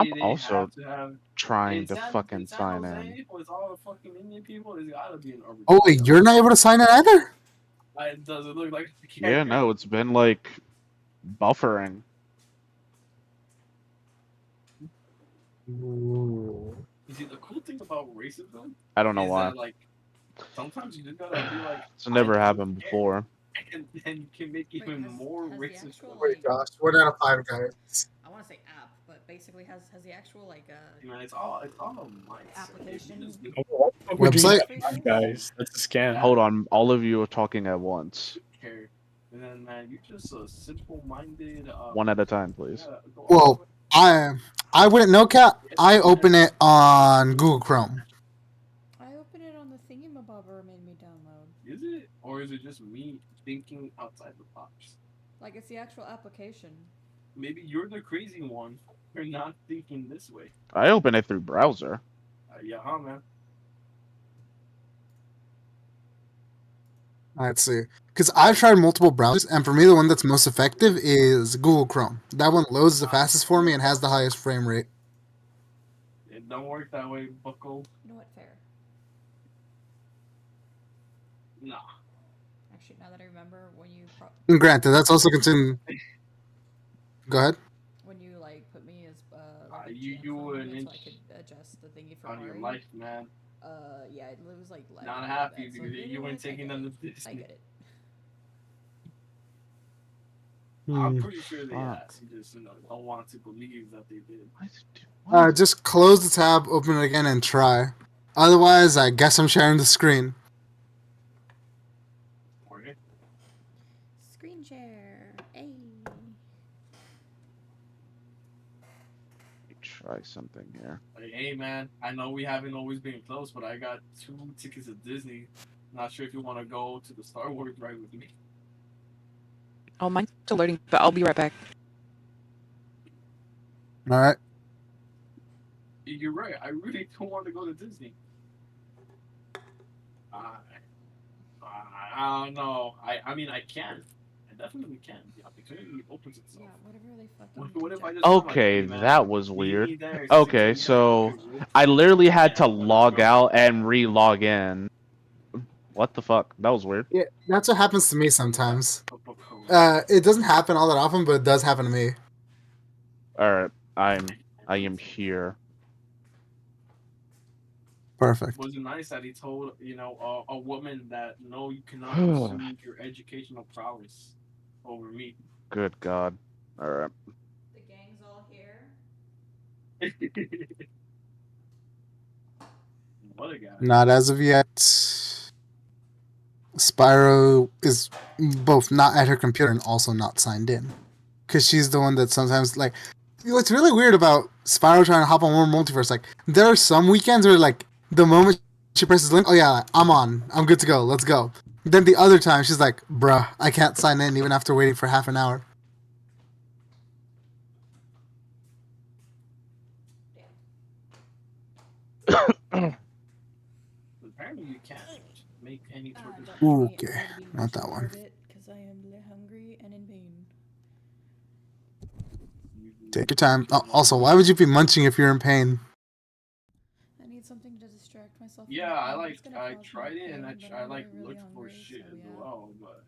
I'm they also have to have. trying In to San fucking in San sign in. Jose, with all the fucking Indian people, there's gotta be an Oh overcharge wait, out you're not able to sign it either? there. It doesn't look like I Yeah, can. no, it's been like buffering. Ooh. You see, the cool thing about racism I don't know is why. that like sometimes you just gotta be like, It's I never don't happened care, before. and then you can make Wait, even more has the racist actual Wait, like Josh, 1 out of 5 guys. I want to say app, but basically has the actual like You know, it's all a mindset. If you application just do What the fuck would you Website? get five guys? That's a scam. Hold on, all of you are talking at once. care, and then man, you're just a simple-minded. One at a time, please. Yeah, go all the Well, way. I wouldn't know, Cat. I open it on Google Chrome. I opened it on the thingamabobber made me download. Is it, or is it just me thinking outside the box? Like it's the actual application. Maybe you're the crazy one. You're not thinking this way. I open it through browser. Yeah, huh, man. Let's see. Because I've tried multiple browsers, and for me, the one that's most effective is Google Chrome. That one loads the fastest for me and has the highest frame rate. It don't work that way, Bucko. You know what? Fair. Nah. Actually, now that I remember, when you And granted, that's also considered. Go ahead. when you like put me as like a You jam were phone an unit so I inch could adjust the thingy for on your Ari. life, man. Yeah, it was like lagging Not a little happy bit, so because you you know weren't what? I taking get them to it. I Disney. get it. I'm pretty sure they Fuck. asked. You just don't want to believe that they did. Just close the tab, open it again, and try. Otherwise, I guess I'm sharing the screen. Okay. Screen share. Hey. Try something here. Like, hey, man, I know we haven't always been close, but I got 2 tickets to Disney. Not sure if you want to go to the Star Wars ride with me. Oh, mine's still loading, but I'll be right back. All right. You're right. I really don't want to go to Disney. I don't know. I mean, I can. I definitely can. The opportunity opens itself. Yeah, whatever they fucking. What if I just am like, Okay, hey, man, that was meet weird. me there, Okay, 6 a.m. so Okay, I literally had to yeah, whatever, log go. out and re-log in. What the fuck? That was weird. Yeah, that's what happens to me sometimes. Bucko. It doesn't happen all that often, but it does happen to me. Alright, I am here. Perfect. Was it nice that he told a woman that no, you cannot pursue your educational prowess over me? Good God. Alright. The gang's all here. What a guy. Not as of yet. Spyro is both not at her computer and also not signed in. Because she's the one that sometimes, like, what's really weird about Spyro trying to hop on World Multiverse, like, there are some weekends where, like, the moment she presses link, oh yeah, I'm on. I'm good to go. Let's go. Then the other time, she's like, bruh, I can't sign in even after waiting for half an hour. Apparently, you can't make any choices. Okay, not that one. Because I am hungry and in pain. Take your time. Oh, also, why would you be munching if you're in pain? I need something to distract myself. from Yeah, the pain. It's gonna I cause me tried it and pain, but I I'm like really, really looked for hungry, shit so as yeah. well, but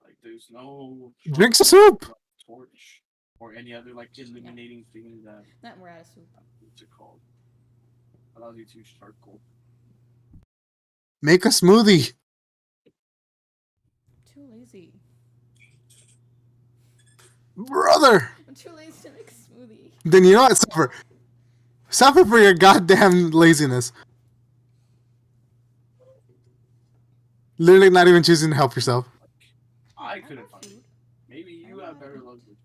like there's no Drink some soup! torch or any other like illuminating thing that Not we're out of soup. what's it called? Allows you to charcoal. Make a smoothie. Too lazy. Brother! I'm too lazy to make a smoothie. Then you know what? Suffer. Suffer for your goddamn laziness. Literally not even choosing to help yourself. I couldn't find it. Maybe you have better luck with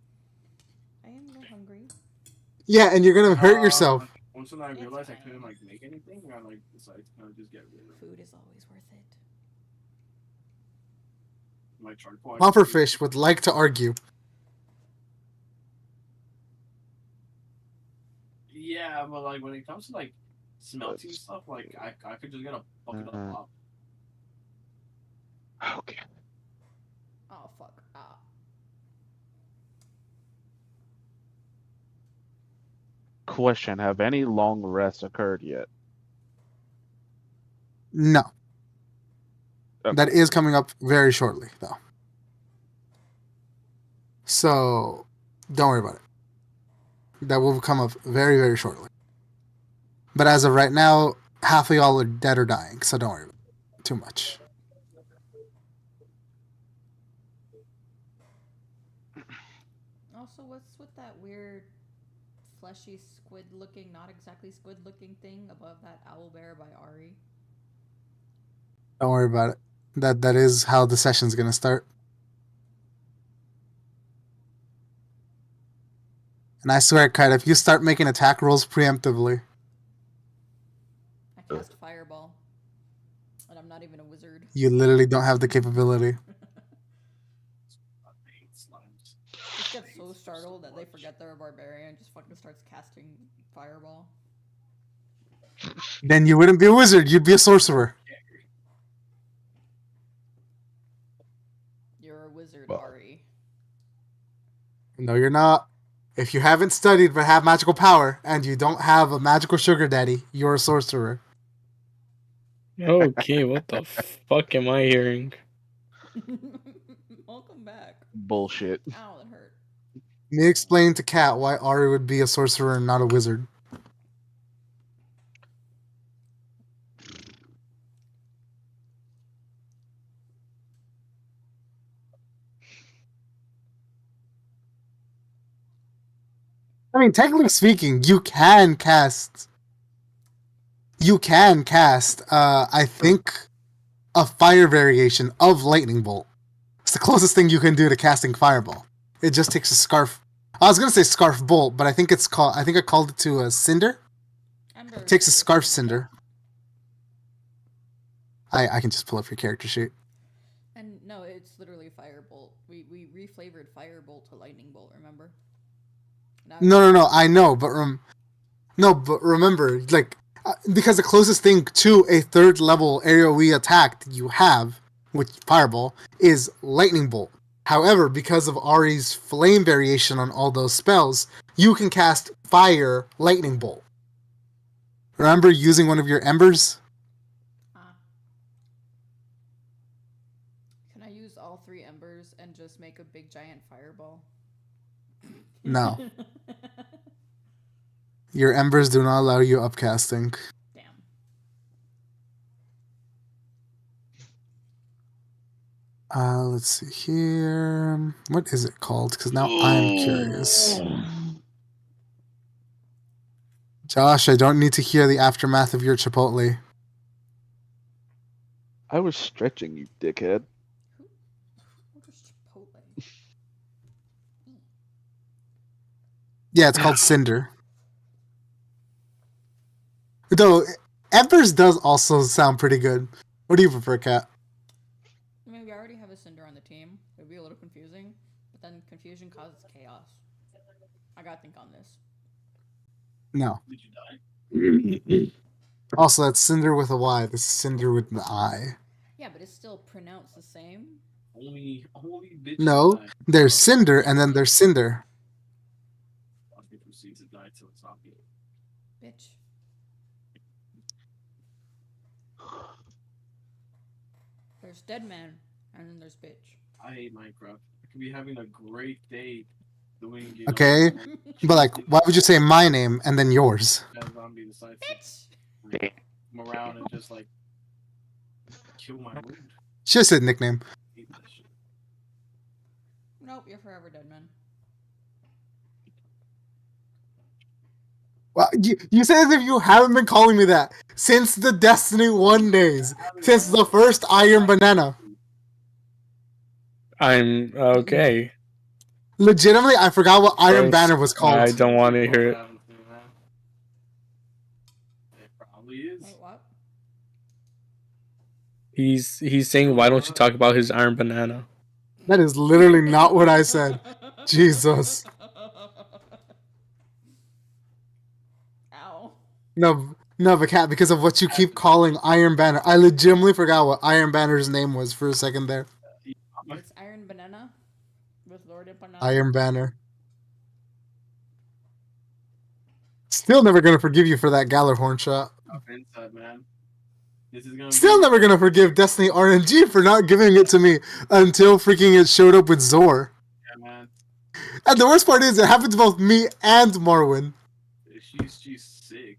I am a little hungry. Yeah, and you're gonna hurt yourself. Once when I realized I couldn't like make anything, I like decided to kind of just get rid of Food is always worth it. my charcoal. Pufferfish would like to argue. Yeah, but like when it comes to like smelting stuff, like I could just get a bucket of pop. Okay. Oh fuck. Question: have any long rests occurred yet? No. Okay. That is coming up very shortly, though. So, don't worry about it. That will come up very, very shortly. But as of right now, half of y'all are dead or dying, so don't worry about it too much. Also, what's with that weird fleshy squid looking, not exactly squid looking thing above that owl bear by Ari? Don't worry about it. That is how the session's gonna start. And I swear, Kite, if you start making attack rolls preemptively, I cast Fireball. And I'm not even a wizard. you literally don't have the capability. I hate slimes. Just get so startled that they forget they're a barbarian and just fucking starts casting Fireball. Then you wouldn't be a wizard, you'd be a sorcerer. You're a wizard, Well. Ari. No, you're not. If you haven't studied but have magical power, and you don't have a magical sugar daddy, you're a sorcerer. Okay, what the fuck am I hearing? Welcome back. Bullshit. Ow, that hurt. Let me explain to Kat why Ari would be a sorcerer and not a wizard. I mean, technically speaking, you can cast, I think, a fire variation of Lightning Bolt. It's the closest thing you can do to casting Fireball. It just takes a Scarf. I was gonna say Scarf Bolt, but I think I called it to a Cinder. Ember. It takes a Scarf Cinder. I can just pull up your character sheet. And no, it's literally Firebolt. We reflavored Firebolt to Lightning Bolt, remember? Now No, I know, but remember, like, because the closest thing to a third level AoE attack that you have with Fireball is Lightning Bolt. However, because of Ari's flame variation on all those spells, you can cast Fire Lightning Bolt. Remember using one of your embers? Can I use all 3 embers and just make a big giant fireball? No. Your embers do not allow you upcasting. Damn. Let's see here. What is it called? Because now I'm curious. Josh, I don't need to hear the aftermath of your Chipotle. I was stretching, you dickhead. What is Chipotle? Yeah, it's called Cinder. Though, Embers does also sound pretty good. What do you prefer, Kat? I mean, we already have a Cinder on the team. It would be a little confusing, but then confusion causes chaos. I gotta think on this. No. Did you die? Also, that's Cinder with a Y. This is Cinder with an I. Yeah, but it's still pronounced the same. Only bitches No, die. there's Cinder, and then there's Cinder. I'll proceed to die till it's obvious. Bitch. There's Dead Man, and then there's bitch. I hate Minecraft. I could be having a great day doing, Okay, But, like, why would you say my name and then yours? That zombie decides Bitch! to come around and just like kill my mood. Should have said nickname. I hate that shit. Nope, you're forever Dead Man. Well, you say as if you haven't been calling me that since the Destiny 1 days. Since the first Iron Banana. I'm okay. Legitimately, I forgot what Iron Gross. Banner was called. I don't want to hear it. It probably is. Wait, what? He's saying, why don't you talk about his Iron Banana? That is literally not what I said. Jesus. Ow. No, but Kat, because of what you keep calling Iron Banner, I legitimately forgot what Iron Banner's name was for a second there. It's Iron Banana with Lord Banana. Iron Banner. Still never gonna forgive you for that Gallarhorn shot. Inside, man. This is gonna Still be... never gonna forgive Destiny RNG for not giving it to me until freaking it showed up with Zor. Yeah, man. And the worst part is it happened to both me and Marwin. She's sick.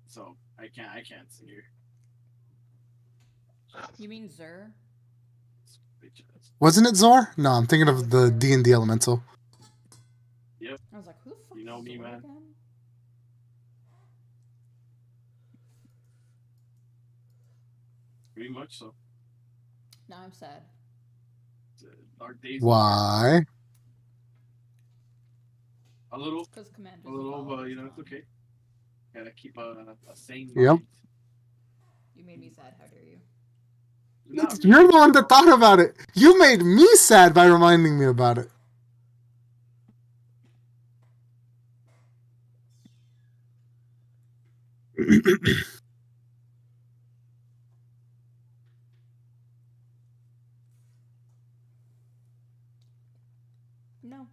So I can't see her. You mean Zur? Bitch ass. Wasn't it Zor? No, I'm thinking of the D&D elemental. I was like, who the fuck You know is me, Zur man. again? Pretty much so. Now I'm sad. It's, dark days. Why? A little, Because Commander's a little, Zavala but is you know it's gone. okay. Gotta keep a sane Yep. mind. You made me sad, how dare you? No, You're the one that thought about it. You made me sad by reminding me about it. No.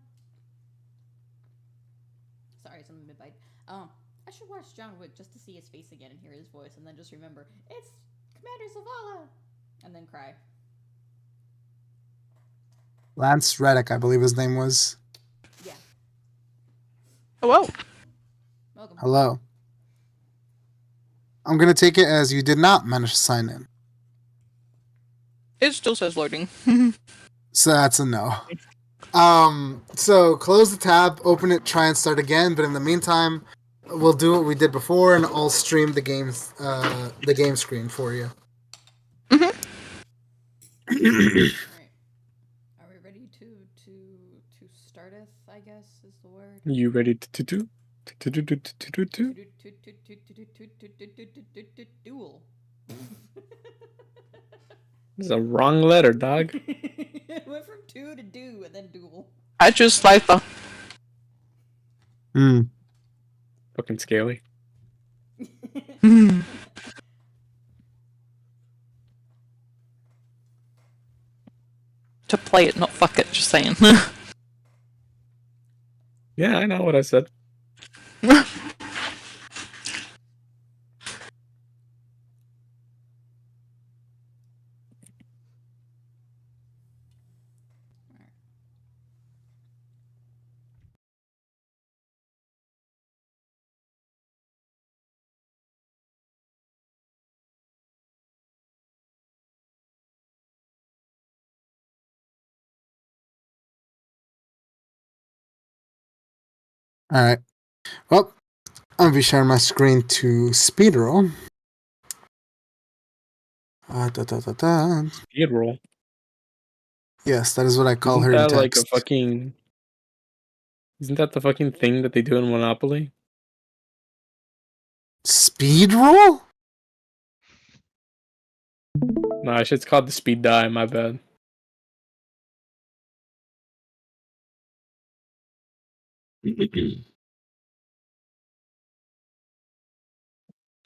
Sorry, some mid-bite. I should watch John Wick just to see his face again and hear his voice, and then just remember, it's Commander Zavala! And then cry. Lance Reddick, I believe his name was. Yeah. Hello. Welcome. Hello. I'm gonna take it as you did not manage to sign in. It still says loading. So that's a no. So close the tab, open it, try and start again, but in the meantime, we'll do what we did before and I'll stream the game screen for you. Alright. Are we ready to starteth, I guess is the word? You ready to do? Duel. It's a wrong letter, dog. It went from two to do and then duel. I just like the. Hmm. Fucking scaly. To play it, not fuck it, just saying. Yeah, I know what I said. Alright. Well, I'll be sharing my screen to Speedroll. Speed roll. Yes, that is what I call Isn't her in that like a text. fucking? Isn't that the fucking thing that they do in Monopoly? Speedroll? Nah, shit's called the speed die. My bad.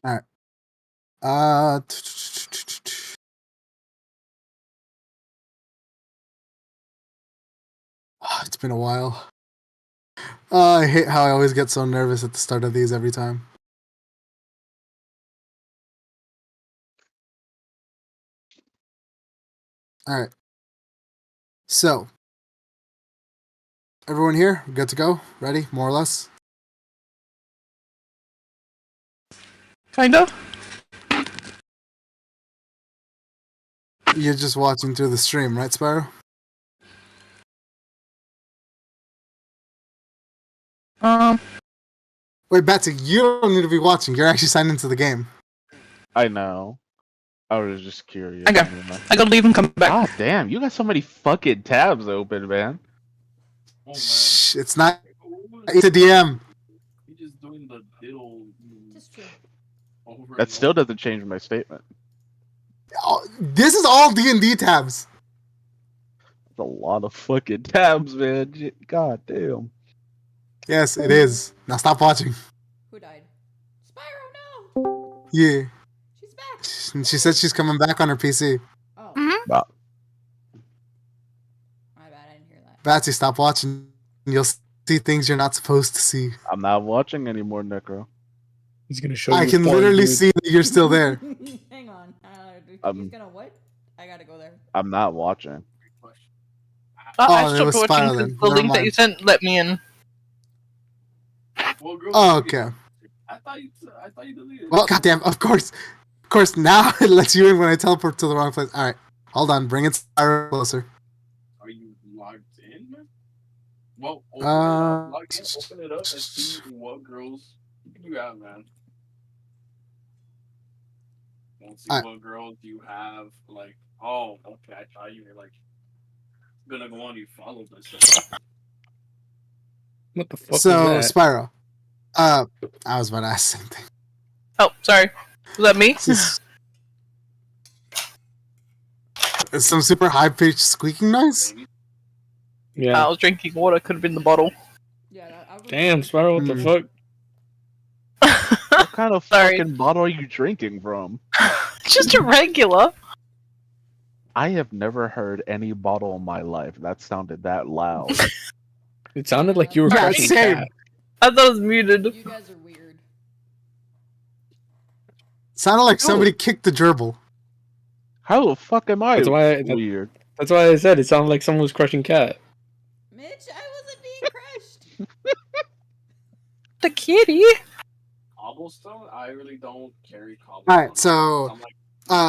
Alright. It's been a while. I hate how I always get so nervous at the start of these every time. Alright. So, everyone here, good to go? Ready? More or less? Kinda. You're just watching through the stream, right, Spyro? Wait, Betsy, you don't need to be watching. You're actually signed into the game. I know. I was just curious. Okay. I gotta leave and come back. God damn, you got so many fucking tabs open, man. Oh man. Shh, it's not. It's a DM. He's just doing the diddle Just true. over. That still doesn't change my statement. Oh, this is all D&D tabs. That's a lot of fucking tabs, man. God damn. Yes, it is. Now stop watching. Who died? Spyro, no! Yeah. She's back! She said she's coming back on her PC. Oh. Wow. My bad, I didn't hear that. Batsy, stop watching. You'll see things you're not supposed to see. I'm not watching anymore, Necro. He's gonna show I you. can porn, literally dude. see that you're still there. Hang on. He's Um, gonna what? I gotta go there. I'm not watching. I Oh, it was stopped watching Spiral 'cause then. the Never link that you mind. sent let me in. What girl Oh, did you okay. get? I thought you deleted. Well, goddamn, of course. Now it lets you in when I teleport to the wrong place. All right, hold on. Bring it Spiral closer. Are you logged in, man? Well, Uh, open it up and see what girls you have, man. Want to see Alright. what girls you have? Like, oh, okay, I thought you were like gonna go on. You follow this. What the fuck So, is that? Spyro. I was about to ask something. Oh, sorry. Was that me? It's some super high pitched squeaking noise. Maybe. Yeah. I was drinking water. Could have been the bottle. Yeah. I was Damn, Spiral, what the fuck? What kind of Sorry. fucking bottle are you drinking from? Just a regular. I have never heard any bottle in my life that sounded that loud. It sounded like you were Yeah, crushing same. cat. I thought it was muted. You guys are weird. Sounded like somebody kicked the gerbil. How the fuck am I That's why. weird? That's why I said it sounded like someone was crushing cat. Mitch, I wasn't being crushed. The kitty. Cobblestone? I really don't carry cobblestone. Alright, so, I'm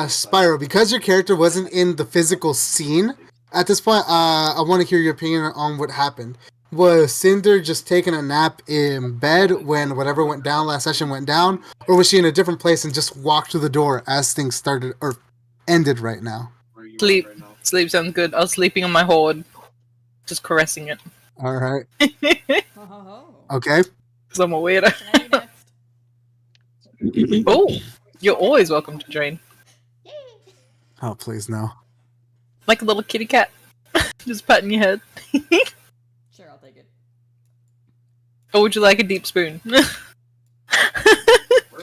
like, Spyro, because your character wasn't in the physical scene at this point, I want to hear your opinion on what happened. Was Cinder just taking a nap in bed when whatever went down last session went down, or was she in a different place and just walked through the door as things started or ended right now? where you at Sleep. right now? Sleep sounds good. I was sleeping on my horde. Just caressing it. All right, Ho ho ho. okay. Because I'm a weirdo. Can I be next? Oh, you're always welcome to join. Yay. Oh, please no. Like a little kitty cat. Just patting your head. Sure, I'll take it. Or would you like a deep spoon?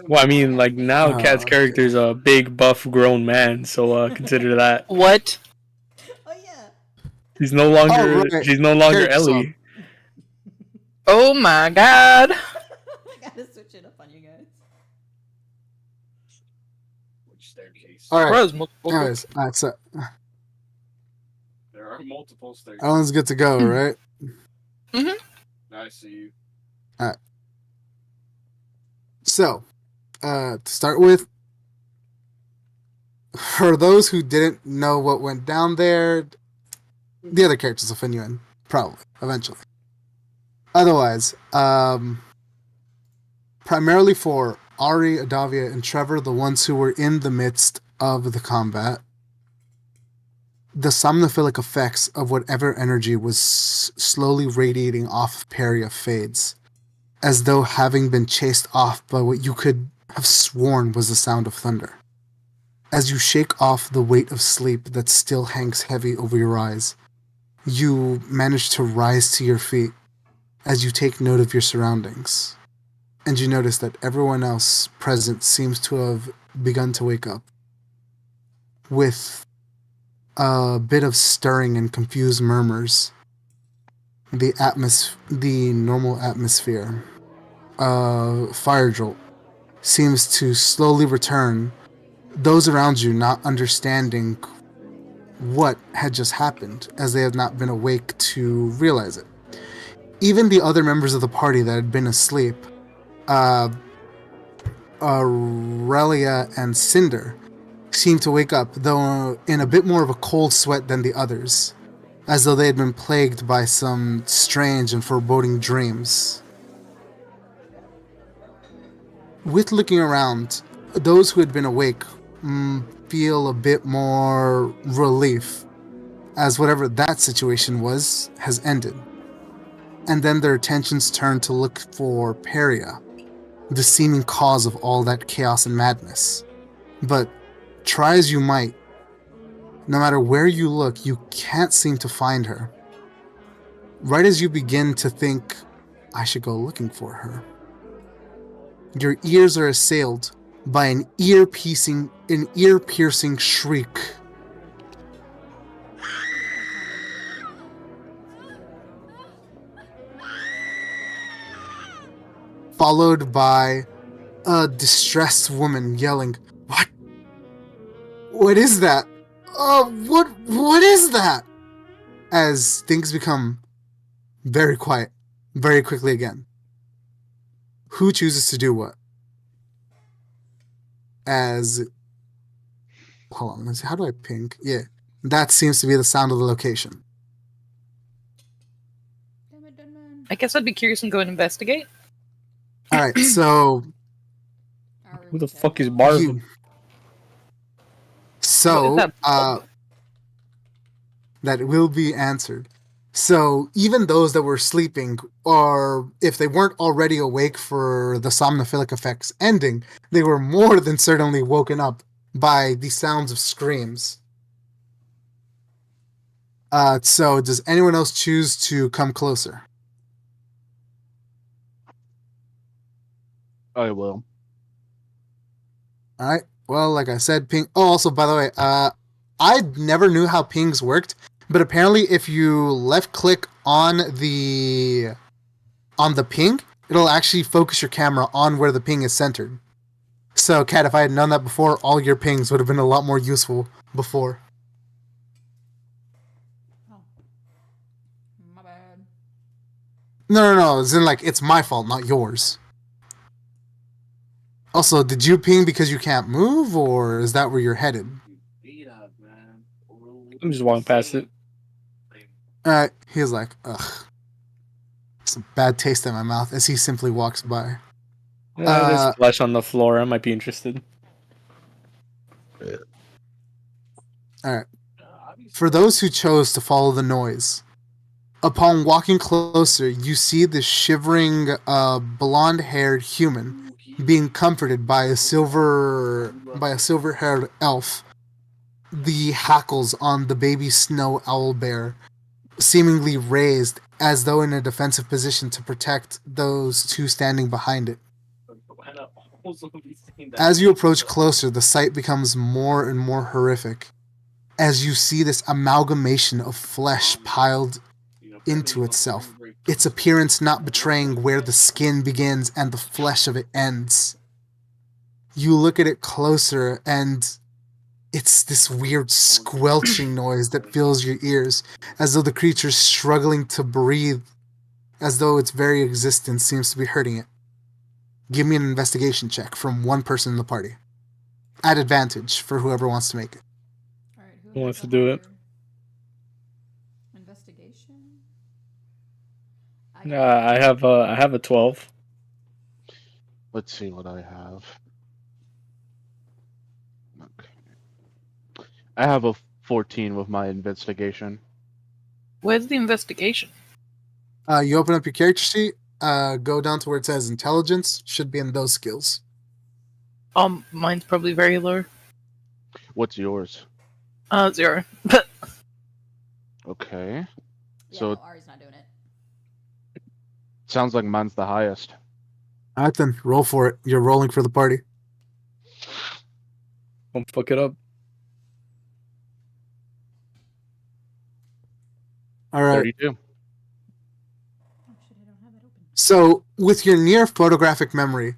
Well, I mean, like now, Oh, Cat's okay. character is a big, buff, grown man, so consider that. What? Oh yeah. He's no longer. Oh, right. She's no longer Character swap. Ellie. Oh my god. I gotta switch it up on you guys. Which staircase? All right. Bros, multiple- Anyways, alright, so There are multiple staircases. everyone's good to go, right? I see you. So, to start with, for those who didn't know what went down there, the other characters will fill you in, probably, eventually. Otherwise, primarily for Ari, Adavia, and Trevor, the ones who were in the midst of the combat, the somnophilic effects of whatever energy was slowly radiating off of Peria fades, as though having been chased off by what you could have sworn was the sound of thunder. As you shake off the weight of sleep that still hangs heavy over your eyes, you manage to rise to your feet as you take note of your surroundings, and you notice that everyone else present seems to have begun to wake up, with a bit of stirring and confused murmurs. The normal atmosphere, fire jolt, seems to slowly return, those around you not understanding what had just happened, as they have not been awake to realize it. Even the other members of the party that had been asleep, Aurelia and Cinder, seem to wake up, though in a bit more of a cold sweat than the others, as though they had been plagued by some strange and foreboding dreams. With looking around, those who had been awake feel a bit more relief, as whatever that situation was has ended. And then their attentions turn to look for Peria, the seeming cause of all that chaos and madness. But try as you might, no matter where you look, you can't seem to find her. Right as you begin to think, I should go looking for her, your ears are assailed by an ear-piercing shriek. followed by a distressed woman yelling, "What? What is that? What is that?" As things become very quiet, very quickly again. Who chooses to do what? Hold on, let's see, how do I ping? Yeah, that seems to be the sound of the location. Damn it, Deadman. I guess I'd be curious and go and investigate. Alright, so Who the fuck is Marvin? you. So, What is that? that will be answered. So, even those that were sleeping, or if they weren't already awake for the somnophilic effects ending, they were more than certainly woken up by the sounds of screams. So, does anyone else choose to come closer? I will. Alright, well, like I said, ping. Oh, also, by the way, I never knew how pings worked, but apparently if you left click on the ping, it'll actually focus your camera on where the ping is centered. So, Kat, if I had known that before, all your pings would have been a lot more useful before. Oh. My bad. No, it's in like, it's my fault, not yours. Also, did you ping because you can't move, or is that where you're headed? I'm just walking past it. Alright, he's like, ugh. Some bad taste in my mouth as he simply walks by. There's flesh on the floor. I might be interested. Alright. For those who chose to follow the noise, upon walking closer, you see this shivering, blonde-haired human being comforted by a silver-haired elf. The hackles on the baby snow owl bear seemingly raised as though in a defensive position to protect those two standing behind it. As you approach closer, the sight becomes more and more horrific as you see this amalgamation of flesh piled into itself, its appearance not betraying where the skin begins and the flesh of it ends. You look at it closer and it's this weird squelching noise that fills your ears, as though the creature's struggling to breathe, as though its very existence seems to be hurting it. Give me an investigation check from one person in the party. At advantage for whoever wants to make it. Alright, Who wants has to a do it? higher Investigation? I have a 12. Let's see what I have. Okay. I have a 14 with my investigation. Where's the investigation? You open up your character sheet, go down to where it says intelligence, should be in those skills. Mine's probably very low. What's yours? 0. Okay. Yeah, So- no, Ari's not doing it. Sounds like mine's the highest. Alright then, roll for it. You're rolling for the party. Don't fuck it up. Alright. 32. Oh shit, I don't have it open. So, with your near photographic memory,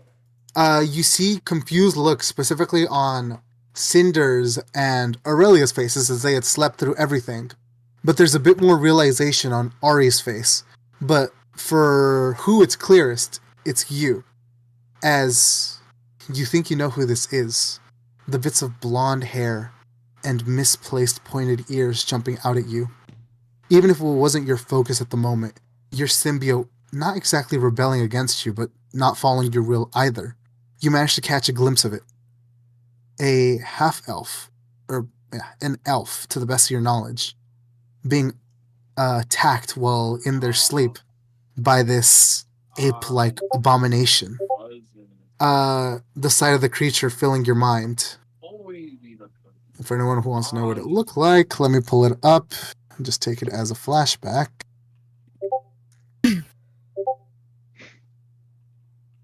you see confused looks specifically on Cinder's and Aurelia's faces as they had slept through everything. But there's a bit more realization on Ari's face. But for who it's clearest, it's you. As you think you know who this is. The bits of blonde hair and misplaced pointed ears jumping out at you. Even if it wasn't your focus at the moment, your symbiote not exactly rebelling against you, but not following your will either. You managed to catch a glimpse of it. A half-elf, or an elf to the best of your knowledge, being attacked while in their sleep by this ape-like abomination. The sight of the creature filling your mind. For anyone who wants to know what it looked like, let me pull it up and just take it as a flashback.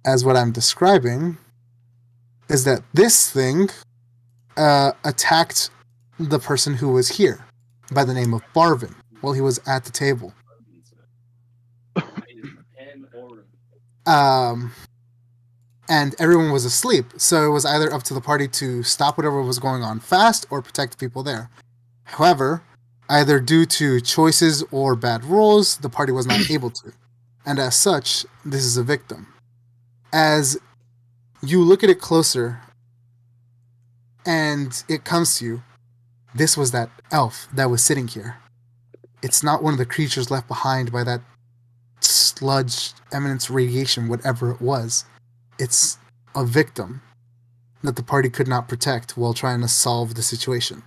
As what I'm describing is that this thing attacked the person who was here by the name of Barvin while he was at the table. and everyone was asleep, so it was either up to the party to stop whatever was going on fast or protect people there. However, either due to choices or bad rules, the party was not able to. And as such, this is a victim. As you look at it closer, and it comes to you, this was that elf that was sitting here. It's not one of the creatures left behind by that sludge, eminence, radiation, whatever it was. It's a victim that the party could not protect while trying to solve the situation.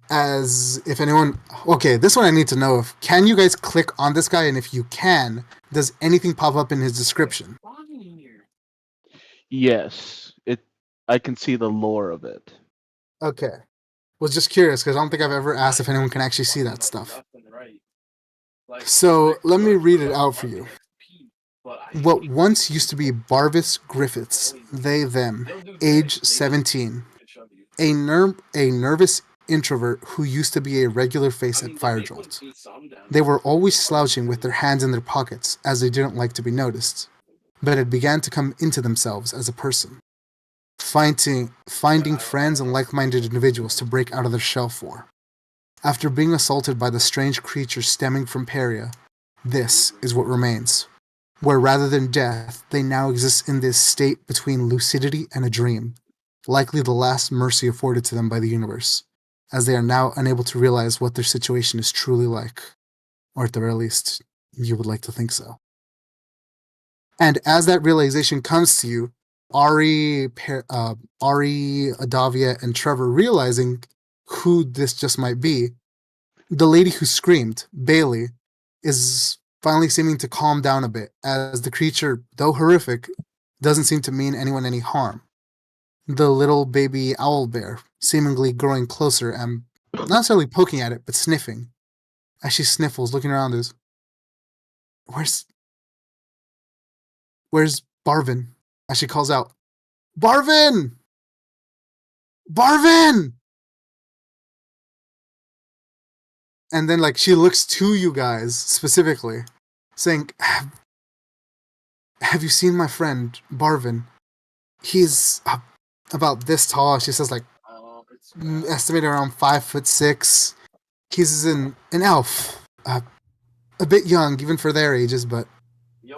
As if anyone... Okay, this one I need to know if... Can you guys click on this guy? And if you can, does anything pop up in his description? Yes, I can see the lore of it. Okay. Was just curious, because I don't think I've ever asked if anyone can actually see that stuff. So, let me read it out for you. What once used to be Barvis Griffiths, they, them, age 17. A nervous introvert who used to be a regular face at Firejolt. They were always slouching with their hands in their pockets, as they didn't like to be noticed, but had began to come into themselves as a person, finding friends and like-minded individuals to break out of their shell for. After being assaulted by the strange creature stemming from Peria, this is what remains, where rather than death, they now exist in this state between lucidity and a dream, likely the last mercy afforded to them by the universe, as they are now unable to realize what their situation is truly like, or at the very least, you would like to think so. And as that realization comes to you, Ari, Adavia, and Trevor realizing who this just might be, the lady who screamed, Bailey, is finally seeming to calm down a bit, as the creature, though horrific, doesn't seem to mean anyone any harm. The little baby owl bear, seemingly growing closer and not necessarily poking at it, but sniffing. As she sniffles, looking around, is, Where's Barvin? As she calls out, Barvin! Barvin! And then, she looks to you guys, specifically, saying, have you seen my friend, Barvin? He's about this tall. She says, estimated around 5'6". He's an elf. A bit young, even for their ages, but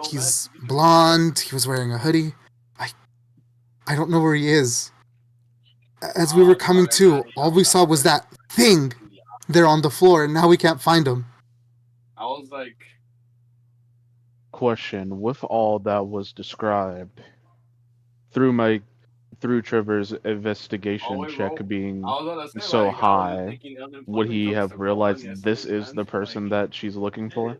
he's blonde. He was wearing a hoodie. I don't know where he is. As we were coming to, all we saw was that thing there on the floor, and now we can't find him. I was like... Question, with all that was described, through Trevor's investigation check being so high, would he have realized this is the person that she's looking for?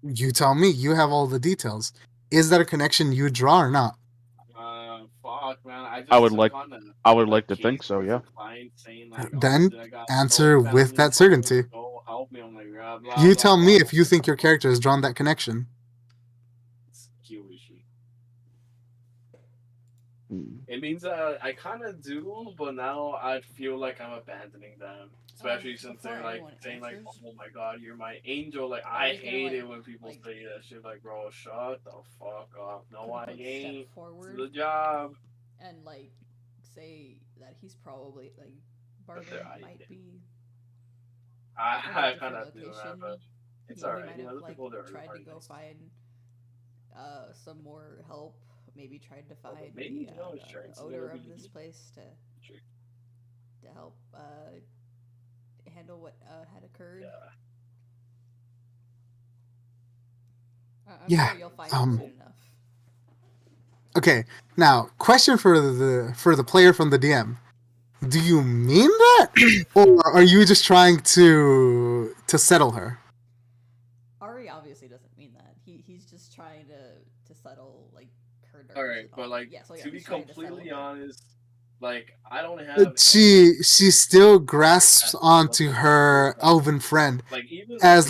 You tell me. You have all the details. Is that a connection you draw or not? Fuck, man. I would like to think so, yeah. Then answer with that certainty. You tell me if you think your character has drawn that connection. It means I kind of do, but now I feel like I'm abandoning them. Especially since they're saying oh my god, you're my angel. I hate it when people say that shit. Bro, shut the fuck up. No, I ain't. It's the job. And say that he's probably Barvin might be. I kind of do that, but it's alright. He might have tried to go find some more help. Maybe tried to find the odor of this place to help handle what had occurred. I'm sure you'll find it soon enough. Okay, now question for the player from the DM: do you mean that, or are you just trying to settle her? Ari obviously doesn't mean that. He's just trying to settle her nerves. All right, but to be completely honest, I don't have. She still grasps onto her elven friend as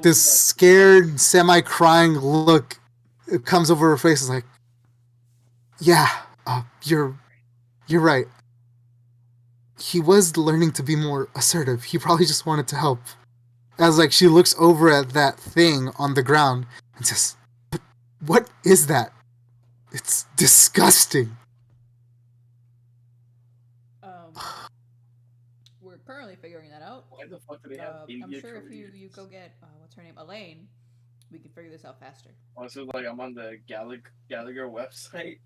this scared, semi-crying look comes over her face. Is yeah, you're right. He was learning to be more assertive. He probably just wanted to help. as like she looks over at that thing on the ground and says, "What is that? It's disgusting." We're currently figuring that out. Why the fuck do they have India I'm sure careers? if you go get what's her name, Elaine, we can figure this out faster. Also, like I'm on the Gallagher website.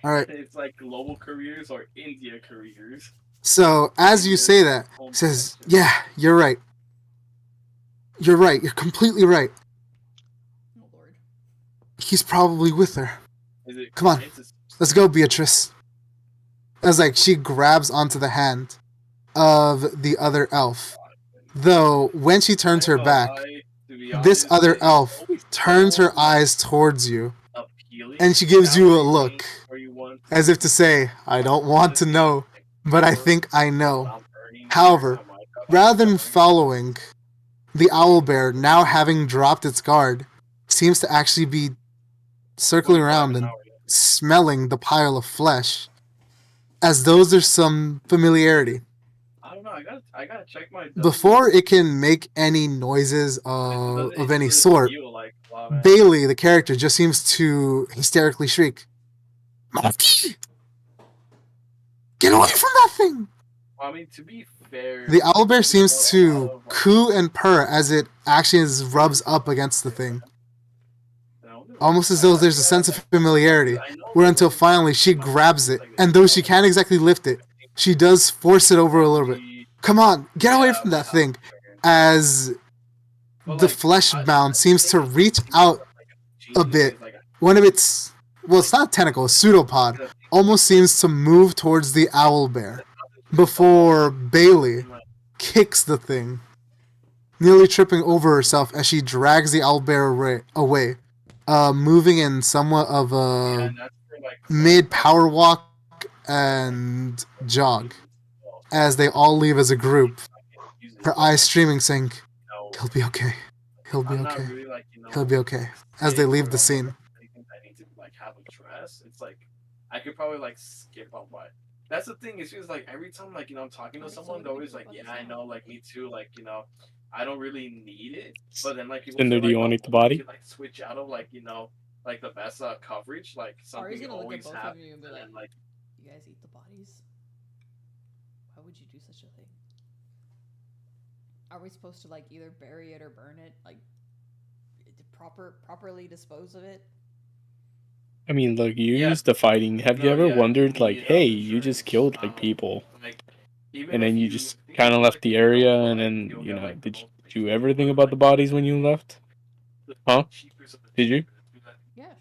All right. It's like global careers or India careers. So as you say that, it says, "Yeah, you're right. You're right. You're completely right. Oh Lord. He's probably with her. Come on, let's go, Beatrice." As like she grabs onto the hand of the other elf. Though when she turns her back, this other elf turns her eyes towards you, and she gives you a look, as if to say, "I don't want to know, but I think I know." However, rather than following, the owlbear, now having dropped its guard, seems to actually be circling around and smelling the pile of flesh, as though there's some familiarity. I don't know. I gotta check my. Before it can make any noises of any sort, Bailey, the character, just seems to hysterically shriek, "Monty! Get away from that thing!" I mean, to be fair, the owlbear seems to coo and purr as it actually rubs up against the thing. Almost as though there's a sense of familiarity, where until finally she grabs it, and though she can't exactly lift it, she does force it over a little bit. "Come on, get away from that thing," as the flesh mound seems to reach out a bit. One of its, well, it's not a tentacle, a pseudopod, almost seems to move towards the owlbear, before Bailey kicks the thing, nearly tripping over herself as she drags the owlbear away. Moving in somewhat of a mid-power walk and jog, as they all leave as a group, her eyes streaming, saying, "He'll be okay. He'll be okay. He'll be okay," as they leave the scene. It's like I could probably like skip on by. That's the thing. It's just like every time like I'm talking to someone, they're always like, "Yeah, I know, like me too, like I don't really need it." But then like people Cinder, do you want to eat the body? Like switch out of like like the best coverage, like something always happens. And like, "You guys eat the bodies? Why would you do such a thing? Are we supposed to like either bury it or burn it? Like properly dispose of it?" I mean, look, you used to fighting. Have you ever wondered, like, hey, you just killed like people, and then you just kind of left the area, and then did you ever think about the bodies when you left? Huh? Did you? Yeah.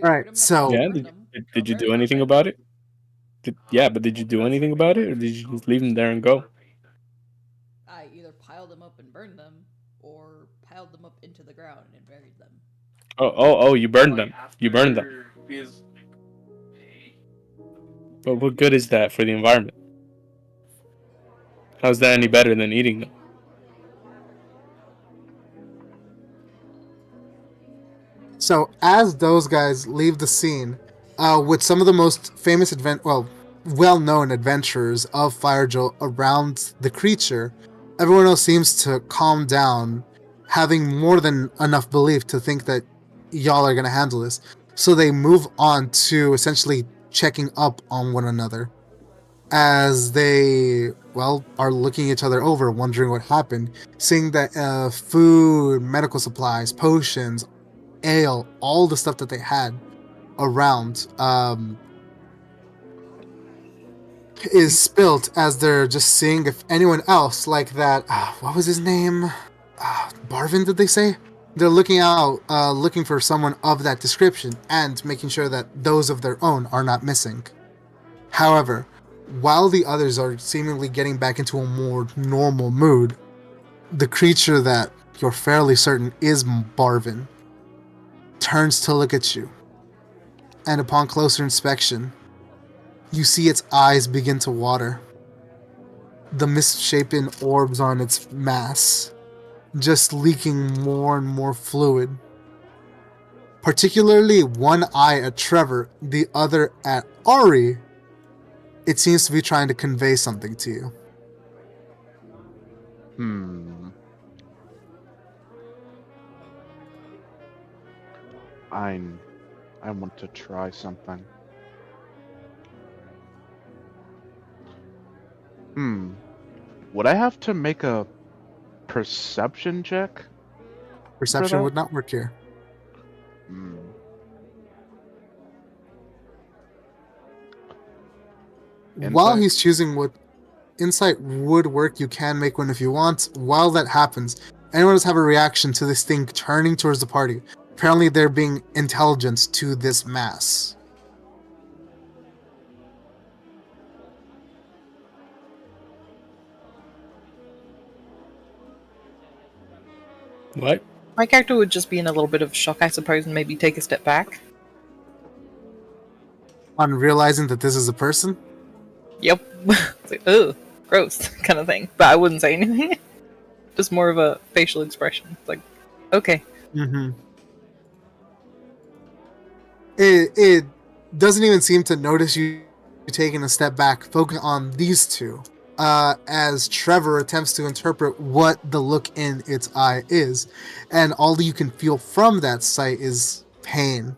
Right. So. Yeah. Did you do anything about it? But did you do anything about it, or did you just leave them there and go? I either piled them up and burned them, or piled them up into the ground and buried them. Oh! You burned them. You burned them. But what good is that for the environment? How's that any better than eating them? So as those guys leave the scene, with some of the most famous well-known adventurers of Firejolt around the creature, everyone else seems to calm down, having more than enough belief to think that y'all are going to handle this. So they move on to essentially checking up on one another, as they, are looking each other over, wondering what happened, seeing that food, medical supplies, potions, ale, all the stuff that they had around is spilt, as they're just seeing if anyone else like that, what was his name? Barvin, did they say? They're looking out, looking for someone of that description, and making sure that those of their own are not missing. However, while the others are seemingly getting back into a more normal mood, the creature that you're fairly certain is Barvin turns to look at you, and upon closer inspection, you see its eyes begin to water. The misshapen orbs on its mass just leaking more and more fluid. Particularly one eye at Trevor, the other at Ari. It seems to be trying to convey something to you. Hmm. I want to try something. Would I have to make a perception check? Perception would not work here. While he's choosing what insight would work, you can make one if you want. While that happens, anyone does have a reaction to this thing turning towards the party. Apparently, there being intelligence to this mass. What? My character would just be in a little bit of shock, I suppose, and maybe take a step back. On realizing that this is a person? Yep. It's like, ugh, gross, kind of thing. But I wouldn't say anything. Just more of a facial expression. It's like, okay. Mm-hmm. It doesn't even seem to notice you taking a step back, focusing on these two. As Trevor attempts to interpret what the look in its eye is, and all you can feel from that sight is pain.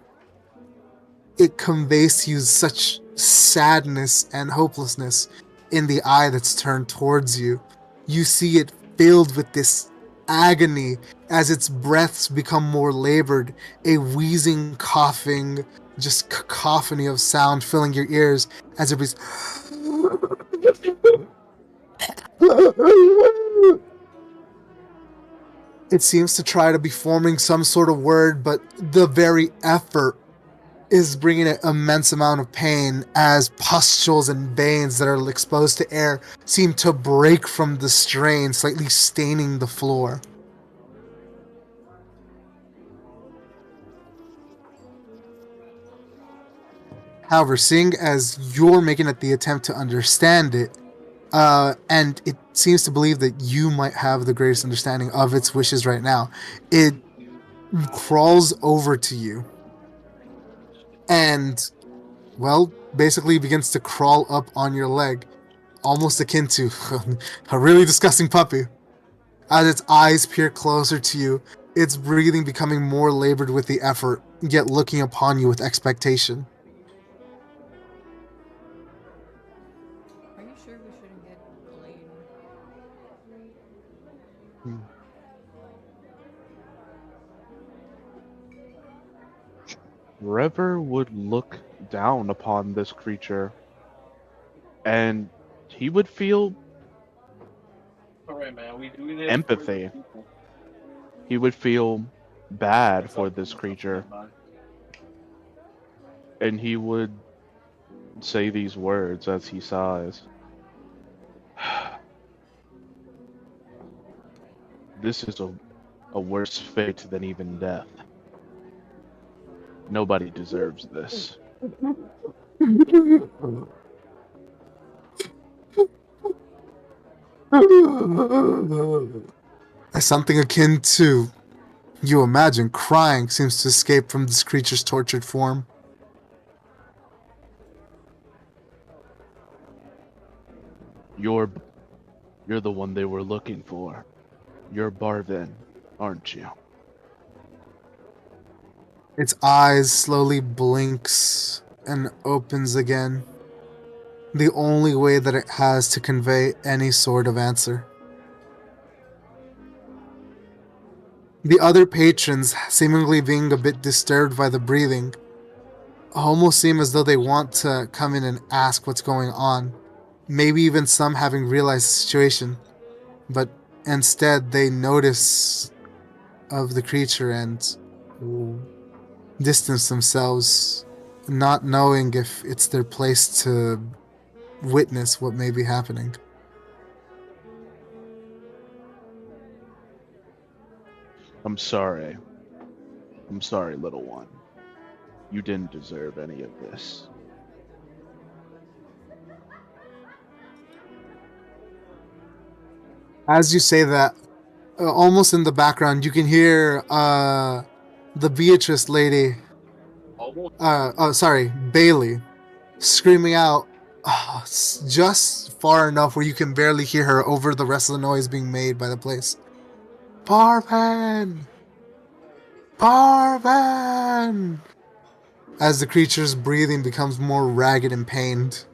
It conveys to you such sadness and hopelessness in the eye that's turned towards you. You see it filled with this agony as its breaths become more labored, a wheezing, coughing, just cacophony of sound filling your ears as it breathes. It seems to try to be forming some sort of word, but the very effort is bringing an immense amount of pain as pustules and veins that are exposed to air seem to break from the strain, slightly staining the floor. However, seeing as you're making the attempt to understand it, and it seems to believe that you might have the greatest understanding of its wishes right now, it crawls over to you and, well, basically begins to crawl up on your leg, almost akin to a really disgusting puppy. As its eyes peer closer to you, its breathing becoming more labored with the effort, yet looking upon you with expectation. Are you sure we shouldn't get Elaine? Trevor would look down upon this creature, and he would feel empathy. He would feel bad for this creature, and he would say these words as he sighs. This is a worse fate than even death. Nobody deserves this. As something akin to, you imagine, crying seems to escape from this creature's tortured form. You're the one they were looking for. You're Barvin, aren't you? Its eyes slowly blinks and opens again. The only way that it has to convey any sort of answer. The other patrons, seemingly being a bit disturbed by the breathing, almost seem as though they want to come in and ask what's going on. Maybe even some having realized the situation. But instead they notice of the creature and distance themselves, not knowing if it's their place to witness what may be happening. I'm sorry. I'm sorry, little one. You didn't deserve any of this. As you say that, almost in the background, you can hear the Beatrice lady, Bailey, screaming out just far enough where you can barely hear her over the rest of the noise being made by the place. Barman! Barman! As the creature's breathing becomes more ragged and pained.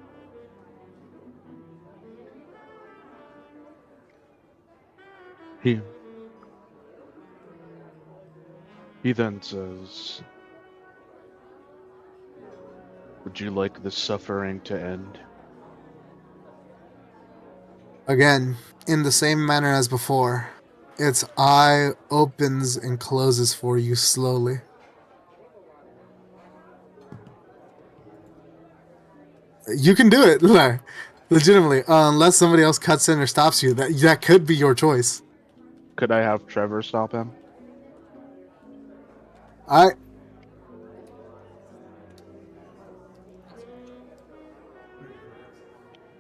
He then says, "Would you like the suffering to end?" Again, in the same manner as before, its eye opens and closes for you slowly. You can do it, legitimately, unless somebody else cuts in or stops you. That could be your choice. Could I have Trevor stop him?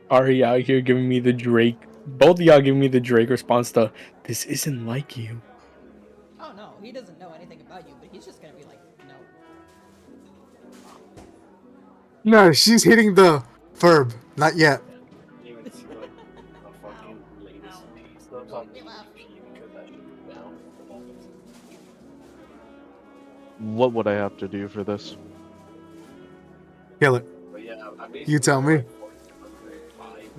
Ari out here giving me the Drake. Both of y'all giving me the Drake response to, "This isn't like you." Oh no, he doesn't know anything about you, but he's just gonna be like, no. No, she's hitting the verb. Not yet. What would I have to do for this? Kill it. You tell me.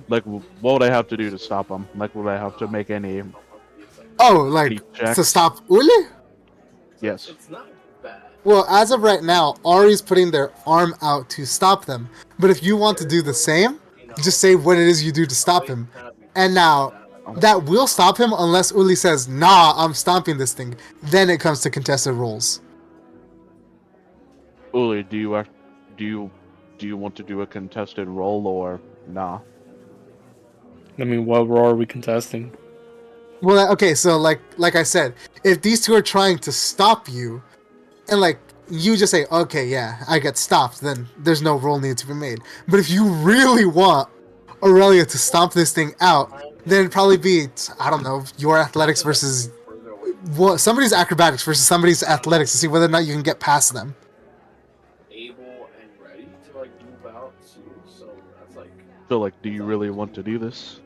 Like, what would I have to do to stop him? Like, would I have to make any... Oh, like, to stop Uli? Yes. It's not bad. Well, as of right now, Ari's putting their arm out to stop them. But if you want to do the same, just say what it is you do to stop him. And now, that will stop him unless Uli says, "Nah, I'm stomping this thing." Then it comes to contested rolls. Uli, do you want to do a contested roll or nah? I mean, what roar are we contesting? Well, okay, so like I said, if these two are trying to stop you, and like you just say, "Okay, yeah, I get stopped," then there's no roll need to be made. But if you really want Aurelia to stomp this thing out, then it'd probably be, I don't know, your athletics versus somebody's acrobatics versus somebody's athletics to see whether or not you can get past them. Able and ready to like move out soon, so that's like. So, like, do you really want to do this?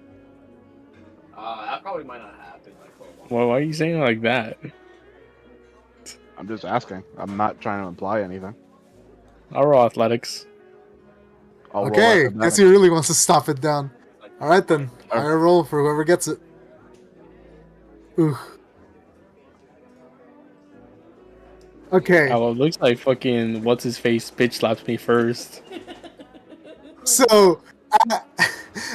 That probably might not happen. Like, Well, why are you saying it like that? I'm just asking. I'm not trying to imply anything. I'll roll athletics. Okay, guess he really wants to stop it down. Alright then, higher roll for whoever gets it. Ooh. Okay. Oh, well, it looks like fucking what's his face bitch slaps me first. So,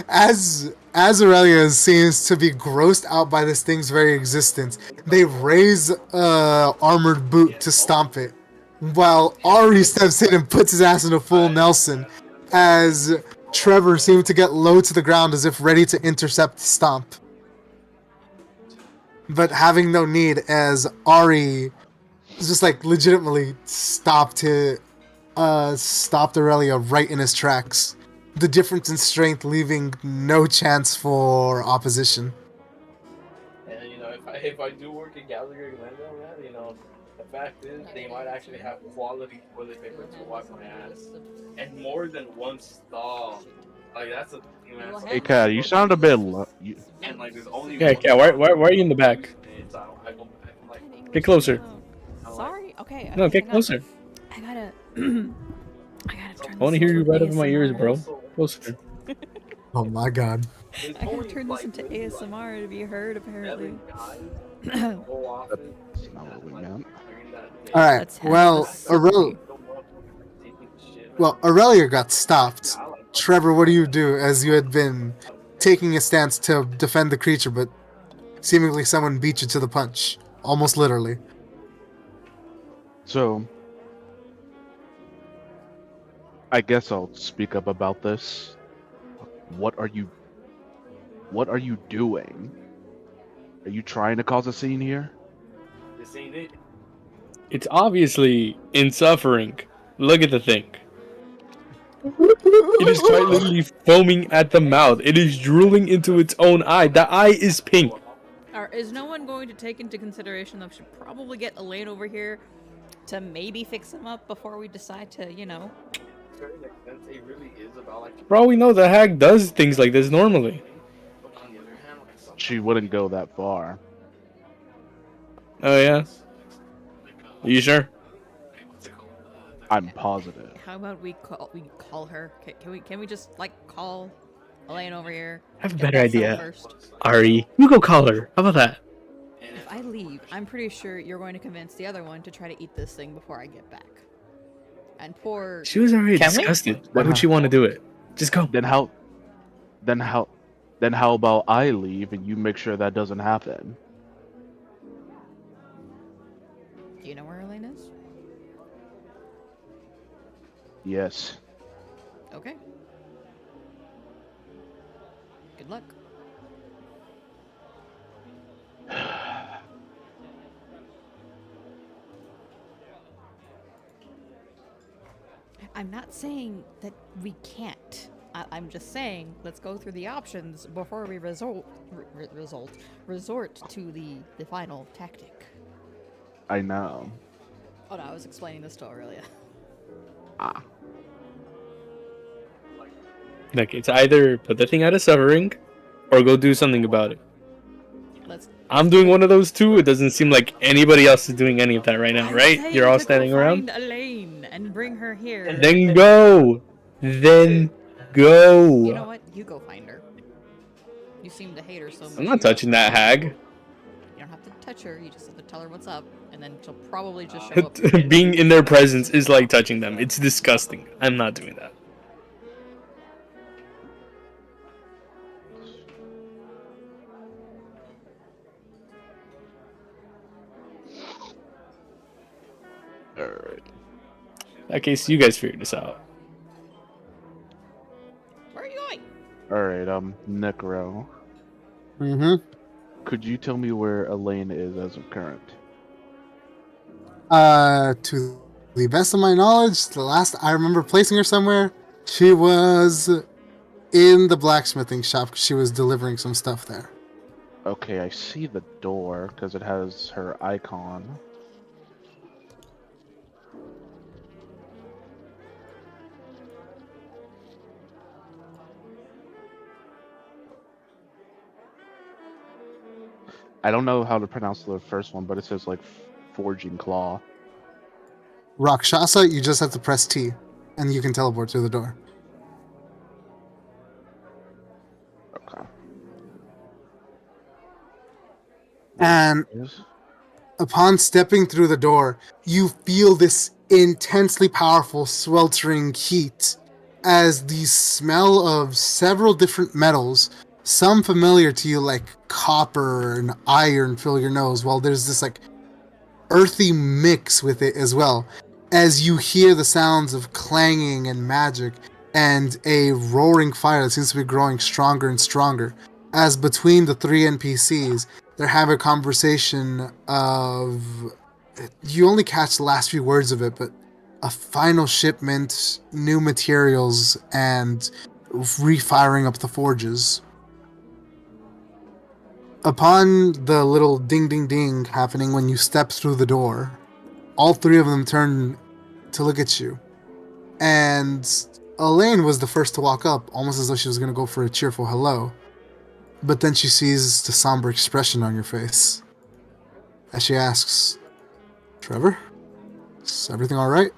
as Aurelia seems to be grossed out by this thing's very existence, they raise armored boot to stomp it, while Ari steps in and puts his ass in a full Nelson, as Trevor seems to get low to the ground as if ready to intercept the stomp. But having no need, as Ari just like legitimately stopped Aurelia right in his tracks. The difference in strength leaving no chance for opposition. And you know, if I do work at Gallagher and Glendale, man, you know, the fact is they might actually have quality toilet paper to wipe my ass, and more than one stall. Like that's a thing, man. Hey, Kat, you sound a bit low. And like there's only. Yeah, Kat, why are you in the back? Get closer. Sorry. Okay. No, get closer. I gotta turn. I want to hear you right up in my ears, bro. Closer. Oh my god. I gotta turn this into ASMR to be heard, apparently. That's not what we meant. Alright, well, Aurelia got stopped. Trevor, what do you do as you had been taking a stance to defend the creature, but seemingly someone beat you to the punch? Almost literally. So, I guess I'll speak up about this. What are you doing? Are you trying to cause a scene here? This ain't it. It's obviously in suffering. Look at the thing. It is quite literally foaming at the mouth. It is drooling into its own eye. The eye is pink. Is no one going to take into consideration that we should probably get Elaine over here to maybe fix him up before we decide to, you know, certain extent, it really is about like. For all we know, the hag does things like this normally. But on the other hand, like She wouldn't go that far. Oh yeah. You sure? I'm positive. How about we call her? Can we just like call Elaine over here? I have a Get better that settled idea. first? Ari, you go call her. How about that? If I leave, I'm pretty sure you're going to convince the other one to try to eat this thing before I get back. And poor. She was already Can we? disgusted. Why would she want to do it? Just go. Then how about I leave and you make sure that doesn't happen? Do you know where Elaine is? Yes. Okay. Good luck. I'm not saying that we can't. I'm just saying let's go through the options before we resort to the final tactic. I know. Oh no, I was explaining this to Aurelia. Ah. Like, it's either put the thing out of suffering, or go do something about it. I'm doing one of those two. It doesn't seem like anybody else is doing any of that right now, right? You're all standing around. Find Elaine and bring her here. Then go. Then go. You know what? You go find her. You seem to hate her so much. I'm not touching that hag. You don't have to touch her. You just have to tell her what's up, and then she'll probably just show up. Being in their presence is like touching them. It's disgusting. I'm not doing that. Alright. In that case, you guys figure this out. Where are you going? Alright, Necro. Mm-hmm. Could you tell me where Elaine is as of current? To the best of my knowledge, the last I remember placing her somewhere, she was in the blacksmithing shop 'cause she was delivering some stuff there. Okay, I see the door because it has her icon. I don't know how to pronounce the first one, but it says like Forging Claw. Rakshasa, you just have to press T, and you can teleport through the door. Okay. And upon stepping through the door, you feel this intensely powerful, sweltering heat as the smell of several different metals, some familiar to you like copper and iron, fill your nose, while there's this like earthy mix with it as well, as you hear the sounds of clanging and magic and a roaring fire that seems to be growing stronger and stronger, as between the three NPCs they're having a conversation of, you only catch the last few words of it, but a final shipment, new materials, and refiring up the forges. Upon the little ding ding ding happening when you step through the door, all three of them turn to look at you. And Elaine was the first to walk up, almost as though she was going to go for a cheerful hello. But then she sees the somber expression on your face as she asks, "Trevor, is everything alright?"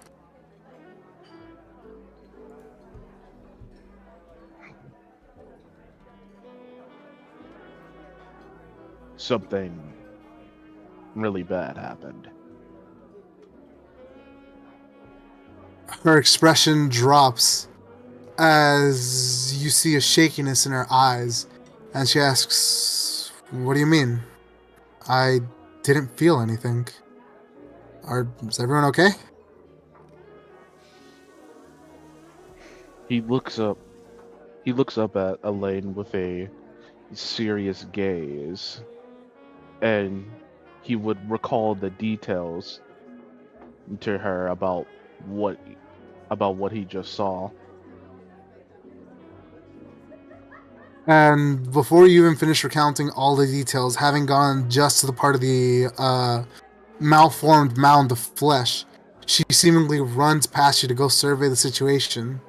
Something really bad happened. Her expression drops as you see a shakiness in her eyes, and she asks, "What do you mean? I didn't feel anything. Is everyone okay?" He looks up at Elaine with a serious gaze, and he would recall the details to her about what he just saw. And before you even finish recounting all the details, having gone just to the part of the malformed mound of flesh, She seemingly runs past you to go survey the situation,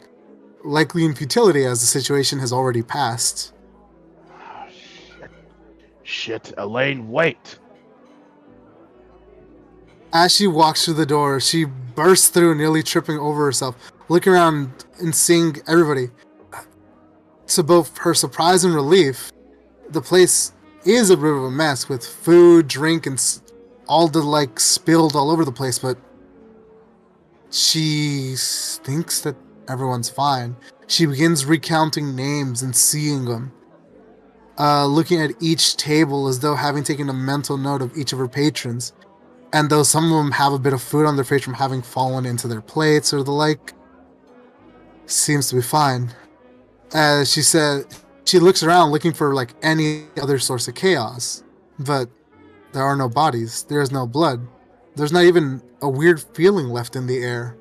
likely in futility as the situation has already passed. Oh, shit, Elaine, wait! As she walks through the door, she bursts through, nearly tripping over herself, looking around and seeing everybody. To both her surprise and relief, the place is a bit of a mess with food, drink, and all the spilled all over the place, but she thinks that everyone's fine. She begins recounting names and seeing them, looking at each table as though having taken a mental note of each of her patrons. And though some of them have a bit of food on their face from having fallen into their plates or the like, seems to be fine. As she said, she looks around looking for any other source of chaos, but there are no bodies. There is no blood. There's not even a weird feeling left in the air.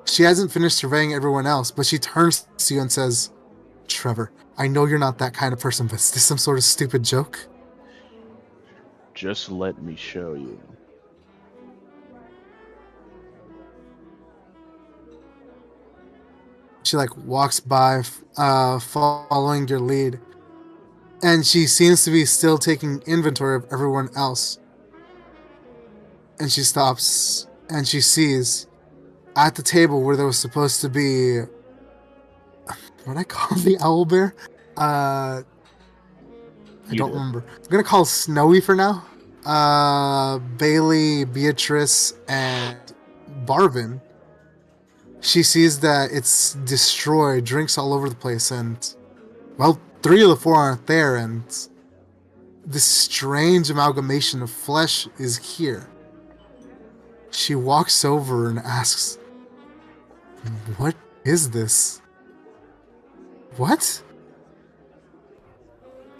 She hasn't finished surveying everyone else, but she turns to you and says, "Trevor, I know you're not that kind of person, but is this some sort of stupid joke?" Just let me show you. She walks by, following your lead, and she seems to be still taking inventory of everyone else. And she stops, and she sees at the table where there was supposed to be, what I call the owl bear? I don't remember. I'm gonna call Snowy for now. Bailey, Beatrice, and Barvin. She sees that it's destroyed, drinks all over the place, and, well, 3 of the 4 aren't there, and this strange amalgamation of flesh is here. She walks over and asks, "What is this? What?"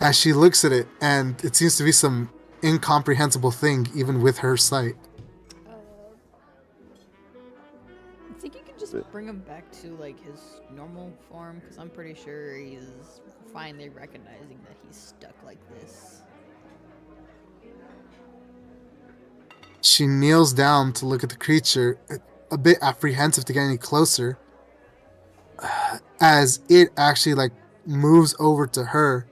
As she looks at it, and it seems to be some incomprehensible thing, even with her sight. I think you can just bring him back to his normal form, because I'm pretty sure he's finally recognizing that he's stuck like this. She kneels down to look at the creature, a bit apprehensive to get any closer, as it actually moves over to her,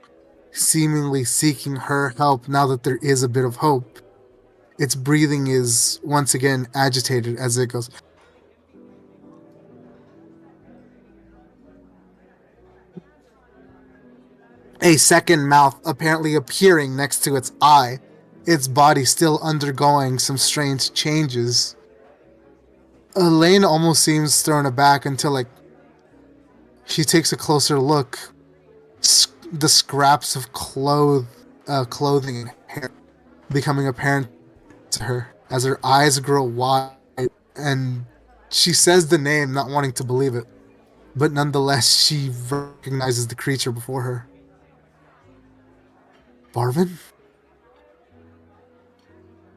seemingly seeking her help now that there is a bit of hope. Its breathing is once again agitated as it goes. A second mouth apparently appearing next to its eye, its body still undergoing some strange changes. Elaine almost seems thrown aback until she takes a closer look. The scraps of clothing and hair becoming apparent to her as her eyes grow wide, and she says the name, not wanting to believe it, but nonetheless she recognizes the creature before her. "Barvin?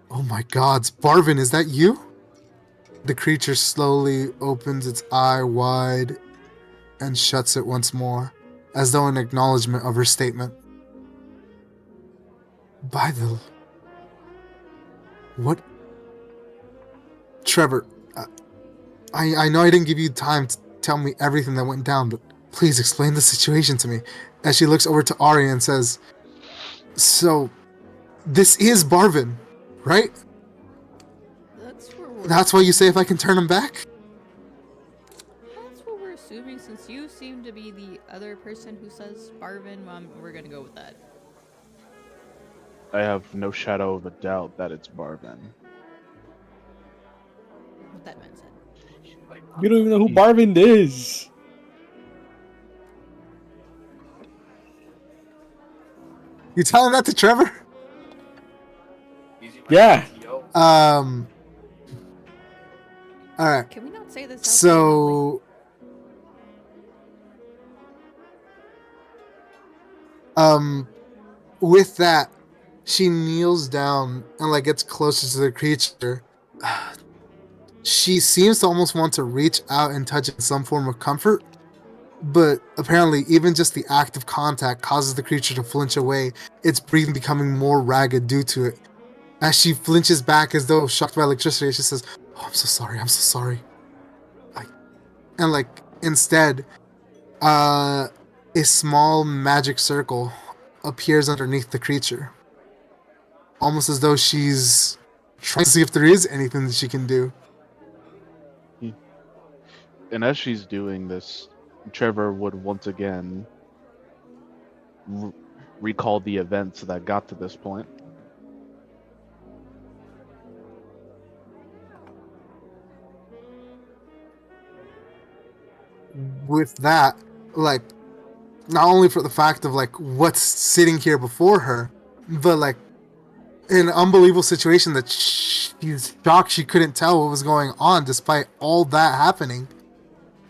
Oh my gods, Barvin, is that you?" The creature slowly opens its eye wide and shuts it once more, as though in acknowledgement of her statement. By the... What? Trevor, I know I didn't give you time to tell me everything that went down, but please explain the situation to me. As she looks over to Ari and says, "So, this is Barvin, right? That's why you say if I can turn him back?" That's what we're assuming, since you seem to be the other person who says Barvin. We're gonna go with that. I have no shadow of a doubt that it's Barvin. What that man said. You don't even know who Barvin is. You telling that to Trevor? Yeah. Alright. Can we not say this? So... with that, she kneels down and gets closer to the creature. She seems to almost want to reach out and touch it in some form of comfort, but apparently even just the act of contact causes the creature to flinch away, its breathing becoming more ragged due to it. As she flinches back as though shocked by electricity, she says, I'm so sorry. I'm so sorry. And like instead, a small magic circle appears underneath the creature, almost as though she's trying to see if there is anything that she can do. And as she's doing this, Trevor would once again recall the events that got to this point. With that, like, not only for the fact of like what's sitting here before her, but like an unbelievable situation that she's shocked she couldn't tell what was going on despite all that happening.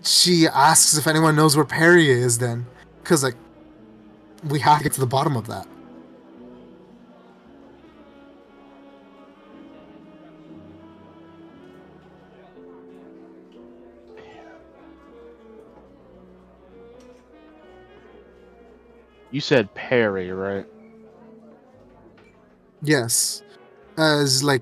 She asks if anyone knows where Perry is then, because like we have to get to the bottom of that. You said Perry, right? Yes. As like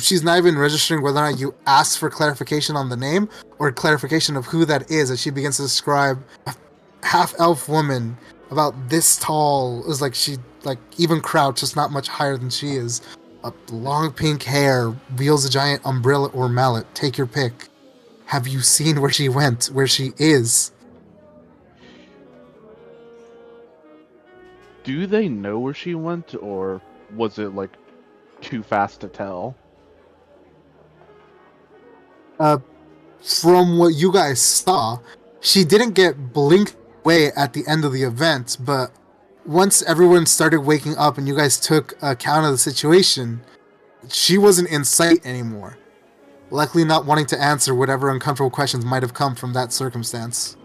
she's not even registering whether or not you asked for clarification on the name or clarification of who that is, as she begins to describe a half-elf woman about this tall, is like she like even crouched, just not much higher than she is. Long pink hair, wields a giant umbrella or mallet. Take your pick. Have you seen where she went? Where she is? Do they know where she went, or was it like too fast to tell? From what you guys saw, she didn't get blinked away at the end of the event, but once everyone started waking up and you guys took account of the situation, she wasn't in sight anymore. Likely not wanting to answer whatever uncomfortable questions might have come from that circumstance.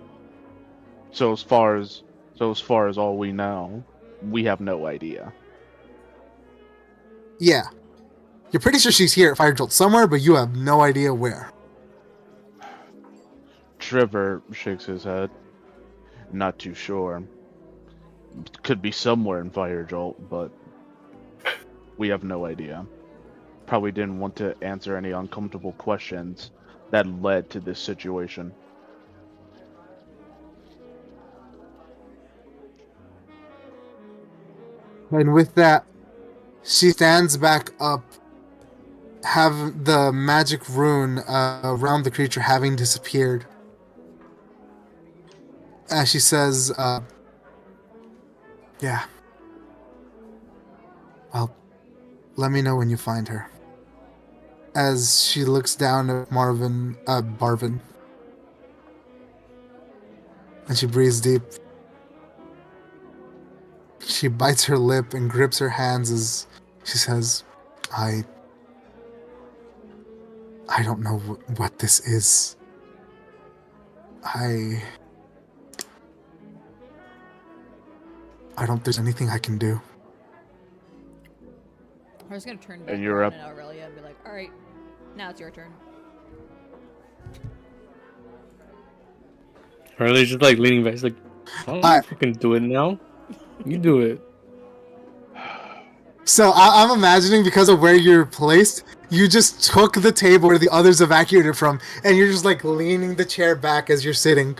So as far as all we know, we have no idea. Yeah. You're pretty sure she's here at Firejolt somewhere, but you have no idea where. Trevor shakes his head. Not too sure. Could be somewhere in Firejolt, but we have no idea. Probably didn't want to answer any uncomfortable questions that led to this situation. And with that, she stands back up, have the magic rune around the creature having disappeared. As she says, yeah. Well, let me know when you find her. As she looks down at Barvin. And she breathes deep. She bites her lip and grips her hands as she says, I don't know what this is. I don't think there's anything I can do. I was gonna turn back and you're up. to Aurelia and be like, alright, now it's your turn. Aurelia's just like leaning back. She's like, I can do it now. You do it. So I'm imagining, because of where you're placed, you just took the table where the others evacuated from, and you're just like leaning the chair back as you're sitting.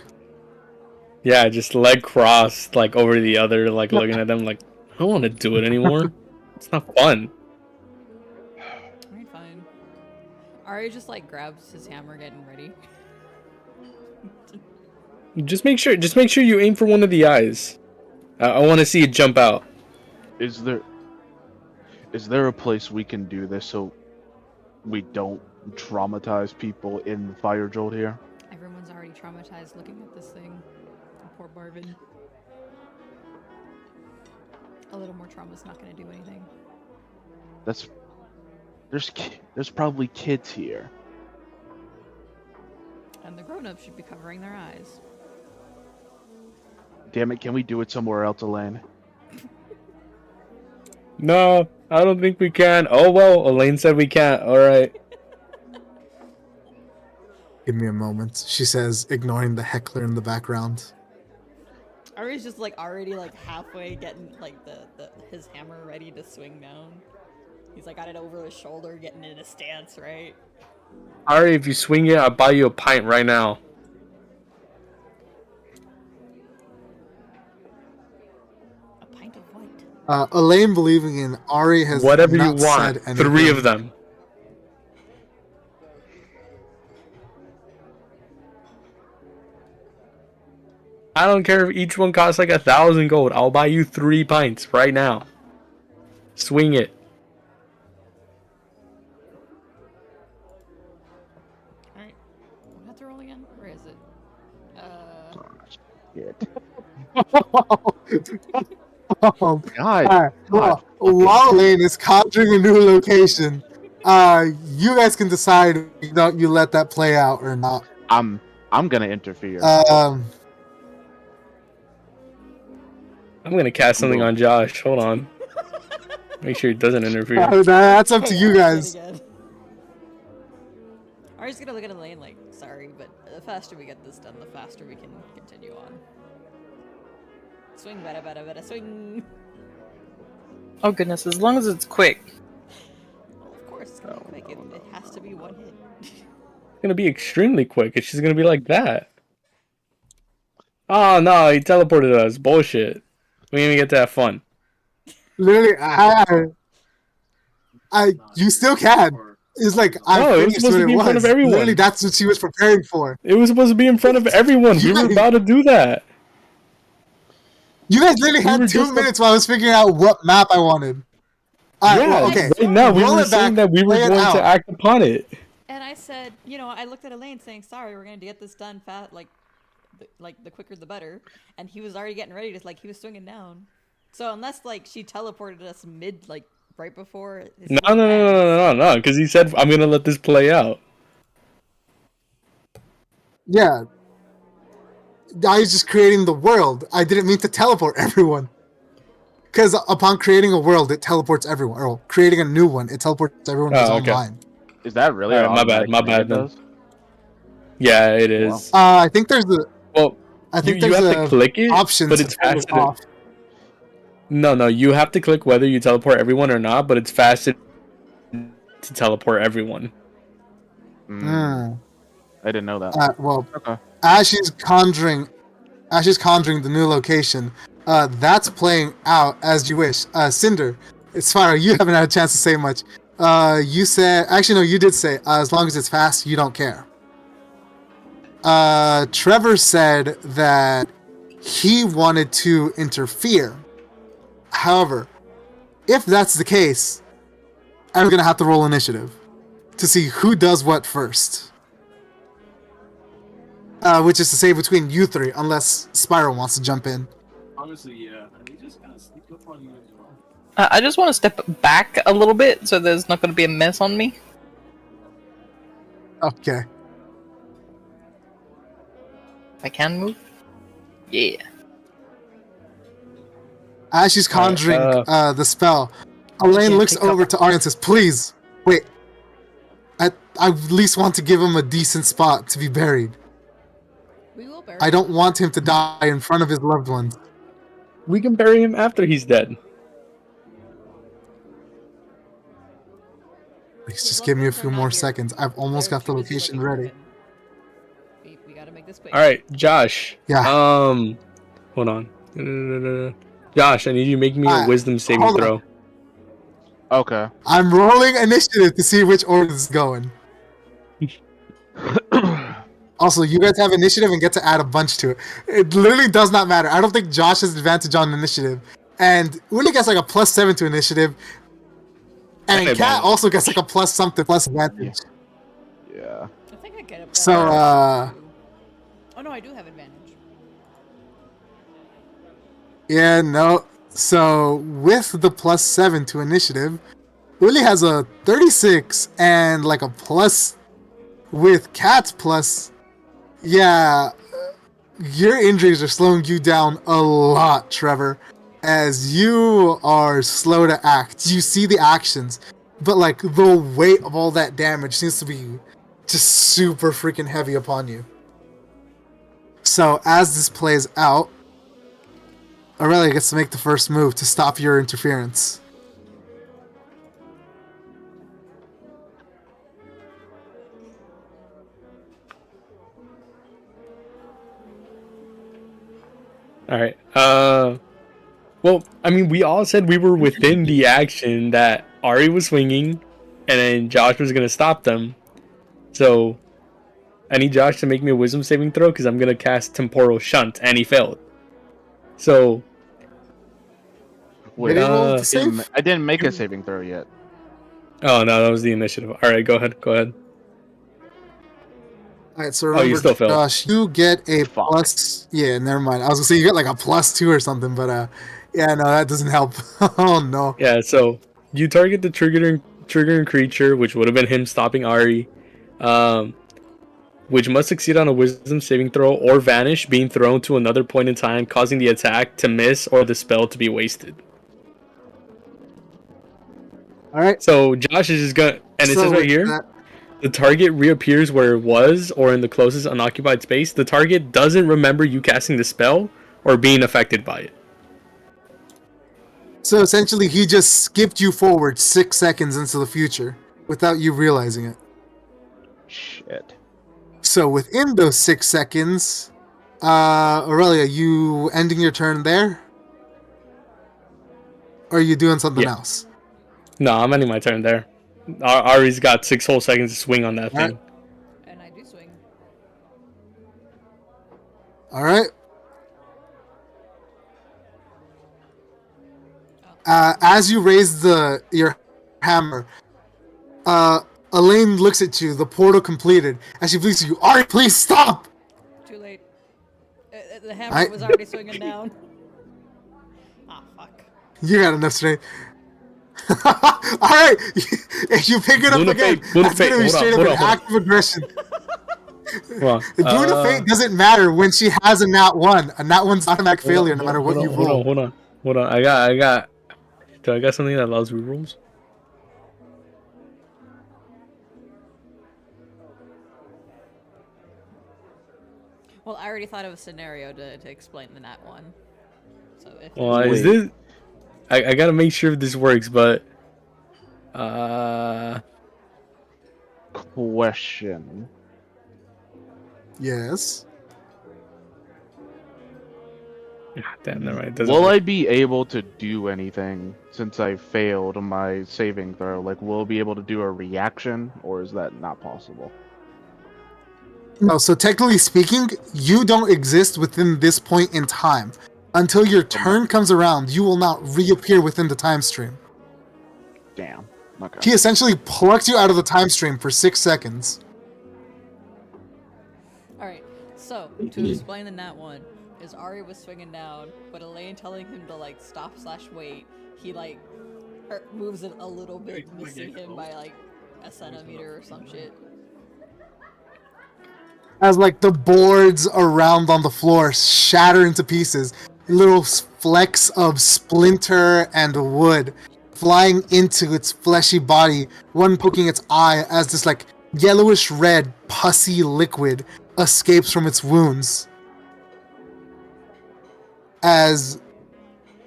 Yeah, just leg crossed, like over the other, like looking at them, like, I don't want to do it anymore. It's not fun. Alright, fine. Ari just like grabs his hammer, getting ready. Just make sure you aim for one of the eyes. I want to see it jump out. Is there a place we can do this so we don't traumatize people in Firejolt here? Everyone's already traumatized looking at this thing. Poor Barvin. A little more trauma's not gonna do anything. There's probably kids here. And the grown-ups should be covering their eyes. Damn it, can we do it somewhere else, Elaine? No, I don't think we can. Oh well, Elaine said we can't. Alright. Give me a moment, she says, ignoring the heckler in the background. Ari's just like already like halfway getting like his hammer ready to swing down. He's like got it over his shoulder, getting in a stance, right? Ari, if you swing it, I'll buy you a pint right now. A pint of what? Elaine believing in Ari has whatever not you want. said anything. 3 of them. I don't care if each one costs like 1,000 gold. I'll buy you 3 pints right now. Swing it. Alright. We have to roll again? Where is it? Oh, God. Alright, well, while Elaine is conjuring a new location, you guys can decide if you let that play out or not. I'm gonna interfere. I'm gonna cast something on Josh. Hold on. Make sure he doesn't interfere. That's up to you guys. Ari's gonna look at Elaine like, sorry, but the faster we get this done, the faster we can continue on. Swing, bada, bada, bada, swing! Oh goodness, as long as it's quick. Well, of course, it's gonna be quick. It has to be one hit. It's gonna be extremely quick. It's just gonna be like that. Oh no, he teleported us. Bullshit. We didn't even get to have fun. Literally, you still can. It's like it was supposed to be in front of everyone. Literally, that's what she was preparing for. It was supposed to be in front of everyone. We were about to do that. You guys literally had 2 minutes while I was figuring out what map I wanted. Okay. Right now we were saying that we were going to act upon it. And I said, I looked at Elaine saying, sorry, we're gonna get this done fast, like the quicker the better. And he was already getting ready to, he was swinging down. So unless, she teleported us right before. No, because he said, I'm gonna let this play out. Yeah. I was just creating the world. I didn't mean to teleport everyone. Because upon creating a world, it teleports everyone. Or creating a new one, it teleports everyone who's online. Is that really? My bad. Then. Yeah, it is. I think there's a. Well, I think you have to click it, options, but it's faster. No, you have to click whether you teleport everyone or not, but it's faster to teleport everyone. I didn't know that. Okay. As she's conjuring the new location, that's playing out as you wish. Cinder, Spyro, you haven't had a chance to say much. You said, actually no, you did say, as long as it's fast, you don't care. Trevor said that he wanted to interfere. However, if that's the case, I'm gonna have to roll initiative to see who does what first. Which is to say between you 3, unless Spyro wants to jump in. Honestly, yeah. We just gotta sneak up on you as well. I just want to step back a little bit so there's not going to be a mess on me. Okay. I can move? Yeah. As she's conjuring the spell, Elaine looks over to Ari and says, please, wait. I at least want to give him a decent spot to be buried. We will bury I don't want him to die in front of his loved ones. We can bury him after he's dead. Please just give me a few more seconds. I've almost got the location ready. We gotta make this quick. Alright, Josh. Yeah. Hold on. Josh, I need you to make me a wisdom saving throw. Okay. I'm rolling initiative to see which order this is going. Also, you guys have initiative and get to add a bunch to it. It literally does not matter. I don't think Josh has advantage on initiative. And Uli gets like a +7 to initiative. And Kat also gets like a plus something plus advantage. Yeah. I think I get it. So, oh no, I do have advantage. Yeah, no. So, with the +7 to initiative, Uli has a 36 and like a plus with Kat's plus. Yeah, your injuries are slowing you down a lot, Trevor, as you are slow to act. You see the actions, but like the weight of all that damage seems to be just super freaking heavy upon you. So as this plays out, Aurelia gets to make the first move to stop your interference. All right. Well, I mean, we all said we were within the action that Ari was swinging, and then Josh was gonna stop them. So, I need Josh to make me a wisdom saving throw because I'm gonna cast Temporal Shunt, and he failed. So, wait, I didn't make a saving throw yet. Oh no, that was the initiative. All right, go ahead. Go ahead. All right, so remember, you still failed. Josh, you get a plus. Yeah, never mind. I was gonna say you get like a +2 or something, but yeah, no, that doesn't help. Oh no. Yeah, so you target the triggering creature, which would have been him stopping Ari, which must succeed on a wisdom saving throw or vanish, being thrown to another point in time, causing the attack to miss or the spell to be wasted. All right. So Josh is just gonna, and it says right here, the target reappears where it was or in the closest unoccupied space. The target doesn't remember you casting the spell or being affected by it. So essentially, he just skipped you forward 6 seconds into the future without you realizing it. Shit. So within those 6 seconds, Aurelia, you ending your turn there? Or are you doing something else? No, I'm ending my turn there. Ari's got 6 whole seconds to swing on that thing. And I do swing. Alright. As you raise your hammer, Elaine looks at you, the portal completed, and she pleads to you, Ari, please stop! Too late. The hammer was already swinging down. Ah, fuck. You got enough strength. Alright, if you pick it up again, that's gonna be straight up an act of aggression. Boon of Fate doesn't matter when she has a nat 1. A nat 1's automatic failure no matter what you roll. Hold on. I got something that allows rerolls. Well, I already thought of a scenario to explain the nat 1. So if is this? I gotta make sure this works, but question. Yes. Damn, never mind. Will I be able to do anything since I failed my saving throw? Like, will I be able to do a reaction, or is that not possible? No, so technically speaking, you don't exist within this point in time. Until your turn comes around, you will not reappear within the time stream. Damn. Okay. He essentially plucked you out of the time stream for 6 seconds. Alright, so to explain the nat 1, is Ari was swinging down, but Elaine telling him to like stop/wait, he like moves it a little bit, missing him by like a centimeter or some shit. As like the boards around on the floor shatter into pieces, little flecks of splinter and wood flying into its fleshy body, one poking its eye as this like yellowish red pussy liquid escapes from its wounds. As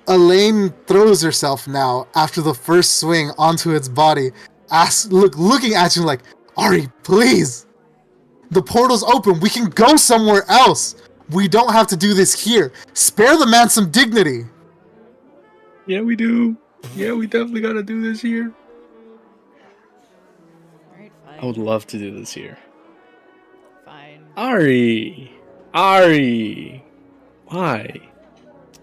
Elaine throws herself now after the first swing onto its body, looking at you like, Ari, please! The portal's open, we can go somewhere else! We don't have to do this here. Spare the man some dignity! Yeah, we do. Yeah, we definitely gotta do this here. Alright, fine. I would love to do this here. Fine. Ari! Why?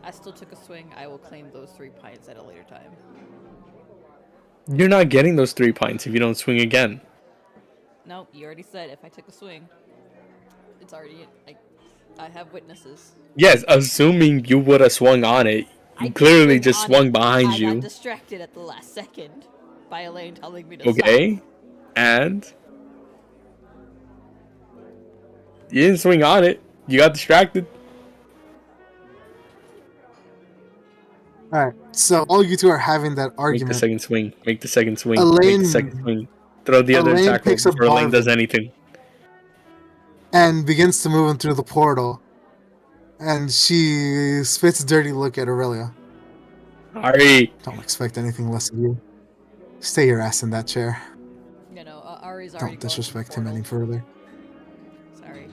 I still took a swing. I will claim those 3 pints at a later time. You're not getting those 3 pints if you don't swing again. Nope, you already said if I took a swing, it's already... I have witnesses. Yes, assuming you would have swung on it. You clearly just swung behind you. I got distracted at the last second by Elaine telling me to Okay, stop. and you didn't swing on it. You got distracted. Alright, so all you two are having that argument. Make the second swing. Make the second swing. Elaine, Make the second swing. Throw the other attack before Elaine does anything. And begins to move him through the portal. And she spits a dirty look at Aurelia. Ari! Don't expect anything less of you. Stay your ass in that chair. You know, Ari's already Don't disrespect him any further. Sorry.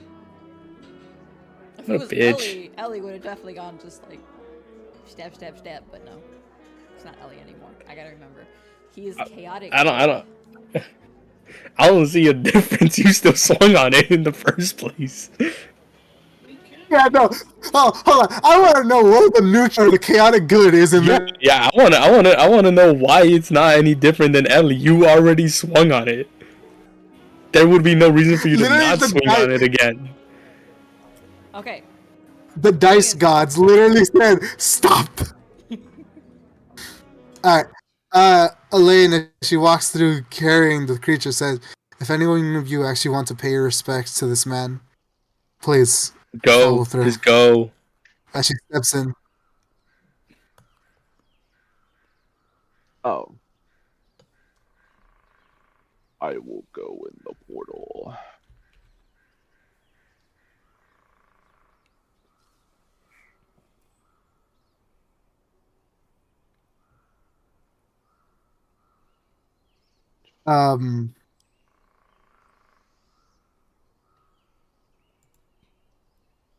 if it was Ellie would have definitely gone just like stab, stab, stab. But no, it's not Ellie anymore. I gotta remember, he is chaotic. I don't see a difference. You still swung on it in the first place. Yeah, no. Oh, hold on. I want to know what the neutral or the chaotic good is in there. Yeah, I wanna know why it's not any different than Ellie. You already swung on it. There would be no reason for you to not swing on it again. Okay. The dice gods literally said, "Stop." All right. Elaine, as she walks through carrying the creature, says, "If anyone of you actually want to pay your respects to this man, please." Go, just go. As she steps in. Oh. I will go in the portal.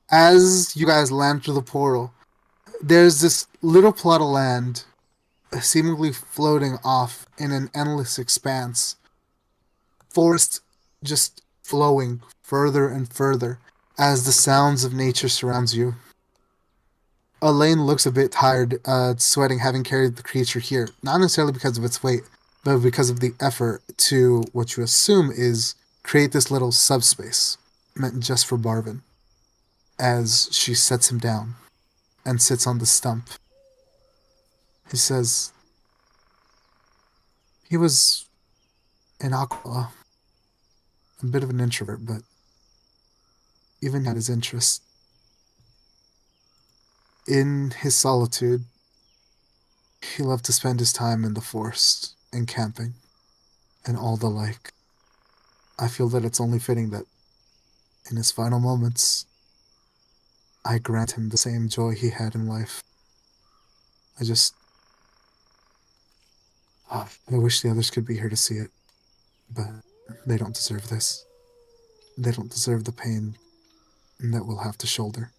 As you guys land through the portal, there's this little plot of land seemingly floating off in an endless expanse. Forest just flowing further and further as the sounds of nature surrounds you. Elaine looks a bit tired, sweating, having carried the creature here. Not necessarily because of its weight, but because of the effort to what you assume is create this little subspace meant just for Barvin. As she sets him down and sits on the stump. He says, he was an Aquila, a bit of an introvert, but even had his interests. In his solitude, he loved to spend his time in the forest and camping and all the like. I feel that it's only fitting that in his final moments, I grant him the same joy he had in life. I wish the others could be here to see it, but they don't deserve this. They don't deserve the pain that we'll have to shoulder.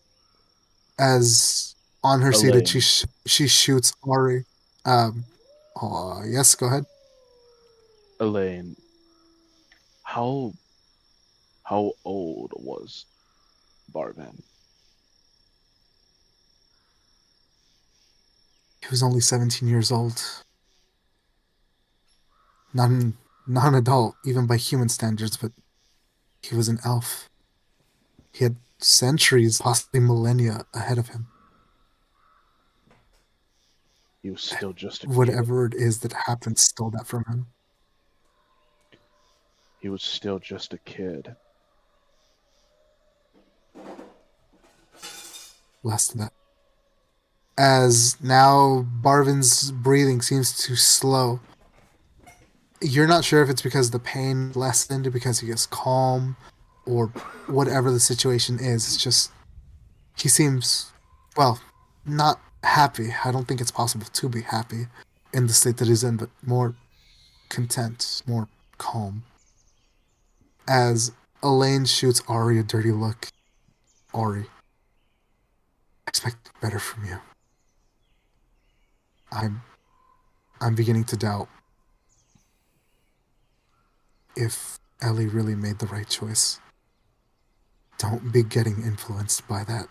As on her seated, she shoots Ari. Yes, go ahead. Elaine, how old was Barvin? He was only 17 years old. Not an adult, even by human standards, but he was an elf. He had centuries, possibly millennia, ahead of him. He was still just a kid. Whatever it is that happened stole that from him. He was still just a kid. Less than that. As now Barvin's breathing seems to slow. You're not sure if it's because the pain lessened, because he gets calm, or whatever the situation is. It's just, he seems, well, not happy. I don't think it's possible to be happy in the state that he's in, but more content, more calm. As Elaine shoots Ari a dirty look. Ari, I expect better from you. I'm beginning to doubt if Ellie really made the right choice. Don't be getting influenced by that.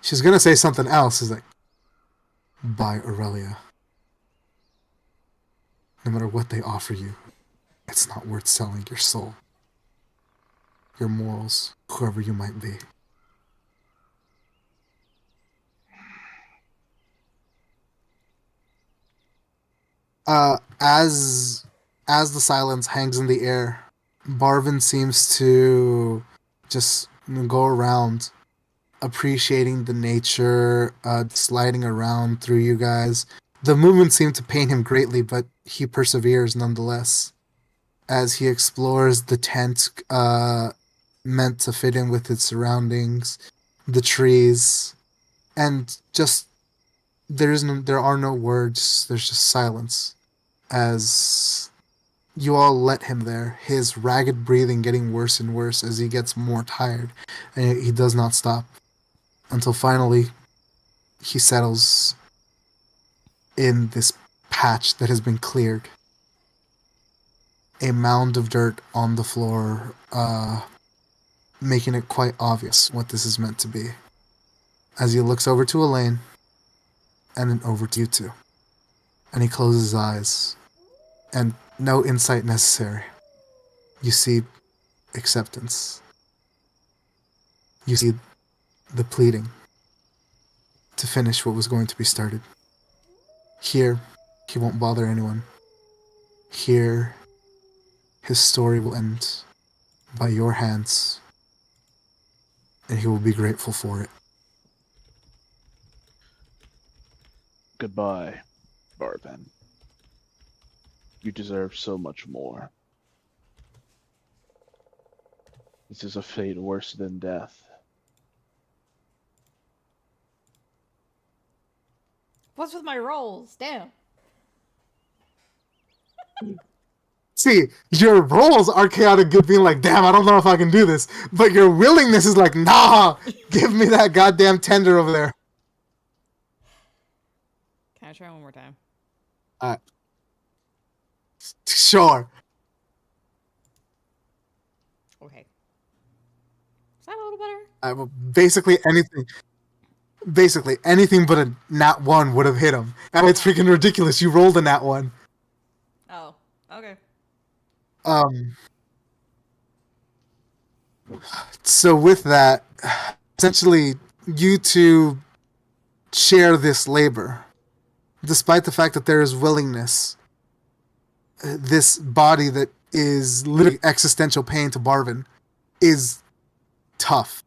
She's gonna say something else. Is like, by Aurelia. No matter what they offer you, it's not worth selling your soul, your morals, whoever you might be. As the silence hangs in the air, Barvin seems to just go around appreciating the nature, sliding around through you guys. The movement seemed to pain him greatly, but he perseveres nonetheless as he explores the tent meant to fit in with its surroundings, the trees, and just there are no words, there's just silence as You all let him there, his ragged breathing getting worse and worse as he gets more tired, and he does not stop. Until finally, he settles in this patch that has been cleared. A mound of dirt on the floor, making it quite obvious what this is meant to be. As he looks over to Elaine, and then over to you two. And he closes his eyes, and no insight necessary. You see acceptance. You see the pleading to finish what was going to be started. Here, he won't bother anyone. Here, his story will end by your hands, and he will be grateful for it. Goodbye, Barben. You deserve so much more. This is a fate worse than death. What's with my rolls? Damn. See, your rolls are chaotic good, being like, damn, I don't know if I can do this. But your willingness is like, nah, give me that goddamn tender over there. Can I try one more time? Sure. Okay. Is that a little better? Basically anything but a nat 1 would have hit him. And it's freaking ridiculous. You rolled a nat 1. Oh, okay. So with that, essentially, you two share this labor. Despite the fact that there is willingness, this body that is literally existential pain to Barvin is tough.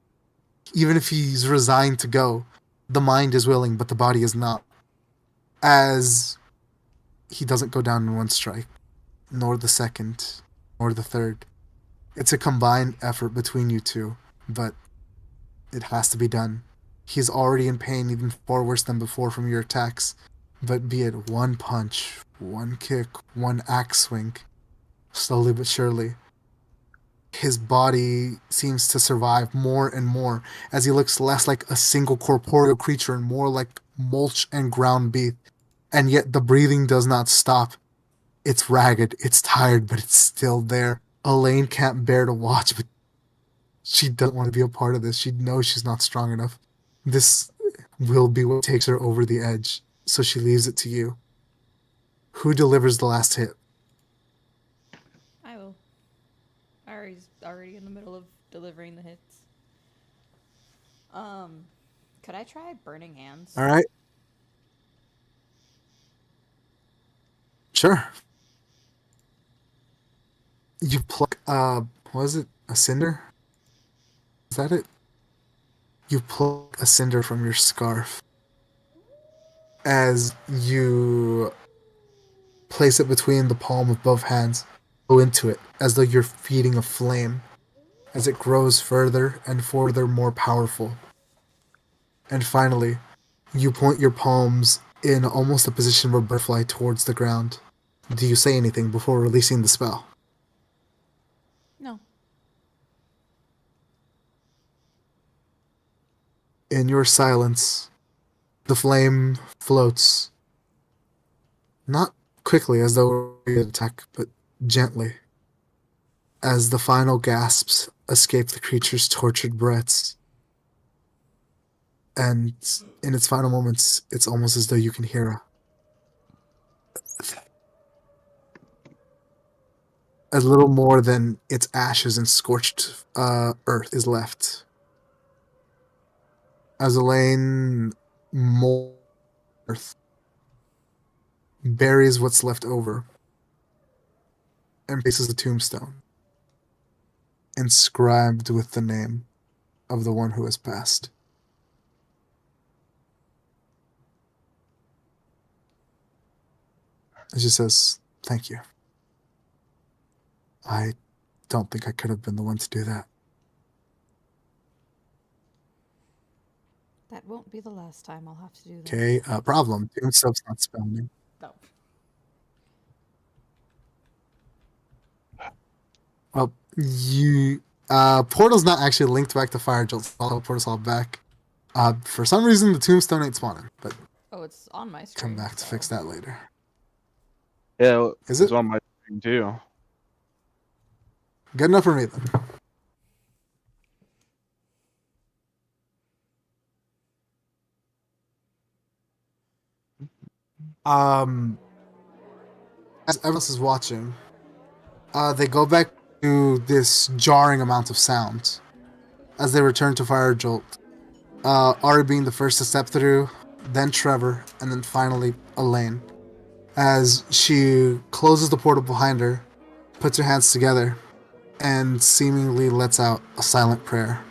Even if he's resigned to go, the mind is willing, but the body is not. As he doesn't go down in one strike, nor the second, nor the third. It's a combined effort between you two, but it has to be done. He's already in pain, even far worse than before from your attacks. But be it one punch, one kick, one axe swing, slowly but surely, his body seems to survive more and more as he looks less like a single corporeal creature and more like mulch and ground beef. And yet the breathing does not stop. It's ragged, it's tired, but it's still there. Elaine can't bear to watch, but she doesn't want to be a part of this. She knows she's not strong enough. This will be what takes her over the edge, so she leaves it to you. Who delivers the last hit? I will. Ari's already in the middle of delivering the hits. Could I try burning hands? All right. Sure. You pluck, what was it? A cinder? Is that it? You pluck a cinder from your scarf. As you place it between the palm of both hands, go into it, as though you're feeding a flame, as it grows further and further more powerful. And finally, you point your palms in almost a position where birds fly towards the ground. Do you say anything before releasing the spell? No. In your silence, the flame floats. Not quickly as though it would attack, but gently. As the final gasps escape the creature's tortured breaths. And in its final moments, it's almost as though you can hear a little more than its ashes and scorched earth is left. As Elaine molds earth, buries what's left over, and places a tombstone, inscribed with the name of the one who has passed. It just says, thank you. I don't think I could have been the one to do that. That won't be the last time I'll have to do that. Okay, problem. Tombstone's not spelling. No. Well, Portal's not actually linked back to Fire Jolt. I'll Portal's all back. For some reason, the tombstone ain't spawning, but Oh, it's on my screen. come back to fix that later. Yeah, Is it's it? on my screen too. Good enough for me then. As everyone else is watching, they go back to this jarring amount of sound as they return to Fire Jolt. Ari being the first to step through, then Trevor, and then finally Elaine. As she closes the portal behind her, puts her hands together, and seemingly lets out a silent prayer.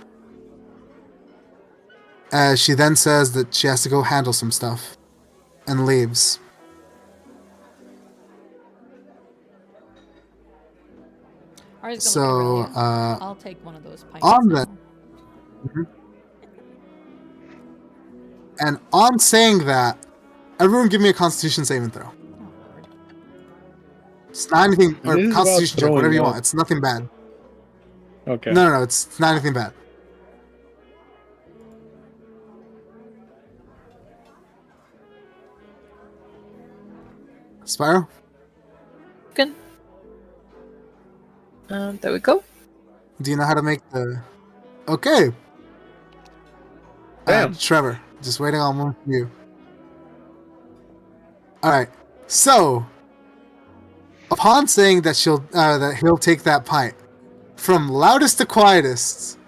As she then says that she has to go handle some stuff, and leaves. So, I'll take one of those pints. on that, and on saying that, everyone give me a Constitution saving throw. Oh, Lord. It's not anything, or It is Constitution about check, whatever you throwing want. It's nothing bad. Okay. No, it's not anything bad. Spyro? Good. There we go. Do you know how to make the... Okay. Damn. Trevor, just waiting on one from you. Alright, so... Upon saying that that he'll take that pint, from loudest to quietest,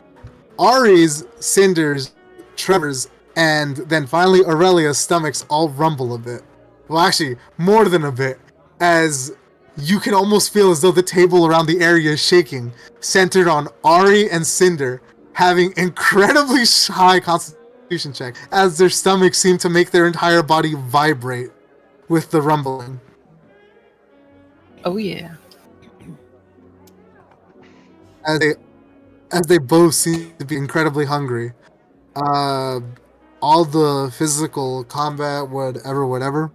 Ari's, Cinder's, Trevor's, and then finally Aurelia's stomachs all rumble a bit. Well, actually, more than a bit, as you can almost feel as though the table around the area is shaking, centered on Ari and Cinder, having incredibly high constitution checks, as their stomachs seem to make their entire body vibrate with the rumbling. Oh yeah. As they both seem to be incredibly hungry. All the physical combat, whatever,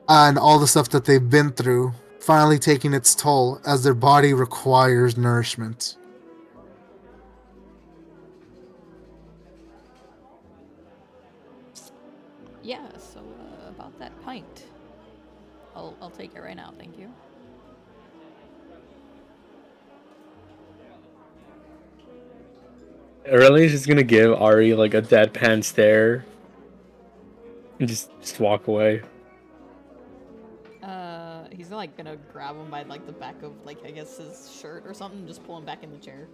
and all the stuff that they've been through, finally taking its toll as their body requires nourishment. Yeah, so about that pint. I'll take it right now, thank you. Aurelia's just gonna give Ari like a deadpan stare and just walk away. He's like gonna grab him by like the back of like I guess his shirt or something, and just pull him back in the chair.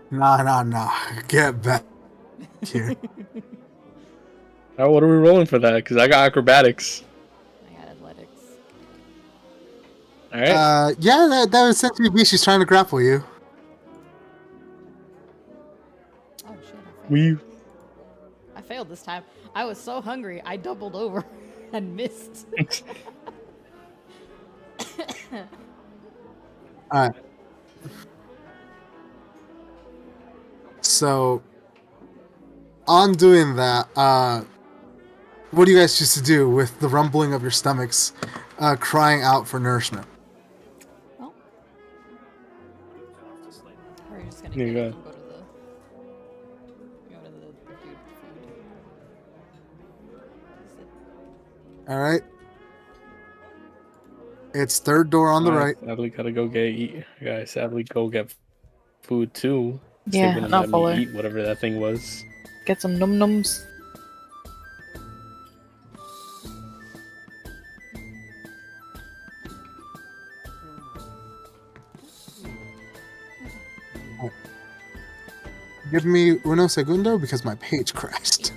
Nah. Get back here. Oh, what are we rolling for that? Because I got acrobatics. I got athletics. All right. Yeah, that would essentially be she's trying to grapple you. Oh shit! I I failed this time. I was so hungry, I doubled over and missed. Alright. So, on doing that, what do you guys choose to do with the rumbling of your stomachs crying out for nourishment? Well, we're just gonna Yeah, get go up and go to the dude food. Alright. It's third door on the right. Sadly, gotta go sadly go get food too. Yeah, They wouldn't not let me follow. eat whatever that thing was. Get some num nums. Give me uno segundo because my page crashed.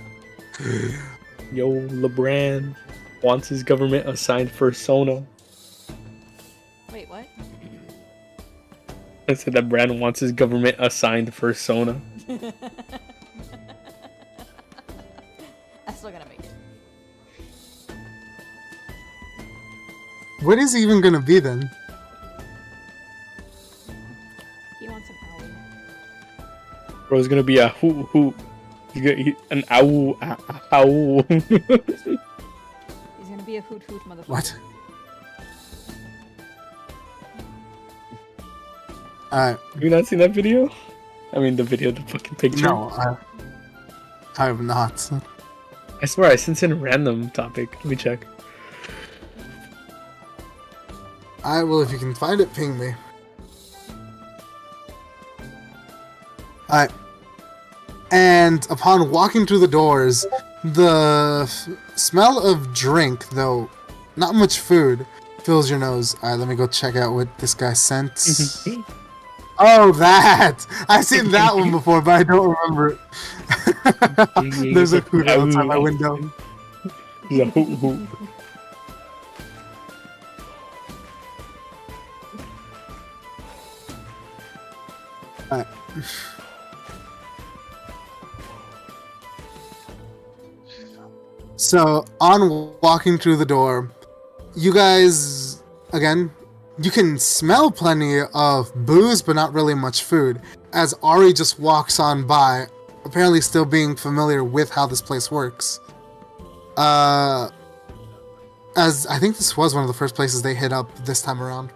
Yo, LeBron wants his government assigned persona. Wait, what? I said that Brandon wants his government assigned persona. I'm still gonna make it. What is he even gonna be then? He wants an owl. Bro, it's gonna be a hoot. An owl. Owl. He's gonna be a hoot motherfucker. What? Alright. Have you not seen that video? I mean, the fucking picture. No, I have not. I swear I sent in a random topic. Let me check. I will, if you can find it, ping me. Alright. And upon walking through the doors, the smell of drink, though not much food, fills your nose. Alright, let me go check out what this guy sent. Oh, that! I've seen that one before, but I don't remember it. There's a food outside my window. No. Alright. So, on walking through the door, you guys, again, you can smell plenty of booze, but not really much food, as Ari just walks on by, apparently still being familiar with how this place works. As I think this was one of the first places they hit up this time around.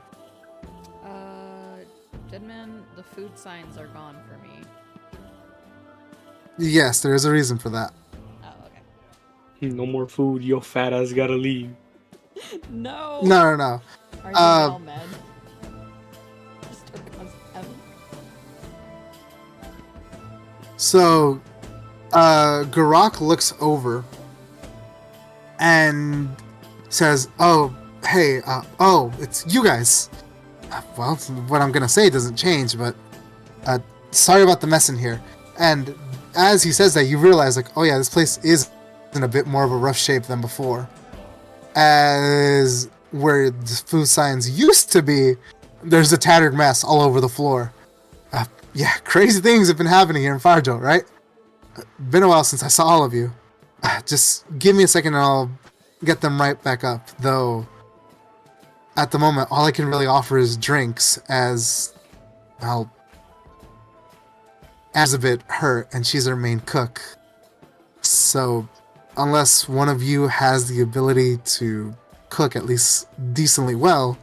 Deadman, the food signs are gone for me. Yes, there is a reason for that. Oh, okay. No more food. Your fat ass gotta leave. No! No. Are you all mad? Just because Evan? So, Garak looks over and says, "Oh, hey, it's you guys." Well, what I'm gonna say doesn't change, but sorry about the mess in here. And as he says that, you realize, like, oh yeah, this place is in a bit more of a rough shape than before. As where the food signs used to be, there's a tattered mess all over the floor. Yeah, crazy things have been happening here in Fairjolt, right? Been a while since I saw all of you. Just give me a second and I'll get them right back up. Though, at the moment, all I can really offer is drinks, as Anne's a bit hurt and she's our main cook. So, unless one of you has the ability to cook at least decently well,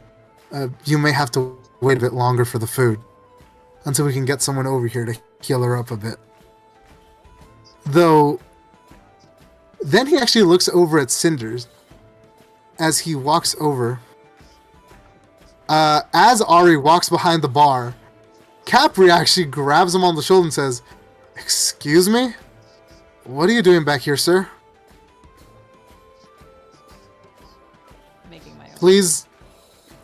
you may have to wait a bit longer for the food until we can get someone over here to heal her up a bit. Though, then he actually looks over at Cinders as he walks over. As Ari walks behind the bar, Capri actually grabs him on the shoulder and says, "Excuse me? What are you doing back here, sir? Making my own. Please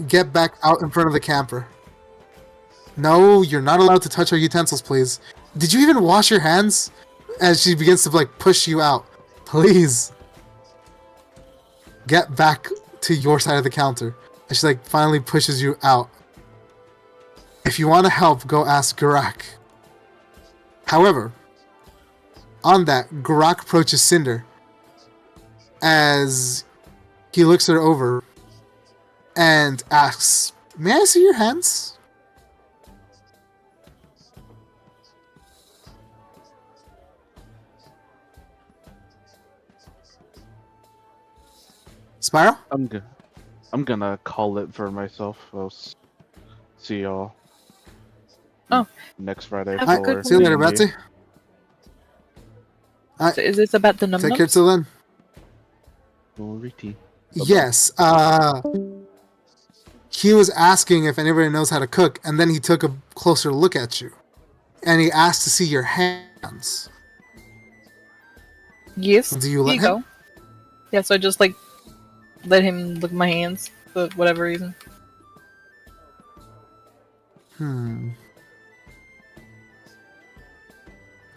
get back out in front of the camper. No, you're not allowed to touch our utensils, please. Did you even wash your hands?" As she begins to, like, push you out. Please. Get back to your side of the counter. And she, like, finally pushes you out. If you want to help, go ask Garak. However, on that, Garak approaches Cinder as he looks her over and asks, "May I see your hands?" Spyro? I'm gonna call it for myself. I'll see y'all. Next Friday. Have a good See you later, Betsy. So is this about the number? Take care till then. Alrighty. Yes. He was asking if anybody knows how to cook, and then he took a closer look at you, and he asked to see your hands. Yes. Do you let him? Go. Yeah, so I just like let him look at my hands for whatever reason.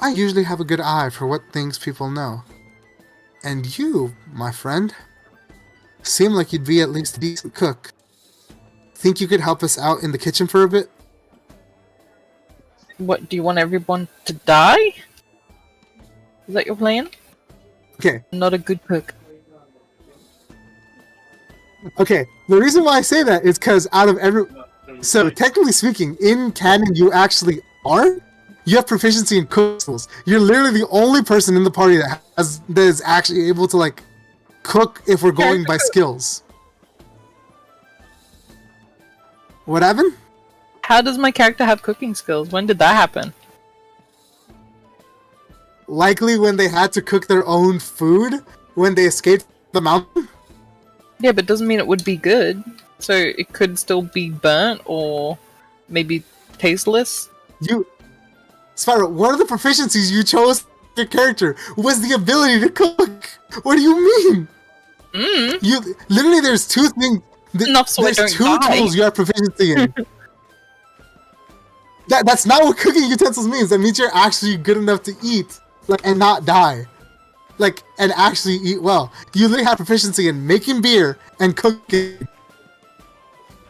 I usually have a good eye for what things people know. And you, my friend, seem like you'd be at least a decent cook. Think you could help us out in the kitchen for a bit? What, do you want everyone to die? Is that your plan? Okay. I'm not a good cook. Okay, the reason why I say that is because out of every... So, technically speaking, in canon, you actually are. You have proficiency in cook skills. You're literally the only person in the party that is actually able to, like, cook if we're going by skills. What happened? How does my character have cooking skills? When did that happen? Likely when they had to cook their own food when they escaped the mountain. Yeah, but doesn't mean it would be good. So it could still be burnt or maybe tasteless. Spyro, one of the proficiencies you chose for your character was the ability to cook. What do you mean? You literally, there's two things. Enough so there's I don't two die. tools you have proficiency in. That's not what cooking utensils means. That means you're actually good enough to eat, like, and not die, like, and actually eat well. You literally have proficiency in making beer and cooking,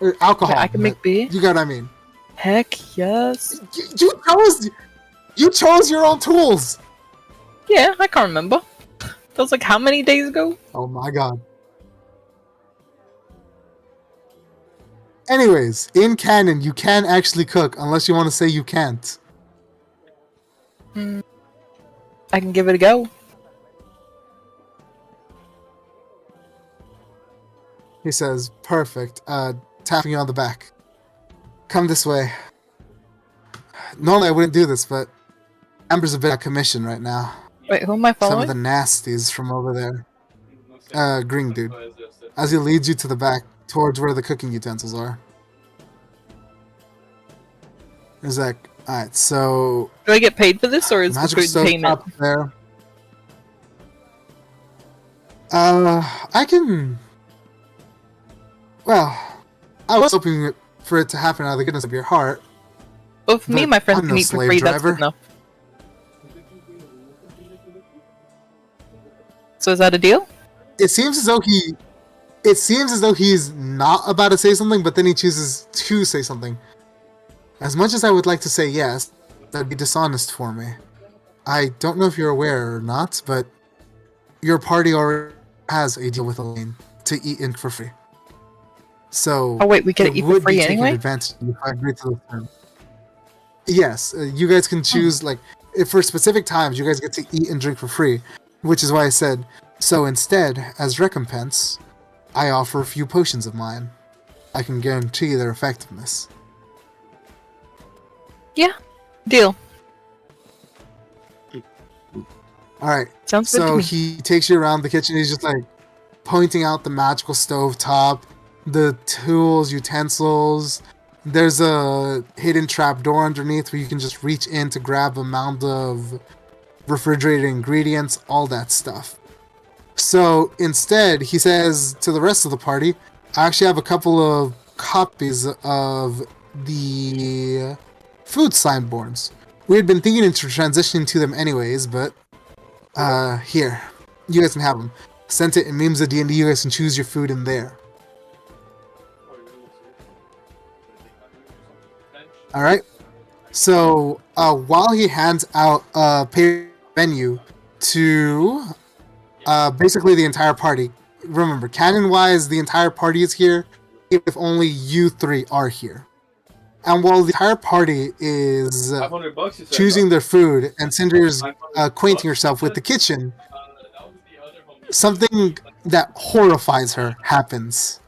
or alcohol. I can make beer. You got what I mean? Heck yes. You chose your own tools. Yeah, I can't remember. That was like how many days ago? Oh my god. Anyways, in canon, you can actually cook, unless you want to say you can't. I can give it a go. He says, perfect. Tapping you on the back. Come this way. Normally I wouldn't do this, but Amber's a bit out of commission right now. Wait, who am I following? Some of the nasties from over there. Green dude. As he leads you to the back, towards where the cooking utensils are. There's that. Alright, so... Do I get paid for this, or is it good payment? Up there. I can... Well, I was hoping for it to happen out of the goodness of your heart. Well, if me and my friends can eat for free, that's driver. good enough. So is that a deal? It seems as though he's not about to say something, but then he chooses to say something. As much as I would like to say yes, that'd be dishonest for me. I don't know if you're aware or not, but your party already has a deal with Elaine to eat in for free. So oh wait, we get to eat for free anyway? Advantage if I agree to the term. Yes, you guys can choose, like, if for specific times you guys get to eat and drink for free, which is why I said, so instead, as recompense, I offer a few potions of mine. I can guarantee their effectiveness. Yeah, deal. Alright, sounds good to so me. he takes you around the kitchen, he's just like pointing out the magical stove top, the tools, utensils. There's a hidden trap door underneath where you can just reach in to grab a mound of refrigerated ingredients, all that stuff. So instead, he says to the rest of the party, I actually have a couple of copies of the food signboards. We had been thinking into transitioning to them anyways, but here, you guys can have them. Sent it in Memes of D&D, you guys can choose your food in there. Alright, so while he hands out a paper menu to basically the entire party, remember, canon-wise, the entire party is here, if only you three are here. And while the entire party is choosing their food, and Cinder's acquainting herself with the kitchen, something that horrifies her happens.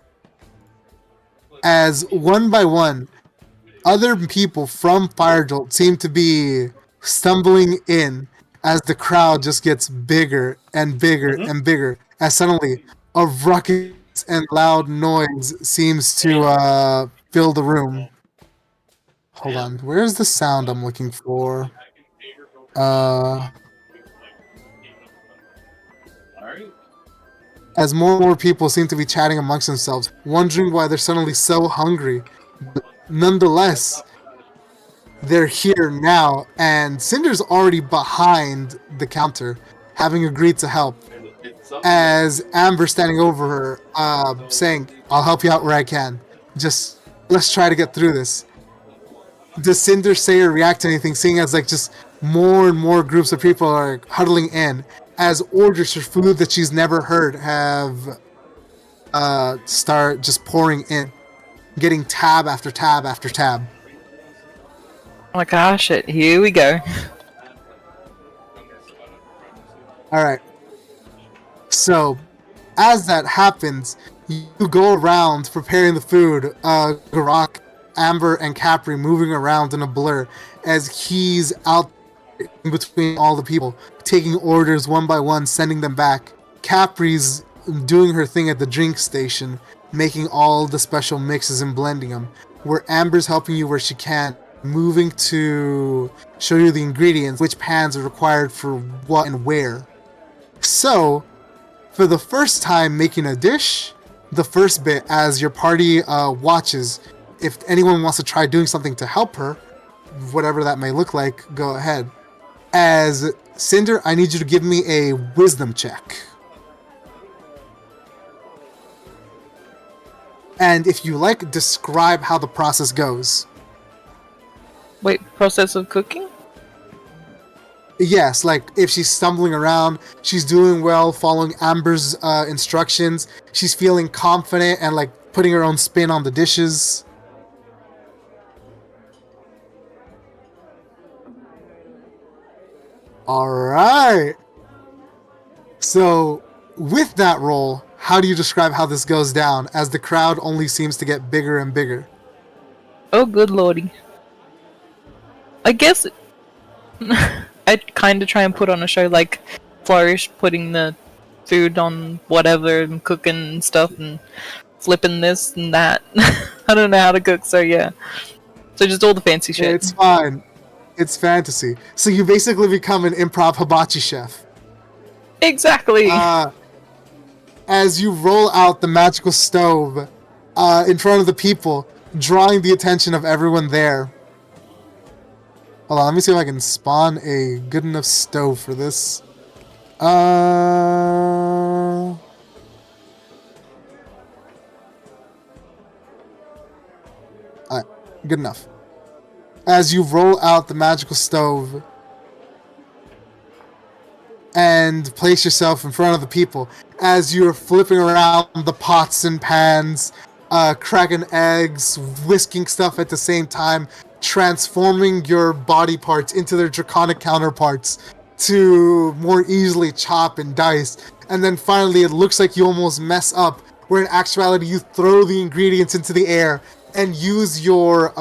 As one by one, other people from Firejolt seem to be stumbling in as the crowd just gets bigger and bigger and bigger, as suddenly a ruckus and loud noise seems to fill the room. Hold on, where's the sound I'm looking for? As more and more people seem to be chatting amongst themselves, wondering why they're suddenly so hungry. But nonetheless, they're here now, and Cinder's already behind the counter, having agreed to help. As Amber standing over her, saying, I'll help you out where I can. Just, let's try to get through this. Does Cinder say or react to anything, seeing as like just more and more groups of people are huddling in, as orders for food that she's never heard have start just pouring in, getting tab after tab after tab. Oh my gosh, here we go. Alright. So, as that happens, you go around preparing the food. Garak, Amber and Capri moving around in a blur as he's out in between all the people, taking orders one by one, sending them back. Capri's doing her thing at the drink station, making all the special mixes and blending them, where Amber's helping you where she can, moving to show you the ingredients, which pans are required for what and where. So, for the first time making a dish, the first bit, as your party watches, if anyone wants to try doing something to help her, whatever that may look like, go ahead. As Cinder, I need you to give me a wisdom check. And if you like, describe how the process goes. Wait, process of cooking? Yes, like if she's stumbling around, she's doing well, following Amber's instructions, she's feeling confident and like putting her own spin on the dishes. Alright. So, with that roll, how do you describe how this goes down, as the crowd only seems to get bigger and bigger? Oh, good lordy. I guess I'd kind of try and put on a show like Flourish putting the food on whatever and cooking and stuff and flipping this and that. I don't know how to cook, so yeah. So just all the fancy shit. It's fine. It's fantasy. So you basically become an improv hibachi chef. Exactly. As you roll out the magical stove in front of the people, drawing the attention of everyone there. Hold on, let me see if I can spawn a good enough stove for this. Alright, good enough. As you roll out the magical stove and place yourself in front of the people, as you're flipping around the pots and pans, cracking eggs, whisking stuff at the same time, transforming your body parts into their draconic counterparts to more easily chop and dice. And then finally it looks like you almost mess up, where in actuality you throw the ingredients into the air and use your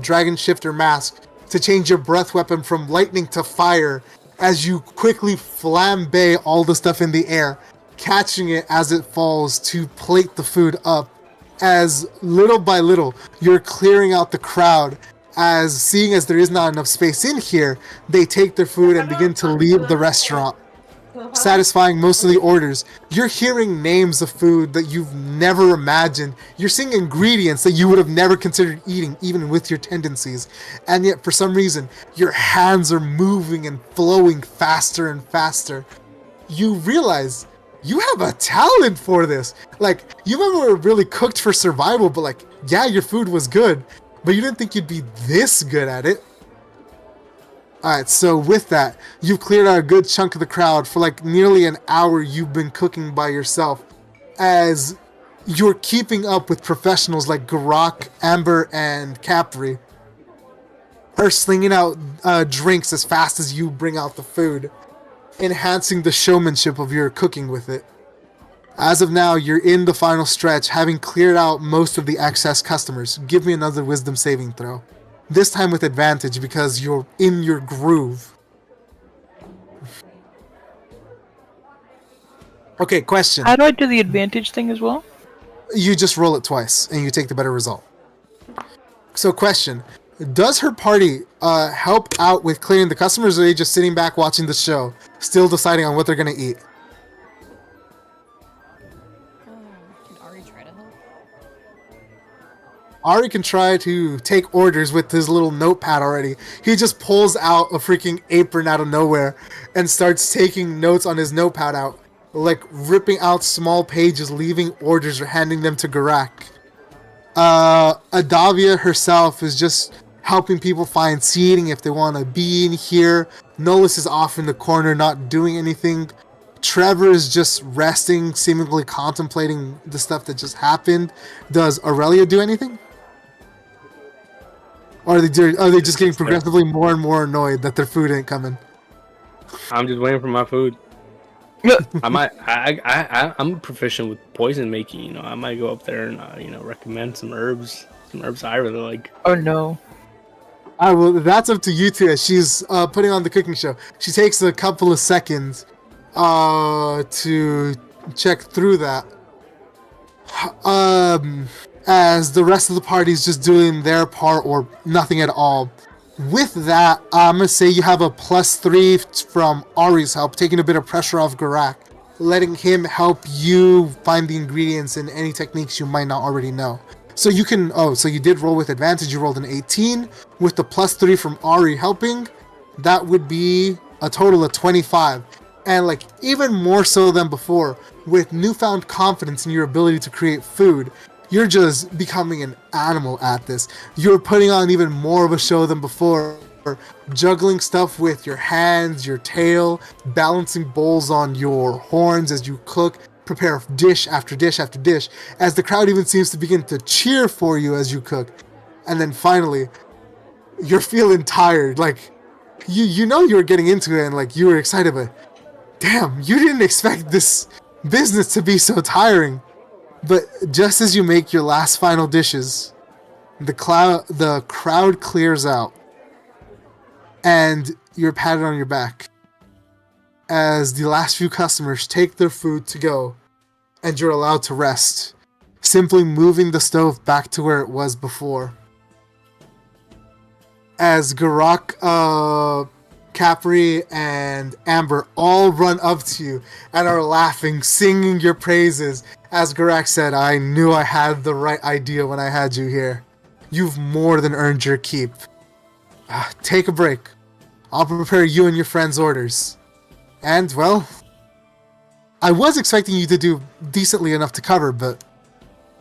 Dragon Shifter mask to change your breath weapon from lightning to fire as you quickly flambe all the stuff in the air, catching it as it falls to plate the food up. As little by little you're clearing out the crowd, as seeing as there is not enough space in here, they take their food and begin to leave the restaurant, satisfying most of the orders. You're hearing names of food that you've never imagined. You're seeing ingredients that you would have never considered eating, even with your tendencies. And yet, for some reason, your hands are moving and flowing faster and faster. You realize you have a talent for this. Like, you never really cooked for survival, but like, yeah, your food was good, but you didn't think you'd be this good at it. Alright, so with that, you've cleared out a good chunk of the crowd. For like nearly an hour you've been cooking by yourself, as you're keeping up with professionals like Garak, Amber, and Capri. Are slinging out drinks as fast as you bring out the food, enhancing the showmanship of your cooking with it. As of now, you're in the final stretch, having cleared out most of the excess customers. Give me another wisdom saving throw. This time with advantage because you're in your groove. Okay, question. How do I do the advantage thing as well? You just roll it twice and you take the better result. So question. Does her party help out with clearing the customers, or are they just sitting back watching the show, still deciding on what they're going to eat? Ari can try to take orders with his little notepad already. He just pulls out a freaking apron out of nowhere and starts taking notes on his notepad out. Like ripping out small pages, leaving orders or handing them to Garak. Adavia herself is just helping people find seating if they want to be in here. Nolus is off in the corner not doing anything. Trevor is just resting, seemingly contemplating the stuff that just happened. Does Aurelia do anything? Or are they just getting progressively more and more annoyed that their food ain't coming? I'm just waiting for my food. I'm proficient with poison making. You know, I might go up there and recommend some herbs. some herbs I really like. Oh no. Well, that's up to you two. As she's putting on the cooking show, she takes a couple of seconds to check through that. As the rest of the party's just doing their part or nothing at all. With that, I'm gonna say you have a +3 from Ari's help, taking a bit of pressure off Garak, letting him help you find the ingredients and any techniques you might not already know. So you can, so you did roll with advantage, you rolled an 18, with the +3 from Ari helping, that would be a total of 25. And like, even more so than before, with newfound confidence in your ability to create food, you're just becoming an animal at this. You're putting on even more of a show than before, juggling stuff with your hands, your tail, balancing bowls on your horns as you cook, prepare dish after dish after dish, as the crowd even seems to begin to cheer for you as you cook. And then finally, you're feeling tired. Like, you know you were getting into it and like you were excited, but damn, you didn't expect this business to be so tiring. But just as you make your last final dishes, the crowd clears out, and you're patted on your back as the last few customers take their food to go, and you're allowed to rest, simply moving the stove back to where it was before. As Garak, Capri, and Amber all run up to you and are laughing, singing your praises. As Garak said, I knew I had the right idea when I had you here. You've more than earned your keep. Take a break. I'll prepare you and your friends' orders. And, well, I was expecting you to do decently enough to cover, but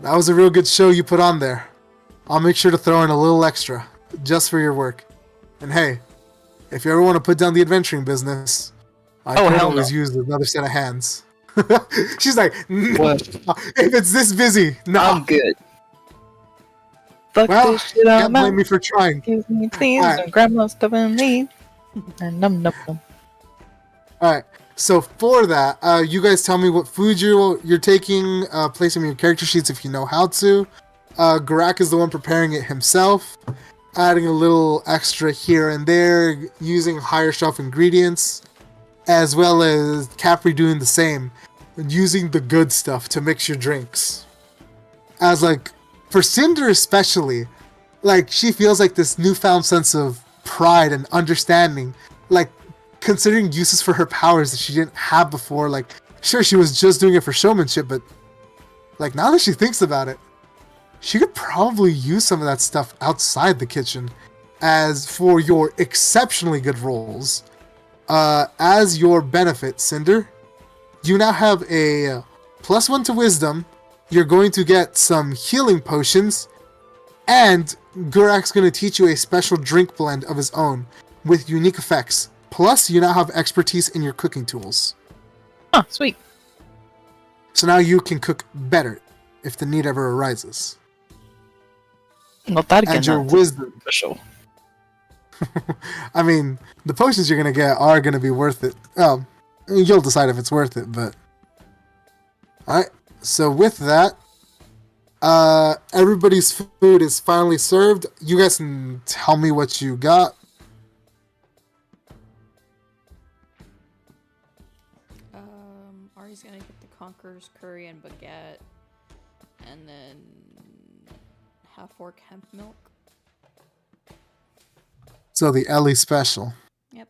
that was a real good show you put on there. I'll make sure to throw in a little extra, just for your work. And hey, if you ever want to put down the adventuring business, I could always use another set of hands. She's like, no, if it's this busy, no. I'm good. Fuck well, this shit can't blame me for trying. Give me things and grandma stuff and me. And num. Alright, so for that, you guys tell me what food you're taking, place them in your character sheets if you know how to. Garak is the one preparing it himself, adding a little extra here and there, using higher shelf ingredients, as well as Capri doing the same, using the good stuff to mix your drinks. As like, for Cinder especially, like, she feels like this newfound sense of pride and understanding, like, considering uses for her powers that she didn't have before. Like, sure, she was just doing it for showmanship, but like, now that she thinks about it, she could probably use some of that stuff outside the kitchen. As for your exceptionally good rolls, as your benefit, Cinder, you now have a +1 to wisdom. You're going to get some healing potions, and Garak's going to teach you a special drink blend of his own with unique effects. Plus, you now have expertise in your cooking tools. Oh, sweet. So now you can cook better if the need ever arises. Not that again. And your wisdom. Special. I mean, the potions you're going to get are going to be worth it. You'll decide if it's worth it, but... Alright, so with that, everybody's food is finally served. You guys can tell me what you got. Ari's gonna get the Conqueror's curry and baguette, and then half-orc hemp milk. So the Ellie special. Yep.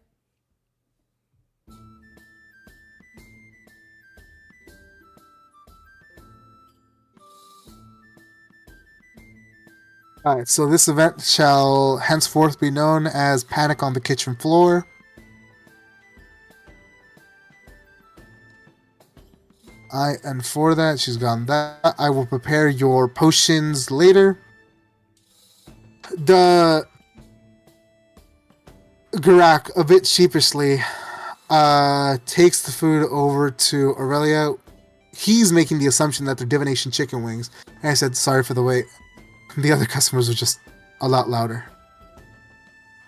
Alright, so this event shall henceforth be known as Panic on the Kitchen Floor. And for that, she's gone that. I will prepare your potions later. The Garak, a bit sheepishly, takes the food over to Aurelia. He's making the assumption that they're divination chicken wings. And I said, sorry for the wait. The other customers were just a lot louder.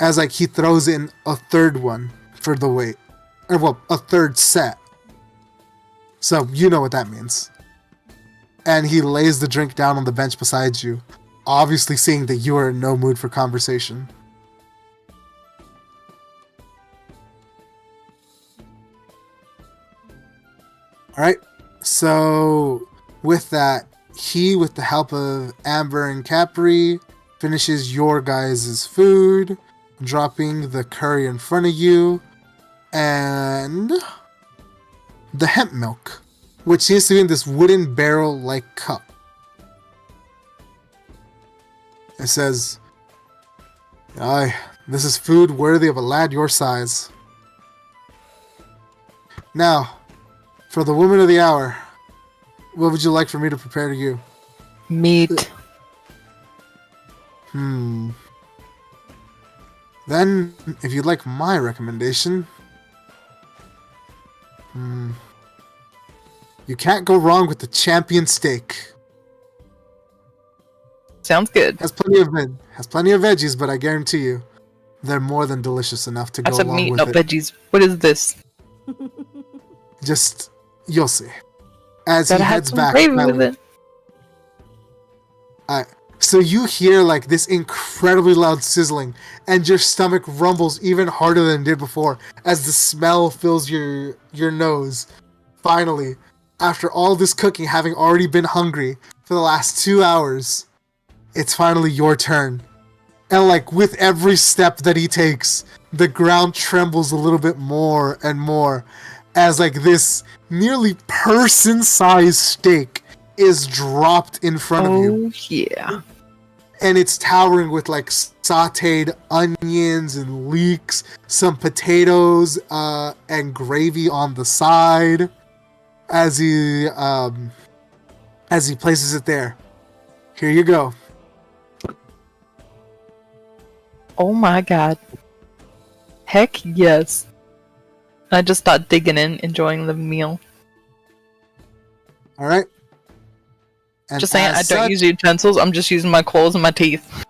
As like he throws in a third one for the wait. Or well, a third set. So you know what that means. And he lays the drink down on the bench beside you, obviously seeing that you are in no mood for conversation. Alright, so with that, he, with the help of Amber and Capri, finishes your guys' food, dropping the curry in front of you, and the hemp milk, which seems to be in this wooden barrel-like cup. It says, "Aye, this is food worthy of a lad your size. Now, for the woman of the hour, what would you like for me to prepare to you?" Meat. Then, if you'd like my recommendation, you can't go wrong with the champion steak. Sounds good. Has plenty of veggies, but I guarantee you, they're more than delicious enough to go That's a along meat, with not it. veggies. What is this? Just, you'll see. As Gotta he have heads some back. gravy with it. So you hear like this incredibly loud sizzling, and your stomach rumbles even harder than it did before as the smell fills your nose. Finally, after all this cooking, having already been hungry for the last 2 hours, it's finally your turn. And like with every step that he takes, the ground trembles a little bit more and more as like this nearly person-sized steak is dropped in front of you. Oh, yeah. And it's towering with like sauteed onions and leeks, some potatoes, and gravy on the side as he places it there. Here you go. Oh my god. Heck yes. I just start digging in, enjoying the meal. All right. And Just saying, I as don't such, use utensils, I'm just using my claws and my teeth.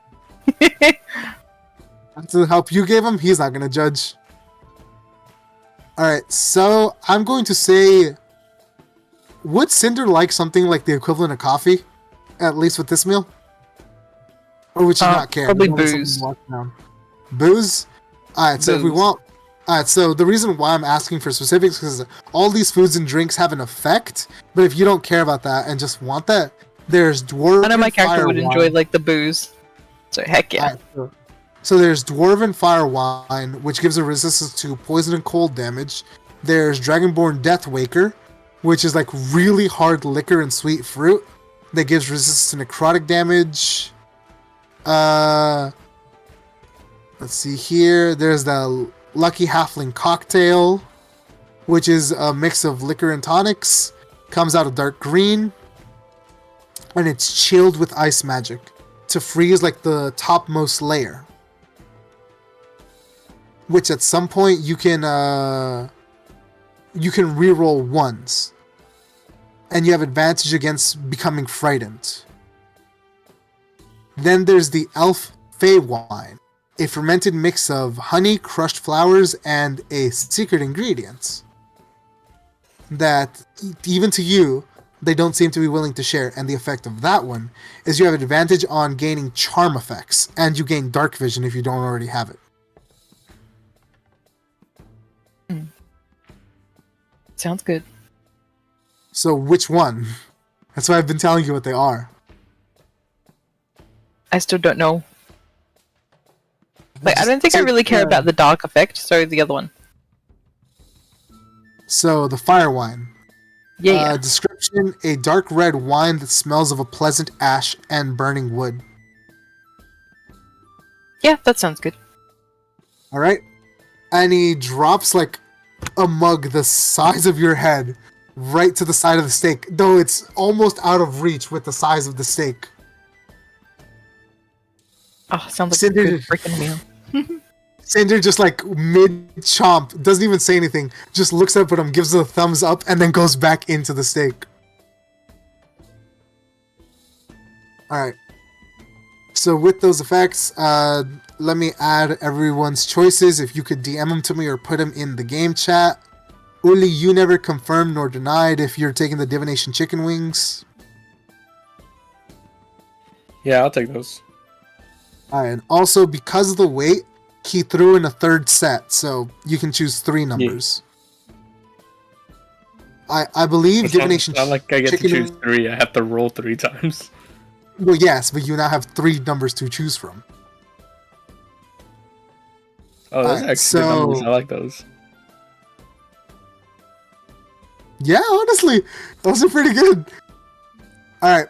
that's the help you gave him. He's not gonna judge. All right. So I'm going to say, would Cinder like something like the equivalent of coffee, at least with this meal? Or would she not care? Probably You want something booze. to walk down? Booze? Alright, so if we Booze. want... Alright, so the reason why I'm asking for specifics is because all these foods and drinks have an effect, but if you don't care about that and just want that, there's Dwarven I know my character Fire would Wine. enjoy like the booze. So heck yeah. Alright, so there's Dwarven Fire Wine, which gives a resistance to poison and cold damage. There's Dragonborn Death Waker, which is like really hard liquor and sweet fruit that gives resistance to necrotic damage. Let's see here. There's the Lucky Halfling Cocktail, which is a mix of liquor and tonics. Comes out of dark green. And it's chilled with ice magic to freeze like the topmost layer. Which at some point you can reroll ones. And you have advantage against becoming frightened. Then there's the Elf Fey Wine, a fermented mix of honey, crushed flowers, and a secret ingredient that, even to you, they don't seem to be willing to share. And the effect of that one is you have advantage on gaining charm effects, and you gain dark vision if you don't already have it. Sounds good. So which one? That's why I've been telling you what they are. I still don't know. Like, I don't think I really care about the dark effect, so the other one. So the fire wine. Yeah. Description: a dark red wine that smells of a pleasant ash and burning wood. Yeah, that sounds good. Alright? And he drops like a mug the size of your head right to the side of the steak, though it's almost out of reach with the size of the steak. Oh, sounds like Cinder- a good freaking meal. Cinder just like mid-chomp, doesn't even say anything, just looks up at him, gives a thumbs up, and then goes back into the steak. Alright. So with those effects, let me add everyone's choices. If you could DM them to me or put them in the game chat. Uli, you never confirmed nor denied if you're taking the divination chicken wings. Yeah, I'll take those. Alright, and also because of the weight, he threw in a third set, so you can choose 3 numbers. Yeah. I believe It's divination. not like I get to choose 3. I have to roll 3 times. Well, yes, but you now have 3 numbers to choose from. Oh, those are actually good numbers. I like those. Yeah, honestly, those are pretty good. All right,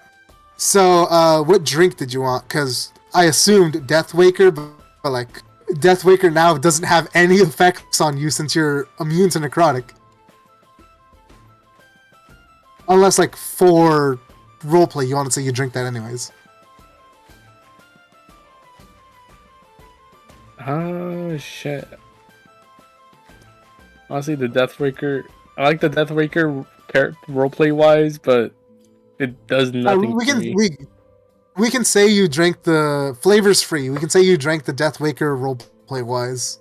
so what drink did you want? Because I assumed Deathwaker, but like Deathwaker now doesn't have any effects on you since you're immune to necrotic. Unless like for roleplay, you want to say you drink that anyways. Oh shit! Honestly, the Deathwaker. I like the Deathwaker roleplay wise, but it does nothing for me. We can say you drank the flavors free. We can say you drank the Deathwaker roleplay wise,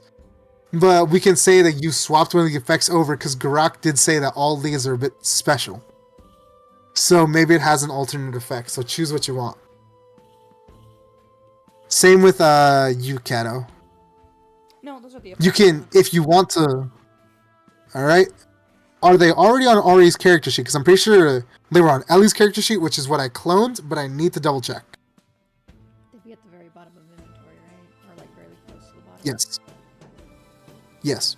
but we can say that you swapped one of the effects over because Garak did say that all these are a bit special. So maybe it has an alternate effect. So choose what you want. Same with you, Kato. No, those are the. You can, if you want to. All right. Are they already on Ari's character sheet? Because I'm pretty sure they were on Ellie's character sheet, which is what I cloned, but I need to double check. They'd be at the very bottom of inventory, right? Or like really close to the bottom. Yes. Yes.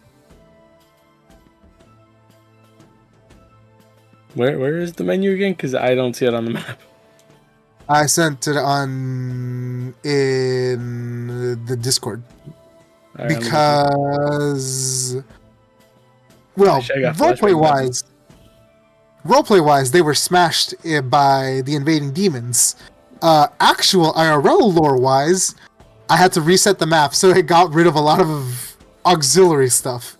Where is the menu again? Because I don't see it on the map. I sent it on in the Discord. Right, because well, roleplay wise, they were smashed by the invading demons. Actual IRL lore wise, I had to reset the map, so it got rid of a lot of auxiliary stuff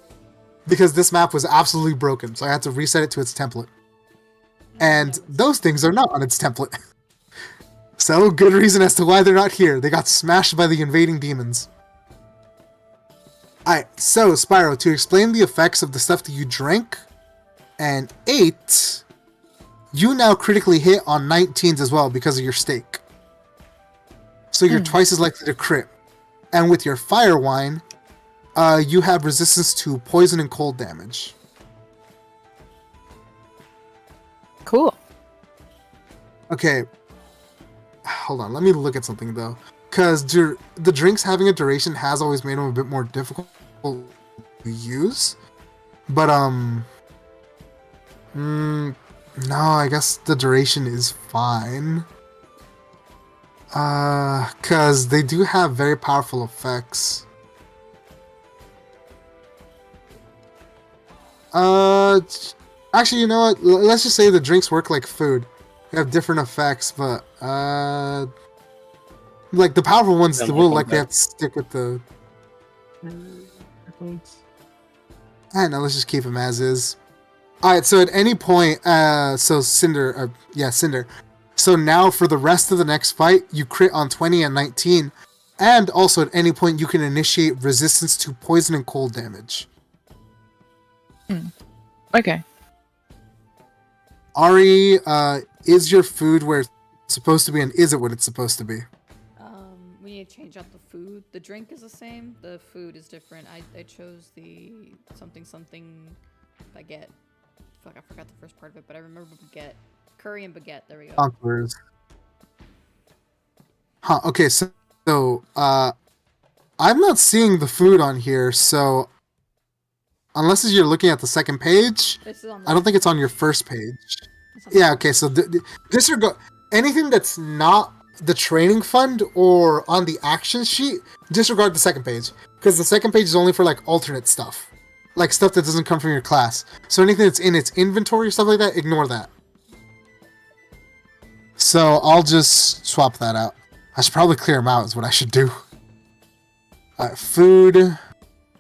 because this map was absolutely broken. So I had to reset it to its template, and those things are not on its template. So good reason as to why they're not here. They got smashed by the invading demons. Alright, so Spyro, to explain the effects of the stuff that you drank and ate, you now critically hit on 19s as well because of your steak. So you're twice as likely to crit. And with your fire wine, you have resistance to poison and cold damage. Cool. Okay. Hold on, let me look at something though. Because the drinks having a duration has always made them a bit more difficult to use. But, no, I guess the duration is fine. Because they do have very powerful effects. Actually, you know what? Let's just say the drinks work like food. They have different effects, but, like the powerful ones will like they have to stick with the. No, let's just keep them as is. All right. So at any point, so Cinder, Cinder. So now for the rest of the next fight, you crit on 20 and 19, and also at any point you can initiate resistance to poison and cold damage. Okay. Ari, is your food where it's supposed to be, and is it what it's supposed to be? We need to change out the food. The drink is the same. The food is different. I chose the something baguette. Fuck, I forgot the first part of it, but I remember baguette. Curry and baguette. There we go. Conquerors. Huh. Okay. So I'm not seeing the food on here. So unless you're looking at the second page, I don't think it's on your first page. Yeah. Okay. So disregard anything that's not the training fund or on the action sheet. Disregard the second page because the second page is only for like alternate stuff, like stuff that doesn't come from your class. So anything that's in its inventory, stuff like that, ignore that. So I'll just swap that out. I should probably clear them out is what I should do. Food,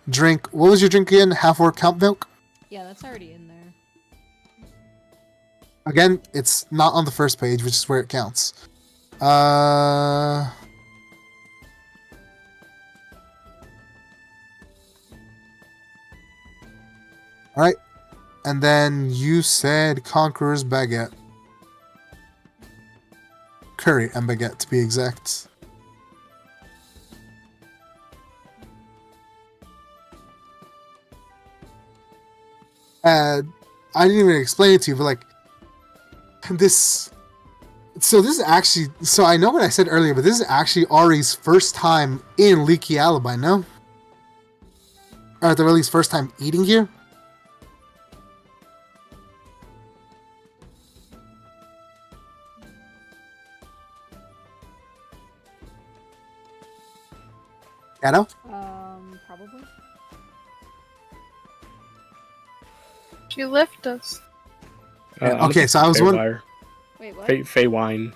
drink. What was your drink again? Half-orc count milk? Yeah, that's already in there. Again, it's not on the first page, which is where it counts. Alright. And then you said Conqueror's Baguette. curry and baguette to be exact. I didn't even explain it to you, but like this. So this is actually. So I know what I said earlier, but this is actually Ari's first time in Leaky Alibi. No, or at the very least, first time eating here. Shadow? Probably. She left us. Okay, so I was wondering. Wait, what? Fey wine.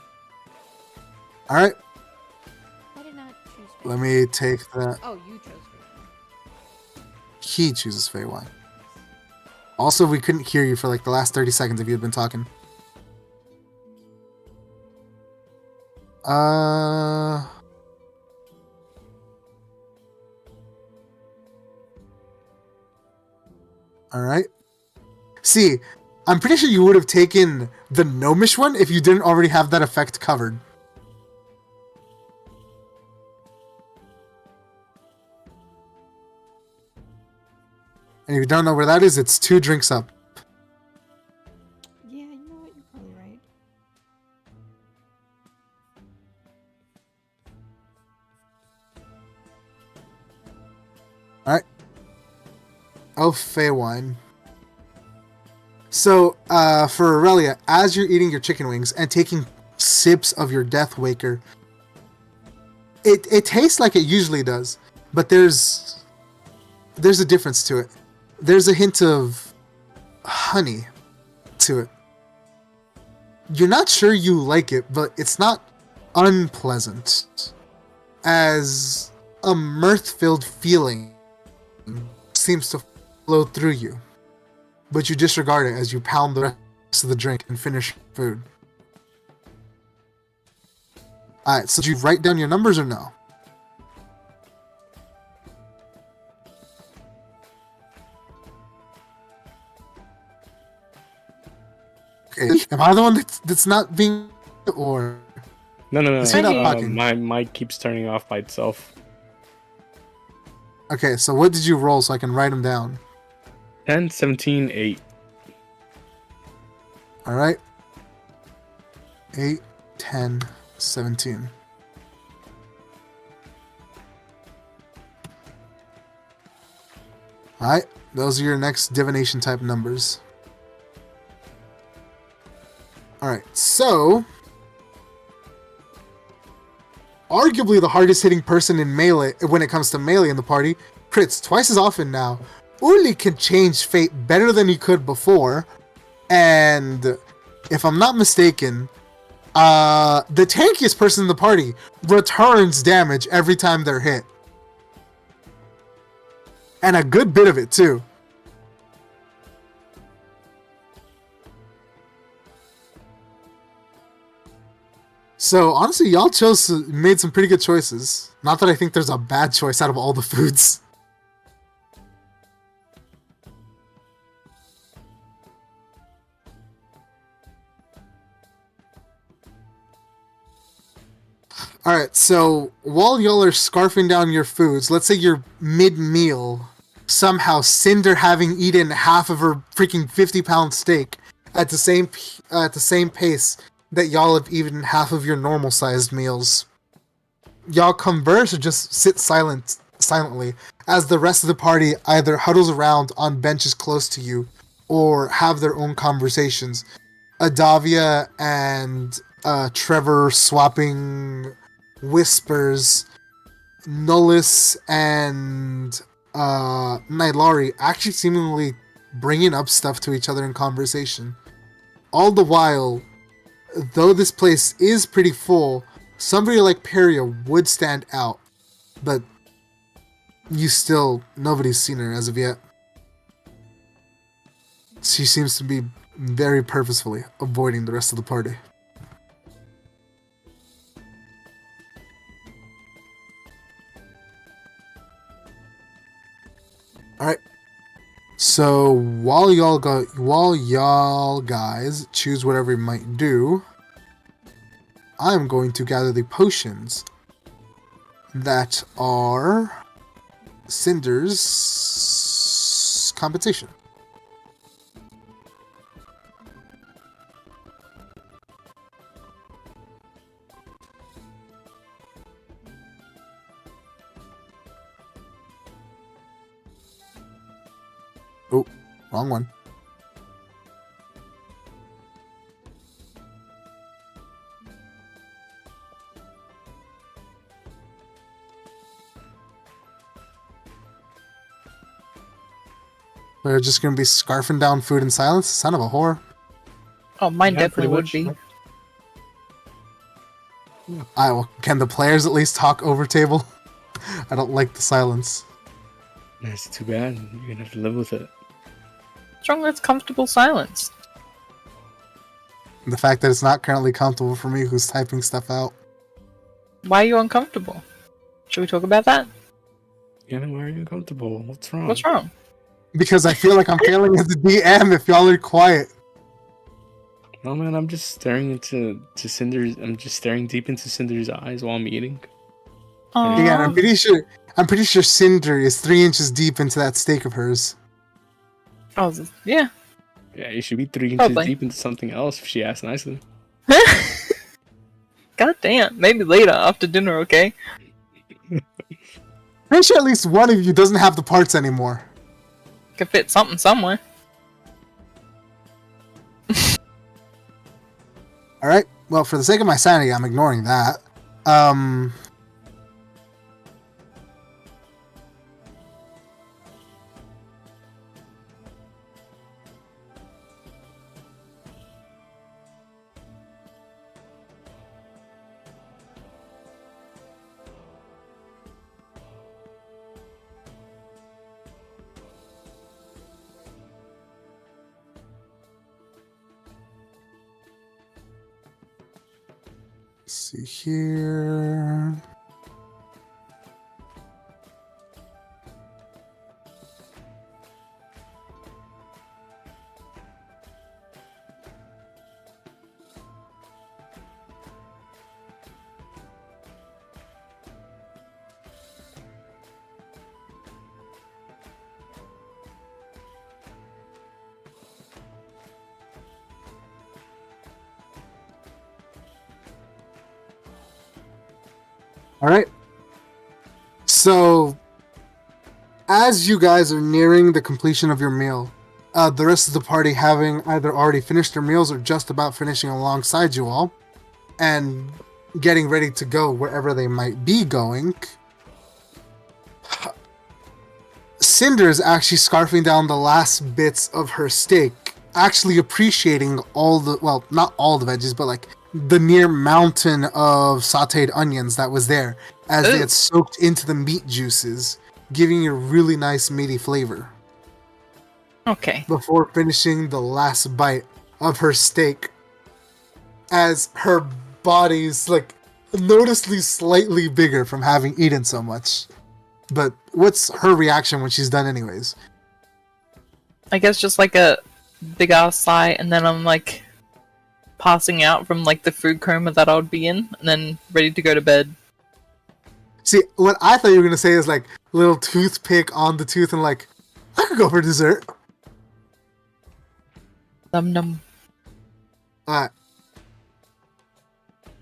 All right, I did not choose. let me take that. Oh, you chose Fey. He chooses Fey Wine. Also, we couldn't hear you for like the last 30 seconds if you had been talking. Alright. See, I'm pretty sure you would have taken the gnomish one if you didn't already have that effect covered. And if you don't know where that is, it's 2 drinks up. Yeah, you know what? You're probably right. Alright. Oh, Fey Wine. So, for Aurelia, as you're eating your chicken wings and taking sips of your Death Waker, it tastes like it usually does, but there's a difference to it. There's a hint of honey to it. You're not sure you like it, but it's not unpleasant. As a mirth-filled feeling seems to flow through you, but you disregard it as you pound the rest of the drink and finish food. Alright, so did you write down your numbers or no? Okay, am I the one that's not being, or? No. Is he not talking? My mic keeps turning off by itself. Okay, so what did you roll so I can write them down? 10, 17, 8. Alright. 8, 10, 17. Alright, those are your next divination type numbers. Alright, so arguably the hardest hitting person in melee when it comes to melee in the party, crits twice as often now. Uli can change fate better than he could before, and if I'm not mistaken, the tankiest person in the party returns damage every time they're hit. And a good bit of it too. So honestly, y'all made some pretty good choices. Not that I think there's a bad choice out of all the foods. Alright, so while y'all are scarfing down your foods, let's say you're mid-meal, somehow Cinder having eaten half of her freaking 50-pound steak at the same pace that y'all have eaten half of your normal-sized meals. Y'all converse or just sit silently as the rest of the party either huddles around on benches close to you or have their own conversations. Adavia and Trevor swapping whispers. Nullis and Nylari actually seemingly bringing up stuff to each other in conversation. All the while, though this place is pretty full, somebody like Peria would stand out, but nobody's seen her as of yet. She seems to be very purposefully avoiding the rest of the party. Alright. So while y'all guys choose whatever you might do, I'm going to gather the potions that are Cinder's compensation. Oh, wrong one. We're just gonna be scarfing down food in silence? Son of a whore. Oh, mine definitely would be. Can the players at least talk over table? I don't like the silence. That's too bad. You're gonna have to live with it. What's wrong with comfortable silence? The fact that it's not currently comfortable for me who's typing stuff out. Why are you uncomfortable? Should we talk about that? Yeah, why are you uncomfortable? What's wrong? What's wrong? Because I feel like I'm failing as a DM if y'all are quiet. No, man, I'm just staring into Cinder's. I'm just staring deep into Cinder's eyes while I'm eating. Aww. Yeah, I'm pretty sure Cinder is 3 inches deep into that steak of hers. Oh, yeah. Yeah, you should be 3 inches Probably. deep into something else if she asks nicely. God damn. Maybe later after dinner, okay? Pretty sure at least one of you doesn't have the parts anymore. Could fit something somewhere. Alright, well, for the sake of my sanity, I'm ignoring that. Let's see here. All right. So, as you guys are nearing the completion of your meal, the rest of the party having either already finished their meals or just about finishing alongside you all, and getting ready to go wherever they might be going, Cinder is actually scarfing down the last bits of her steak, actually appreciating all the, well, not all the veggies, but like the near mountain of sauteed onions that was there, as they had soaked into the meat juices, giving you a really nice meaty flavor. Okay. Before finishing the last bite of her steak, as her body's like noticeably slightly bigger from having eaten so much. But what's her reaction when she's done anyways? I guess just like a big ass sigh, and then I'm like passing out from like the food coma that I would be in, and then ready to go to bed. See, what I thought you were gonna say is like little toothpick on the tooth and like, I could go for dessert. Num num. Alright.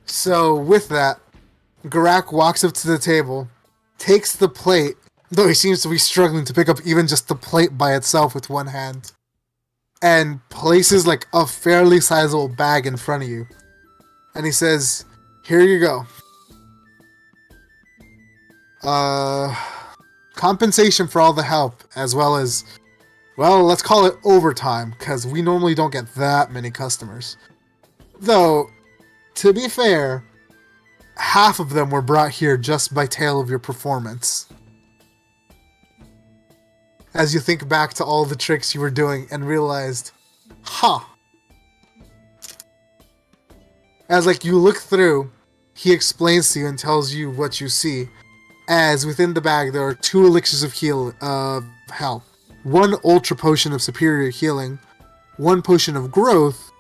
So with that, Garak walks up to the table, takes the plate, though he seems to be struggling to pick up even just the plate by itself with one hand, and places like a fairly sizable bag in front of you. And he says, here you go. Compensation for all the help, as well as, well, let's call it overtime, because we normally don't get that many customers. Though, to be fair, half of them were brought here just by tale of your performance. As you think back to all the tricks you were doing and realized, As like you look through, he explains to you and tells you what you see. As within the bag there are 2 elixirs of health, 1 ultra potion of superior healing, 1 potion of growth,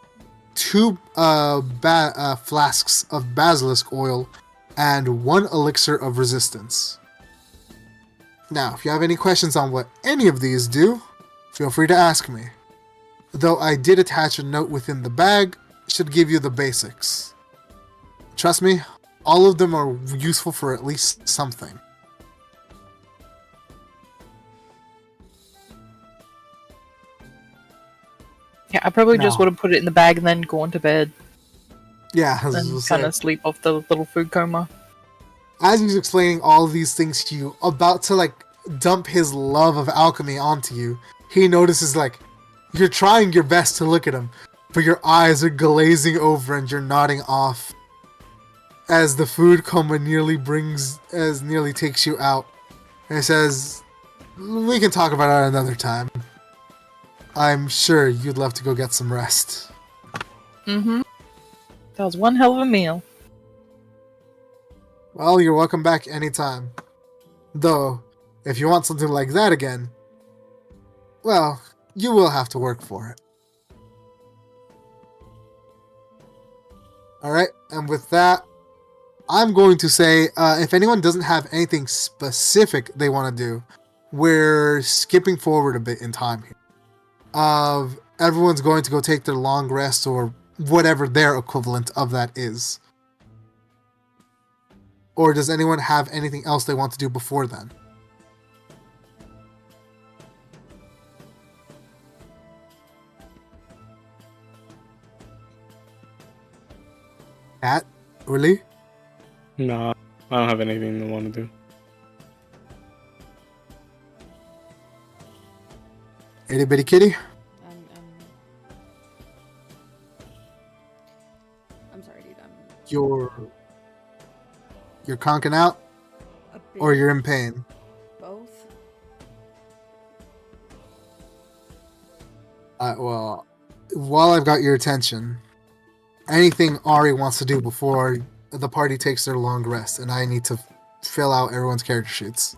2 flasks of basilisk oil, and 1 elixir of resistance. Now, if you have any questions on what any of these do, feel free to ask me. Though I did attach a note within the bag, should give you the basics. Trust me, all of them are useful for at least something. Yeah, I probably just would have put it in the bag and then gone to bed. Yeah, and kind of sleep off the little food coma. As he's explaining all these things to you, about to like dump his love of alchemy onto you, he notices like you're trying your best to look at him, but your eyes are glazing over and you're nodding off as the food coma nearly takes you out. And he says, "We can talk about it another time. I'm sure you'd love to go get some rest." Mm-hmm. That was one hell of a meal. Well, you're welcome back anytime. Though, if you want something like that again, well, you will have to work for it. Alright, and with that, I'm going to say, if anyone doesn't have anything specific they want to do, we're skipping forward a bit in time here. Everyone's going to go take their long rest or whatever their equivalent of that is. Or does anyone have anything else they want to do before then? Kat? Really? Nah, I don't have anything I want to do. Itty bitty kitty? I'm sorry, dude. You're conking out? Or you're in pain? Both. Well, while I've got your attention, anything Ari wants to do before the party takes their long rest, and I need to fill out everyone's character sheets.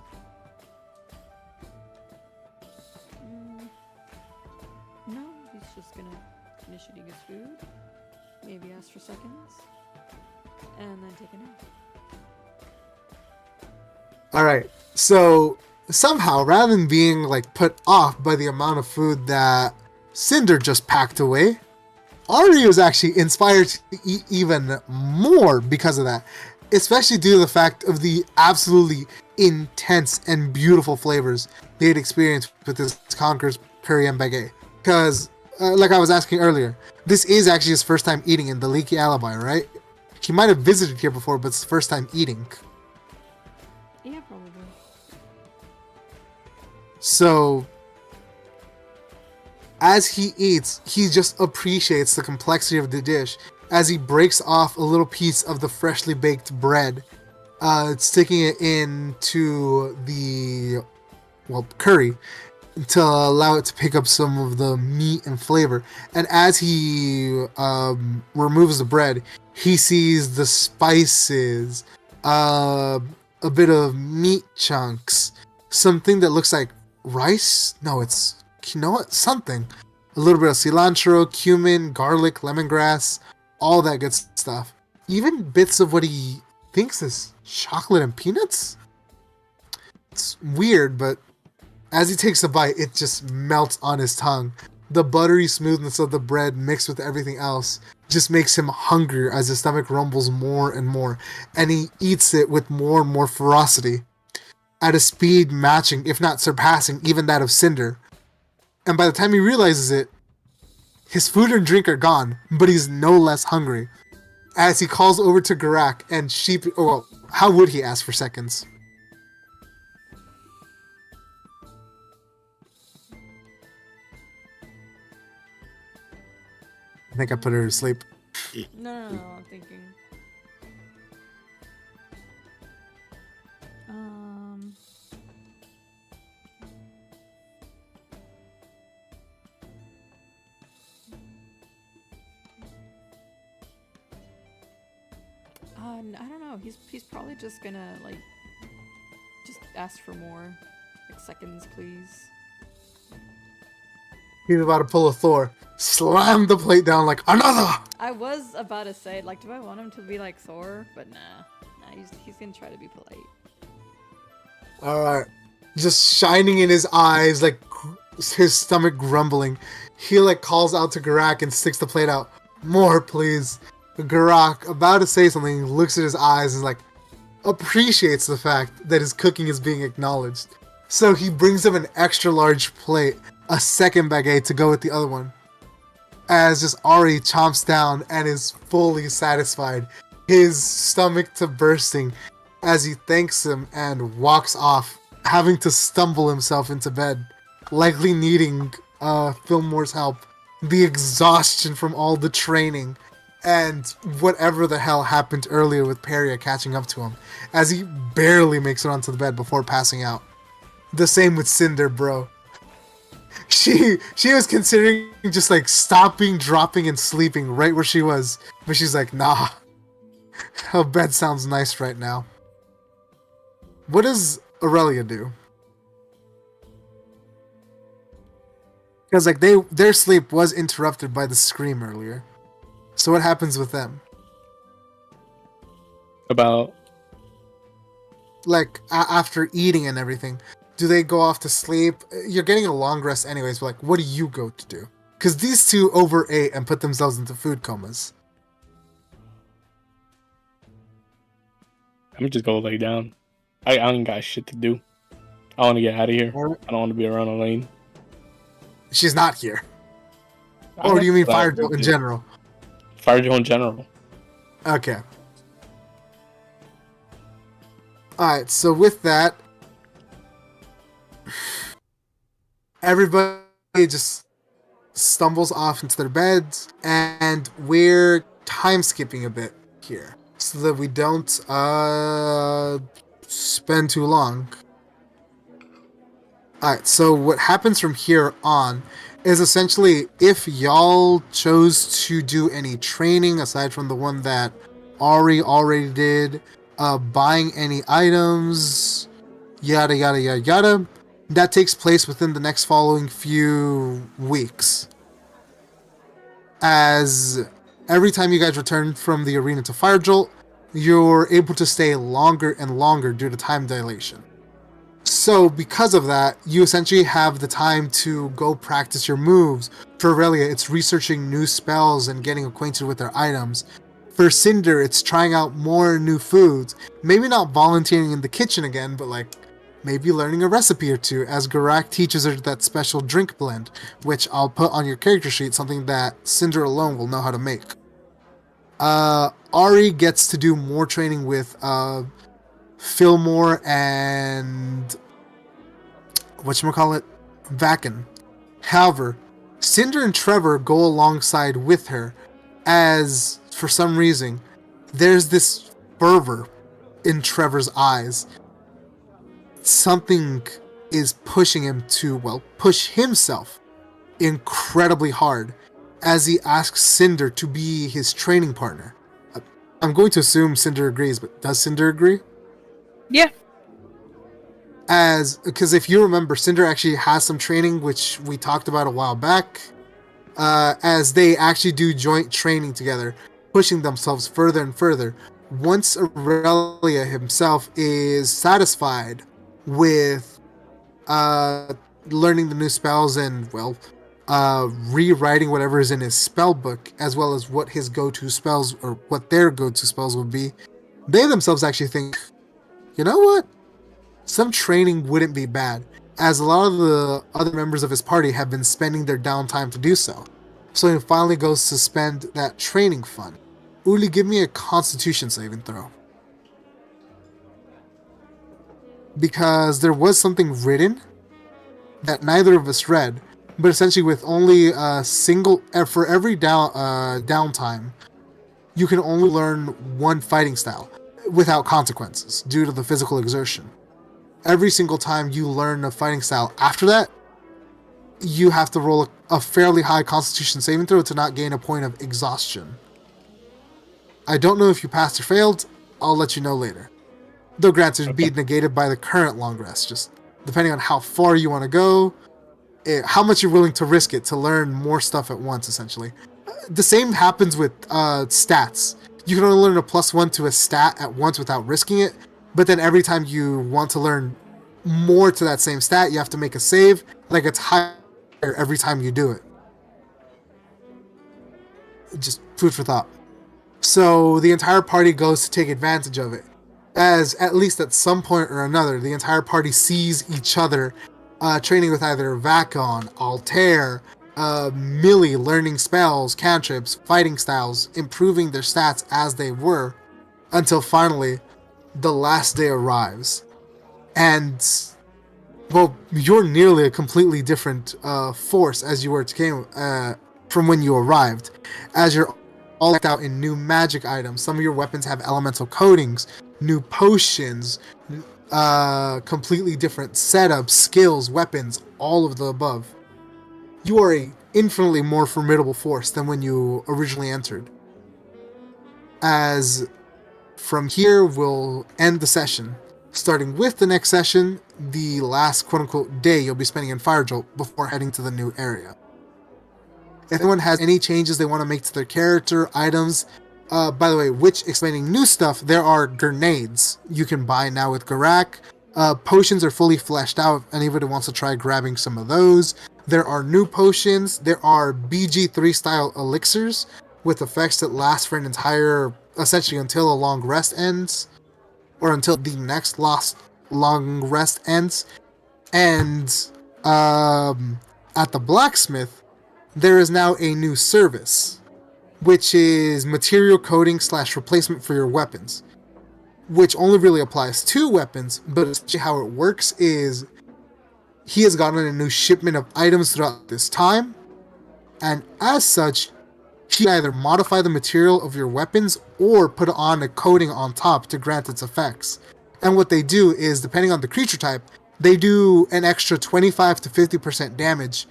No, he's just gonna finish eating his food, maybe ask for seconds, and then take a nap. Alright, so somehow, rather than being like put off by the amount of food that Cinder just packed away, Ari was actually inspired to eat even more because of that, especially due to the fact of the absolutely intense and beautiful flavors they had experienced with this Conker's curry and baguette. Because, like I was asking earlier, this is actually his first time eating in the Leaky Alibi, right? He might have visited here before, but it's his first time eating. Yeah, probably. So, as he eats, he just appreciates the complexity of the dish as he breaks off a little piece of the freshly baked bread, sticking it into the, curry to allow it to pick up some of the meat and flavor. And as he removes the bread, he sees the spices, a bit of meat chunks, something that looks like rice? No, it's quinoa, something. A little bit of cilantro, cumin, garlic, lemongrass, all that good stuff. Even bits of what he thinks is chocolate and peanuts? It's weird, but as he takes a bite, it just melts on his tongue. The buttery smoothness of the bread mixed with everything else just makes him hungrier as his stomach rumbles more and more, and he eats it with more and more ferocity, at a speed matching, if not surpassing, even that of Cinder. And by the time he realizes it, his food and drink are gone, but he's no less hungry. As he calls over to Garak and how would he ask for seconds? I think I put her to sleep. No, I'm thinking. I don't know. He's probably just gonna just ask for more, seconds, please. He's about to pull a Thor. slammed the plate down like, another! I was about to say, like, do I want him to be like Thor? But nah, he's gonna try to be polite. Alright. Just shining in his eyes, like, his stomach grumbling. He, like, calls out to Garak and sticks the plate out. More, please. Garak, about to say something, looks at his eyes and, like, appreciates the fact that his cooking is being acknowledged. So he brings him an extra large plate, a second baguette to go with the other one. As just Ari chomps down and is fully satisfied, his stomach to bursting, as he thanks him and walks off, having to stumble himself into bed, likely needing Fillmore's help, the exhaustion from all the training, and whatever the hell happened earlier with Peria catching up to him, as he barely makes it onto the bed before passing out. The same with Cinder, bro. She was considering just like stopping, dropping, and sleeping right where she was, but she's like, nah. Her bed sounds nice right now. What does Aurelia do? Because like their sleep was interrupted by the scream earlier. So what happens with them? About like after eating and everything, do they go off to sleep? You're getting a long rest anyways, but like what do you go to do? Because these two overate and put themselves into food comas. I'm gonna just go lay down. I ain't got shit to do. I want to get out of here. I don't want to be around Elaine. She's not here. Or do you mean Firejolt in general? Firejolt in general. Okay. Alright, so with that, everybody just stumbles off into their beds, and we're time skipping a bit here so that we don't spend too long. Alright, so what happens from here on is essentially if y'all chose to do any training aside from the one that Ari already did, buying any items, yada yada yada yada, that takes place within the next following few weeks. As every time you guys return from the arena to Firejolt, you're able to stay longer and longer due to time dilation. So because of that, you essentially have the time to go practice your moves. For Aurelia, it's researching new spells and getting acquainted with their items. For Cinder, it's trying out more new foods. Maybe not volunteering in the kitchen again, but like maybe learning a recipe or two, as Garak teaches her that special drink blend, which I'll put on your character sheet, something that Cinder alone will know how to make. Ari gets to do more training with Fillmore and whatchamacallit, Vakken. However, Cinder and Trevor go alongside with her, as for some reason there's this fervor in Trevor's eyes. Something is pushing him to, well, push himself incredibly hard, as he asks Cinder to be his training partner. I'm going to assume Cinder agrees, but does Cinder agree? Yeah. Because if you remember, Cinder actually has some training, which we talked about a while back, as they actually do joint training together, pushing themselves further and further. Once Aurelia himself is satisfied with learning the new spells and, well, rewriting whatever is in his spell book, as well as what his go-to spells, or what their go-to spells would be, they themselves actually think, you know what? Some training wouldn't be bad, as a lot of the other members of his party have been spending their downtime to do so. So he finally goes to spend that training fund. Uli, give me a Constitution saving throw. Because there was something written that neither of us read, but essentially with only a single, for every downtime, you can only learn one fighting style without consequences due to the physical exertion. Every single time you learn a fighting style after that, you have to roll a fairly high Constitution saving throw to not gain a point of exhaustion. I don't know if you passed or failed. I'll let you know later. Though granted, it'd be negated by the current long rest, just depending on how far you want to go. how much you're willing to risk it to learn more stuff at once, essentially. The same happens with stats. You can only learn a +1 to a stat at once without risking it, but then every time you want to learn more to that same stat, you have to make a save. Like, it's higher every time you do it. Just food for thought. So the entire party goes to take advantage of it. As at least at some point or another, the entire party sees each other training with either Vakon, Altair, Millie, learning spells, cantrips, fighting styles, improving their stats as they were, until finally the last day arrives. And, well, you're nearly a completely different force as you were from when you arrived, as you're all decked out in new magic items. Some of your weapons have elemental coatings, new potions, completely different setups, skills, weapons, all of the above. You are a infinitely more formidable force than when you originally entered. As from here, we'll end the session, starting with the next session, the last quote-unquote day you'll be spending in Firejolt before heading to the new area. If anyone has any changes they want to make to their character, items, by the way, which, explaining new stuff, there are grenades you can buy now with Garak. Potions are fully fleshed out if anybody wants to try grabbing some of those. There are new potions. There are BG3 style elixirs with effects that last for an entire, essentially until a long rest ends, or until the next long rest ends. And at the blacksmith, there is now a new service, which is material coating / replacement for your weapons, which only really applies to weapons, but essentially how it works is he has gotten a new shipment of items throughout this time, and as such, he can either modify the material of your weapons or put on a coating on top to grant its effects. And what they do is, depending on the creature type, they do an extra 25 to 50% damage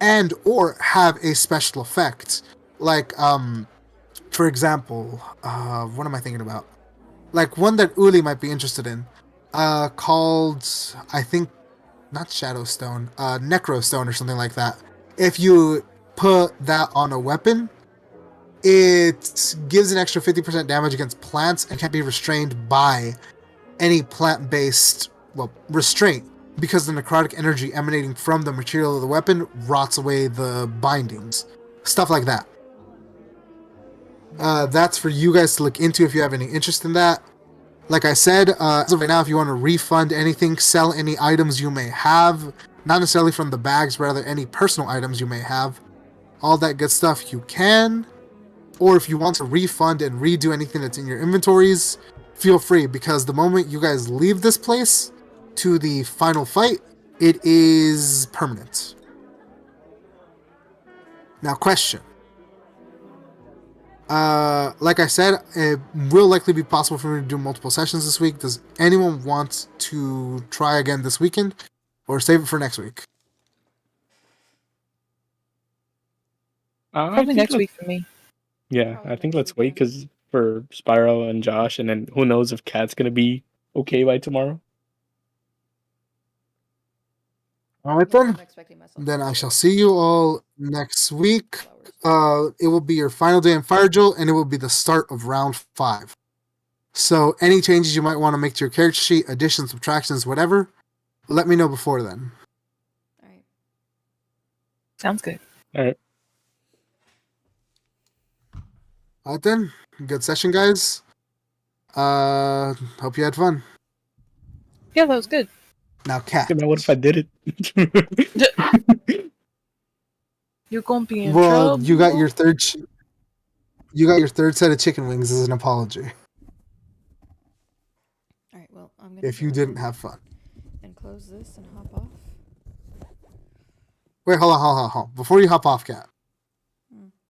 and or have a special effect. Like, for example, what am I thinking about? Like one that Uli might be interested in, called, I think, not Shadowstone, Necrostone or something like that. If you put that on a weapon, it gives an extra 50% damage against plants and can't be restrained by any plant-based, restraint, because the necrotic energy emanating from the material of the weapon rots away the bindings. Stuff like that. That's for you guys to look into if you have any interest in that. Like I said, as of right now, if you want to refund anything, sell any items you may have, not necessarily from the bags, rather any personal items you may have, all that good stuff, you can. Or if you want to refund and redo anything that's in your inventories, feel free, because the moment you guys leave this place to the final fight, it is permanent. Now, question. Like I said, it will likely be possible for me to do multiple sessions this week. Does anyone want to try again this weekend, or save it for next week? Probably next week for me. Yeah, I think let's wait, because for Spiral and Josh, and then who knows if Kat's gonna be okay by tomorrow. Alright then. Then I shall see you all next week. It will be your final day in Firejolt, and it will be the start of round 5. So any changes you might want to make to your character sheet, additions, subtractions, whatever, let me know before then. Alright. Sounds good. Alright. Alright then. Good session, guys. Hope you had fun. Yeah, that was good. Now, Kat. Now, what if I did it? You're gonna be in Well, trouble. you got your third. You got your third set of chicken wings as an apology. Alright, well, I'm gonna If you didn't have fun. and close this and hop off. Wait, hold on. Before you hop off, Kat.